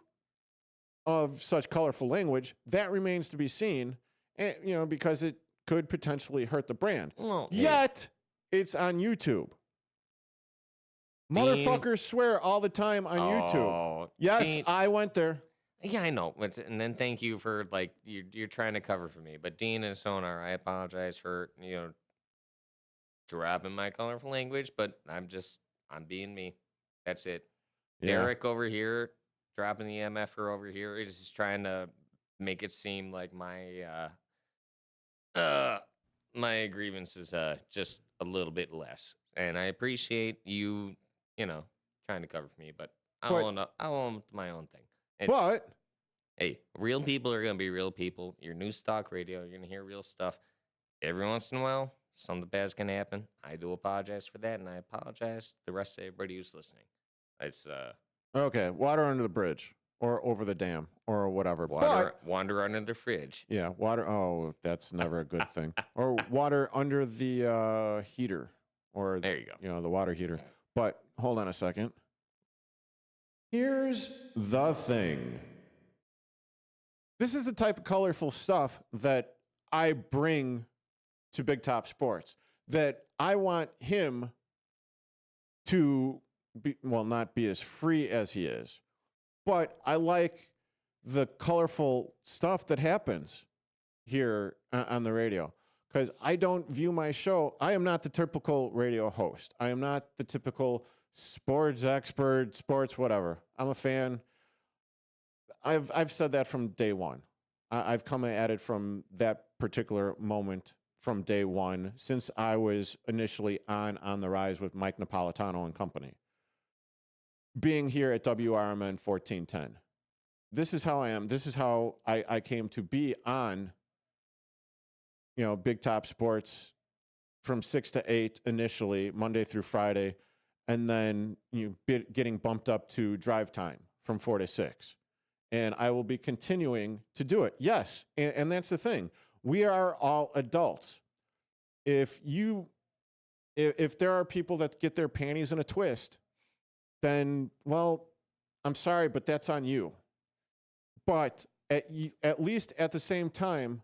S4: of such colorful language, that remains to be seen. And, because it could potentially hurt the brand.
S5: Well,
S4: yet it's on YouTube. Motherfuckers swear all the time on YouTube. Yes,
S5: Dean,
S4: I went there.
S5: Yeah, I know. And then thank you for you're trying to cover for me. But Dean and Sonar, I apologize for dropping my colorful language, but I'm being me. That's it.
S4: Yeah.
S5: Derrick over here, dropping the MFer over here, is just trying to make it seem like my my grievance is just a little bit less. And I appreciate you, trying to cover for me, but I'll own my own thing.
S4: But
S5: hey, real people are gonna be real people. Your new stock radio, you're gonna hear real stuff. Every once in a while, something bad's gonna happen. I do apologize for that, and I apologize to the rest of everybody who's listening. It's
S4: okay. Water under the bridge or over the dam or whatever.
S5: Wander under the fridge.
S4: Yeah, water. Oh, that's never a good thing. Or water under the heater, or
S5: there you go.
S4: The water heater. But hold on a second. Here's the thing. This is the type of colorful stuff that I bring to Big Top Sports, that I want him to be, not be as free as he is, but I like the colorful stuff that happens here on the radio, because I don't view my show. I am not the typical radio host. I am not the typical sports expert, sports whatever. I'm a fan. I've said that from day one. I've come at it from that particular moment from day one, since I was initially on the rise with Mike Napolitano and company. Being here at WRMN 1410. This is how I am. This is how I came to be on, Big Top Sports from 6 to 8 initially, Monday through Friday, and then getting bumped up to drive time from 4 to 6. And I will be continuing to do it. Yes, and that's the thing. We are all adults. if there are people that get their panties in a twist, then, well, I'm sorry, but that's on you. But at least at the same time,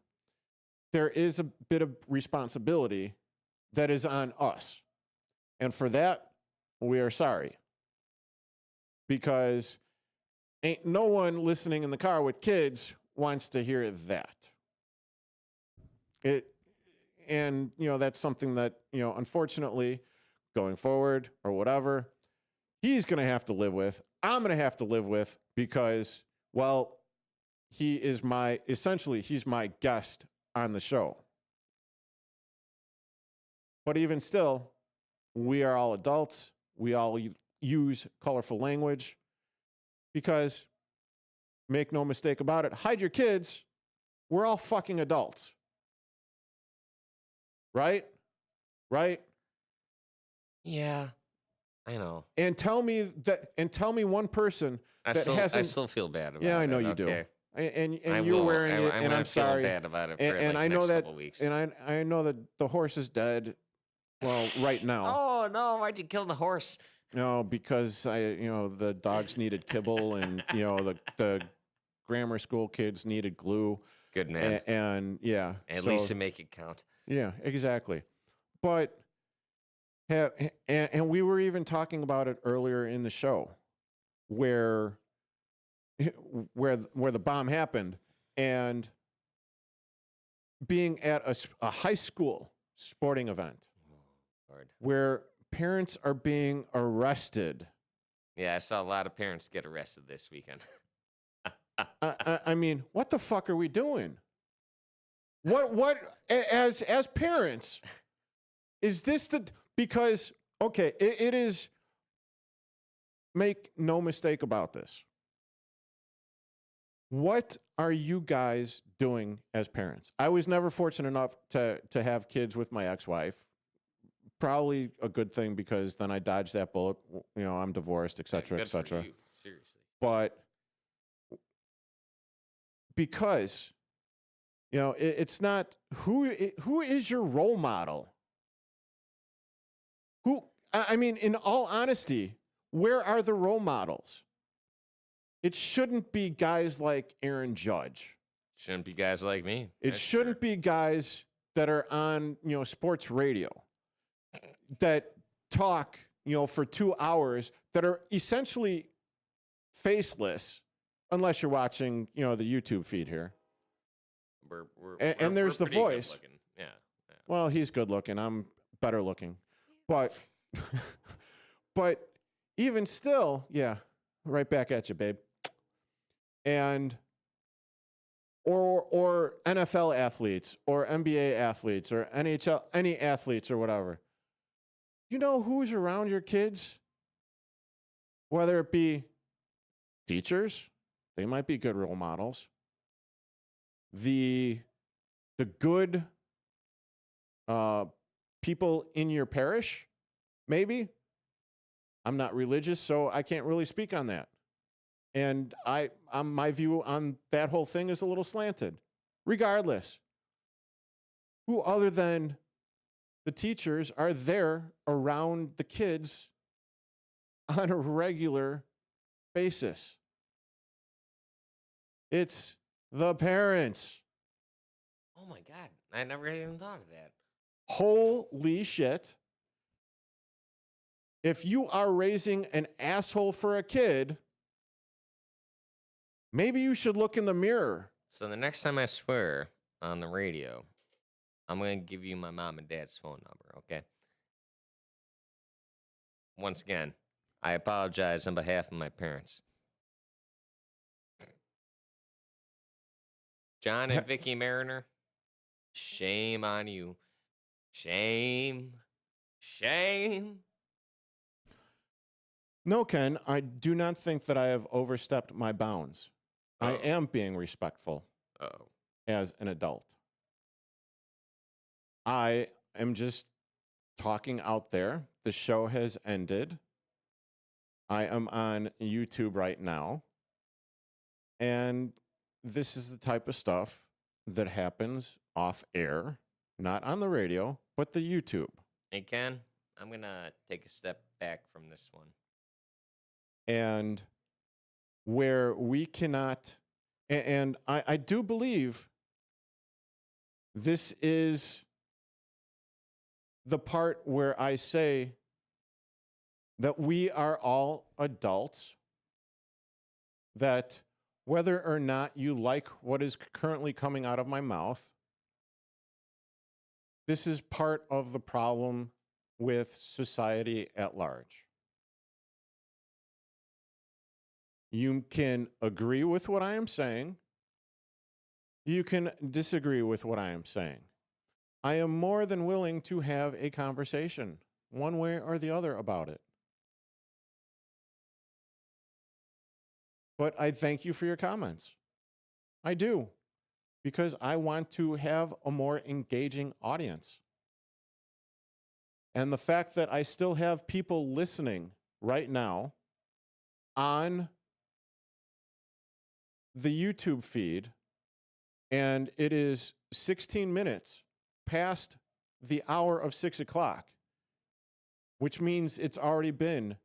S4: there is a bit of responsibility that is on us. And for that, we are sorry. Because ain't no one listening in the car with kids wants to hear that. And, that's something that, unfortunately, going forward or whatever, he's going to have to live with. I'm going to have to live with because, well, he's my guest on the show. But even still, we are all adults. We all use colorful language because, make no mistake about it, hide your kids. We're all fucking adults. Right?
S5: Yeah, I know.
S4: And tell me one person hasn't.
S5: I still feel bad about it.
S4: Yeah, I know you
S5: okay.
S4: do. And
S5: I
S4: you're
S5: will.
S4: wearing it,
S5: I'm
S4: and I'm sorry.
S5: bad about it for
S4: and
S5: like
S4: I know
S5: next
S4: that,
S5: couple weeks.
S4: and I know that the horse is dead. Well, right now.
S5: Oh no! Why'd you kill the horse?
S4: No, because the dogs needed kibble, and the grammar school kids needed glue.
S5: Good man.
S4: And yeah,
S5: At least to make it count.
S4: Yeah, exactly. But and we were even talking about it earlier in the show, where the bomb happened, and being at a high school sporting event,
S5: Lord.
S4: where parents are being arrested.
S5: Yeah, I saw a lot of parents get arrested this weekend.
S4: I mean, what the fuck are we doing? What as parents, is this because, okay, it is, make no mistake about this. What are you guys doing as parents? I was never fortunate enough to have kids with my ex-wife. Probably a good thing because then I dodged that bullet. I'm divorced, et cetera, et cetera.
S5: Seriously.
S4: But because, it's not who is your role model? I mean, in all honesty, where are the role models? It shouldn't be guys like Aaron Judge.
S5: Shouldn't be guys like me.
S4: It shouldn't be guys that are on, sports radio that talk, for 2 hours that are essentially faceless, unless you're watching, the YouTube feed here. And there's the voice.
S5: Yeah.
S4: Well, he's good looking. I'm better looking. But even still, yeah, right back at you, babe. And or NFL athletes or NBA athletes or NHL, any athletes or whatever. You know who's around your kids? Whether it be teachers, they might be good role models. The good people in your parish, maybe. I'm not religious, so I can't really speak on that. And my view on that whole thing is a little slanted. Regardless, who other than the teachers are there around the kids on a regular basis? It's the parents.
S5: Oh my God. I never even thought of that.
S4: Holy shit. If you are raising an asshole for a kid, maybe you should look in the mirror.
S5: So the next time I swear on the radio, I'm going to give you my mom and dad's phone number, okay? Once again, I apologize on behalf of my parents. John and Vicky Mariner, shame on you. Shame. Shame.
S4: No, Ken, I do not think that I have overstepped my bounds. I am being respectful as an adult. I am just talking out there. The show has ended. I am on YouTube right now. And this is the type of stuff that happens off air, not on the radio, but the YouTube.
S5: Hey, Ken, I'm going to take a step back from this one.
S4: And where we cannot, and I do believe this is the part where I say that we are all adults, that whether or not you like what is currently coming out of my mouth, this is part of the problem with society at large. You can agree with what I am saying. You can disagree with what I am saying. I am more than willing to have a conversation, one way or the other, about it. But I thank you for your comments. I do, because I want to have a more engaging audience. And the fact that I still have people listening right now on the YouTube feed, and it is 16 minutes past the hour of 6 o'clock, which means it's already been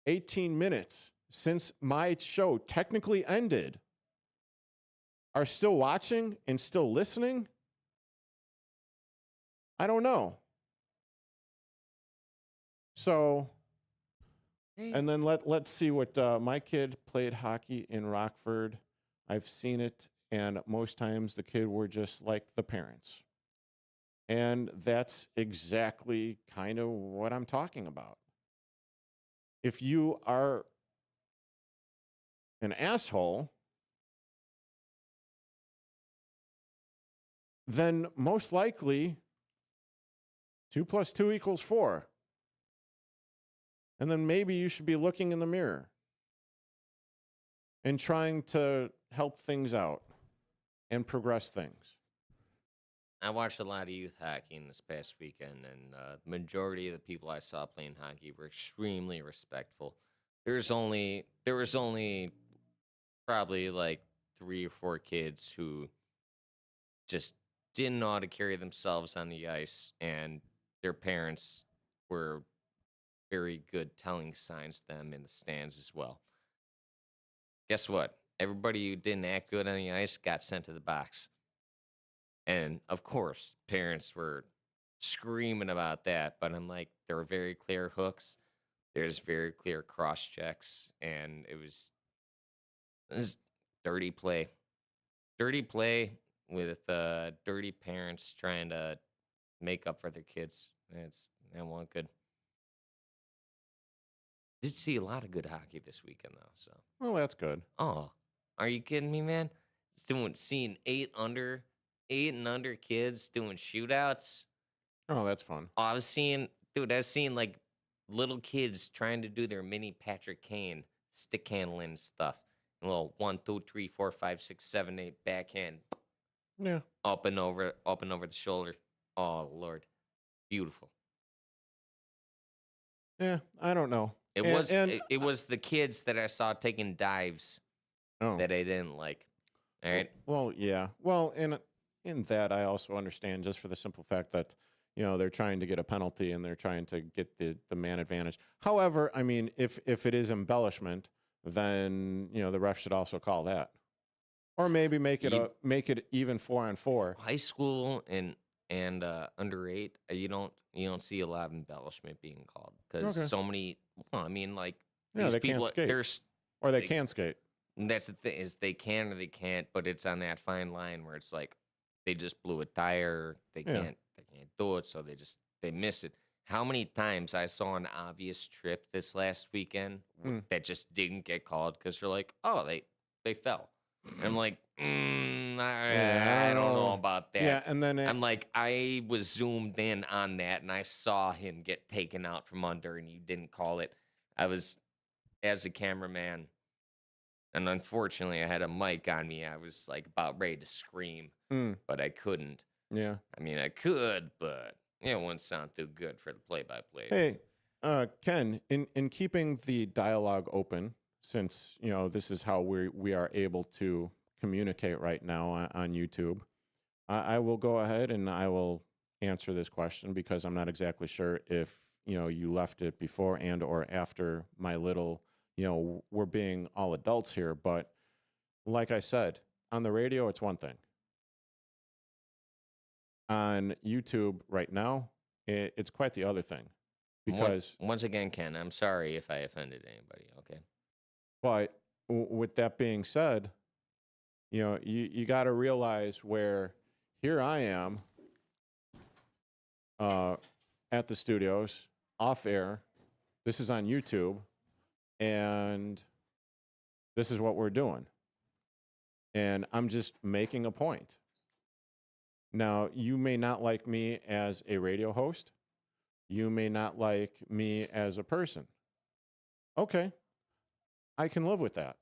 S4: 18 minutes since my show technically ended, are still watching and still listening? I don't know. So, and then let's see what my kid played hockey in Rockford. I've seen it, and most times the kid were just like the parents. And that's exactly kind of what I'm talking about. If you are an asshole, then most likely 2 + 2 = 4. And then maybe you should be looking in the mirror and trying to help things out and progress things.
S5: I watched a lot of youth hockey in this past weekend, and the majority of the people I saw playing hockey were extremely respectful. There was only probably like 3 or 4 kids who just didn't know how to carry themselves on the ice, and their parents were very good telling signs to them in the stands as well. Guess what? Everybody who didn't act good on the ice got sent to the box. And of course, parents were screaming about that, but I'm like, there were very clear hooks. There's very clear cross checks, and it was dirty play. Dirty play with dirty parents trying to make up for their kids. That wasn't good. Did see a lot of good hockey this weekend, though. So,
S4: well, that's good.
S5: Oh, are you kidding me, man? Seeing 8 and under kids doing shootouts.
S4: Oh, that's fun.
S5: Oh, I was seeing like little kids trying to do their mini Patrick Kane stick handling stuff. A little 1, 2, 3, 4, 5, 6, 7, 8 backhand.
S4: Yeah.
S5: Up and over the shoulder. Oh Lord, beautiful.
S4: Yeah, I don't know.
S5: It was the kids that I saw taking dives that I didn't like. All right.
S4: Well, yeah. Well, in that I also understand, just for the simple fact that, you know, they're trying to get a penalty and they're trying to get the man advantage. However, I mean, if it is embellishment, then, you know, the ref should also call that, or maybe make it even 4-on-4.
S5: High school and under 8, you don't see a lot of embellishment being called because so many. Well, I mean, like these
S4: they
S5: people,
S4: can't skate, or they can skate.
S5: And that's the thing, is they can or they can't, but it's on that fine line where it's like they just blew a tire, they can't do it, so they miss it. How many times I saw an obvious trip this last weekend that just didn't get called because they're like, oh, they fell. And I'm like, I don't know about that.
S4: Yeah, and then
S5: I'm like, I was zoomed in on that, and I saw him get taken out from under, and you didn't call it. I was, as a cameraman, and unfortunately, I had a mic on me. I was like about ready to scream, but I couldn't.
S4: Yeah.
S5: I mean, I could, but it wouldn't sound too good for the play-by-play.
S4: Hey, Ken, in keeping the dialogue open, since, you know, this is how we are able to communicate right now on YouTube, I will go ahead and I will answer this question because I'm not exactly sure if, you left it before and or after my little, we're being all adults here. But like I said, on the radio, it's one thing. On YouTube right now, it's quite the other thing. Because,
S5: once again, Ken, I'm sorry if I offended anybody. Okay.
S4: but with that being said, you got to realize where here I am at the studios, off air. This is on YouTube, and this is what we're doing. And I'm just making a point. Now, you may not like me as a radio host. You may not like me as a person. Okay, I can live with that.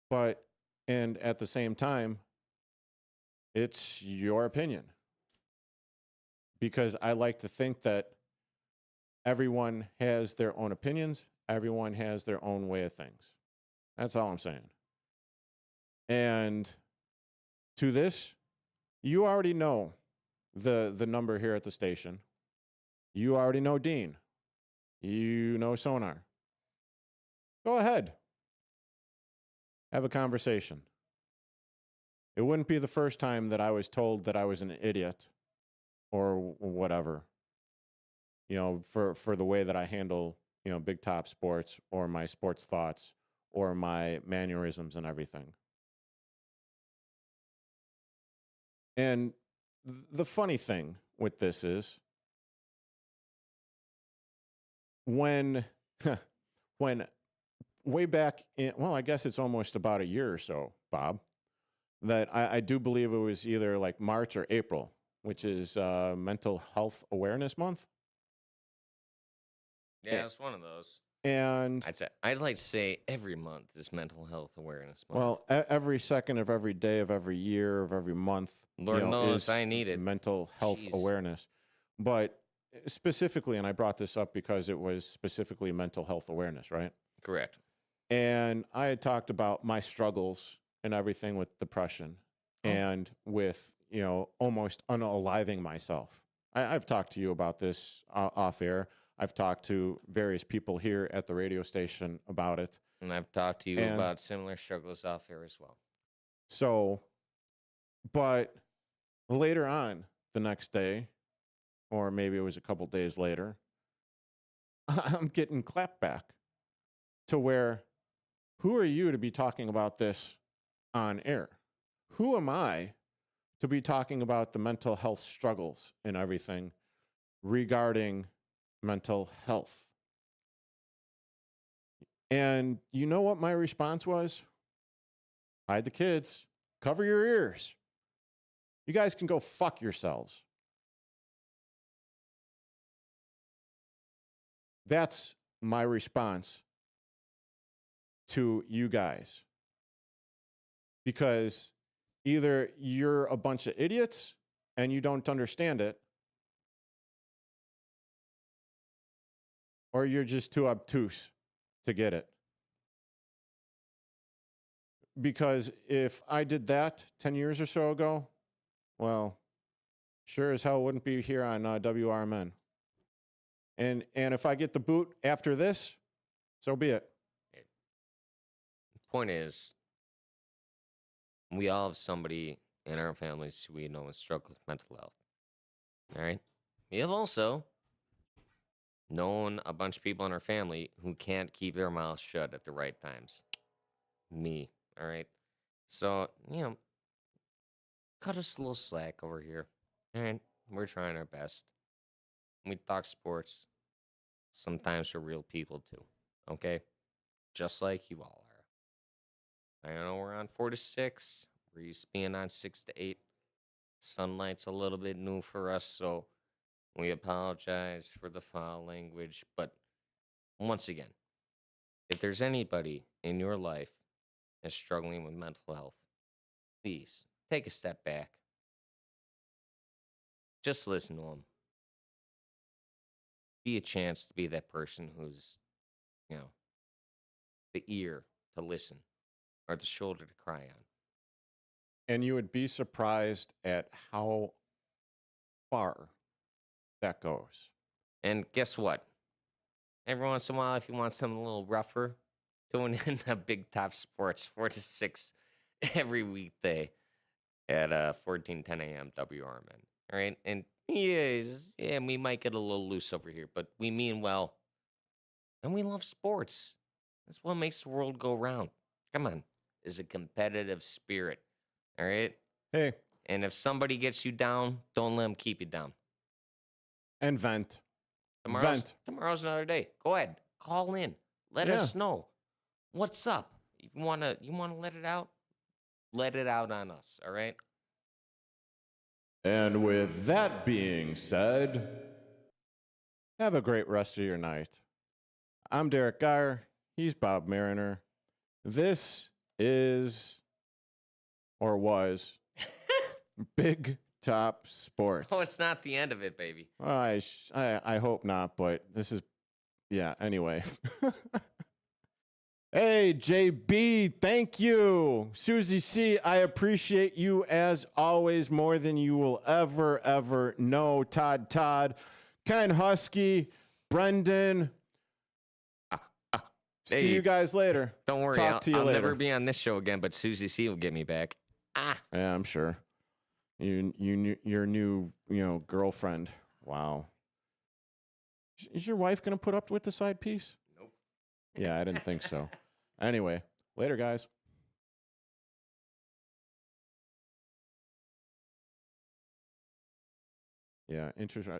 S4: But, and at the same time, it's your opinion. Because I like to think that everyone has their own opinions. Everyone has their own way of things. That's all I'm saying. And to this, you already know the number here at the station. You already know Dean. You know Sonar. Go ahead. Have a conversation. It wouldn't be the first time that I was told that I was an idiot or whatever, for the way that I handle, Big Top Sports or my sports thoughts or my mannerisms and everything. And the funny thing with this is when way back in, well, I guess it's almost about a year or so, Bob, that I do believe it was either like March or April, which is Mental Health Awareness Month.
S5: Yeah, it's one of those.
S4: And
S5: I'd like to say every month is Mental Health Awareness Month.
S4: Well, every second of every day of every year of every month,
S5: Lord knows
S4: is
S5: I need it.
S4: mental health awareness. But specifically, and I brought this up because it was specifically mental health awareness, right?
S5: Correct.
S4: And I had talked about my struggles and everything with depression and with, almost unaliving myself. I've talked to you about this off air. I've talked to various people here at the radio station about it.
S5: And I've talked to you about similar struggles off air as well.
S4: So, but later on the next day, or maybe it was a couple days later, I'm getting clapped back to where, who are you to be talking about this on air? Who am I to be talking about the mental health struggles and everything regarding mental health? And you know what my response was? Hide the kids. Cover your ears. You guys can go fuck yourselves. That's my response to you guys. Because either you're a bunch of idiots and you don't understand it, or you're just too obtuse to get it. Because if I did that 10 years or so ago, well, sure as hell wouldn't be here on WRMN. And if I get the boot after this, so be it.
S5: Point is, we all have somebody in our families who we know has struggled with mental health. All right? We have also known a bunch of people in our family who can't keep their mouths shut at the right times. Me. All right? So, cut us a little slack over here. All right? We're trying our best. We talk sports. Sometimes we're real people too. Okay? Just like you all are. I know we're on 4 to 6. We're used to being on 6 to 8. Sunlight's a little bit new for us, so we apologize for the foul language. But once again, if there's anybody in your life that's struggling with mental health, please take a step back. Just listen to them. Be a chance to be that person who's, the ear to listen or the shoulder to cry on.
S4: And you would be surprised at how far that goes.
S5: And guess what? Every once in a while, if you want something a little rougher, tune in to Big Top Sports 4 to 6 every weekday at 14:10 a.m. WRMN. All right, and yeah, we might get a little loose over here, but we mean well, and we love sports. That's what makes the world go round. Come on, is a competitive spirit. All right.
S4: Hey.
S5: And if somebody gets you down, don't let them keep you down.
S4: And vent.
S5: Tomorrow's another day. Go ahead, call in. Let us know what's up. You wanna let it out? Let it out on us. All right.
S4: And with that being said, have a great rest of your night. I'm Derrick Geyer. He's Bob Mariner. This is, or was, Big Top Sports.
S5: Oh, it's not the end of it, baby.
S4: I hope not, but this is, yeah, anyway. Hey, JB, thank you. Susie C, I appreciate you as always more than you will ever know. Todd, Ken Husky, Brendan. See you guys later.
S5: Don't worry,
S4: Talk to you
S5: I'll
S4: later.
S5: never be on this show again, but Susie C will get me back.
S4: Yeah, I'm sure. Your new, girlfriend. Wow. Is your wife going to put up with the side piece?
S5: Nope.
S4: Yeah, I didn't think so. Anyway, later, guys. Yeah, interesting.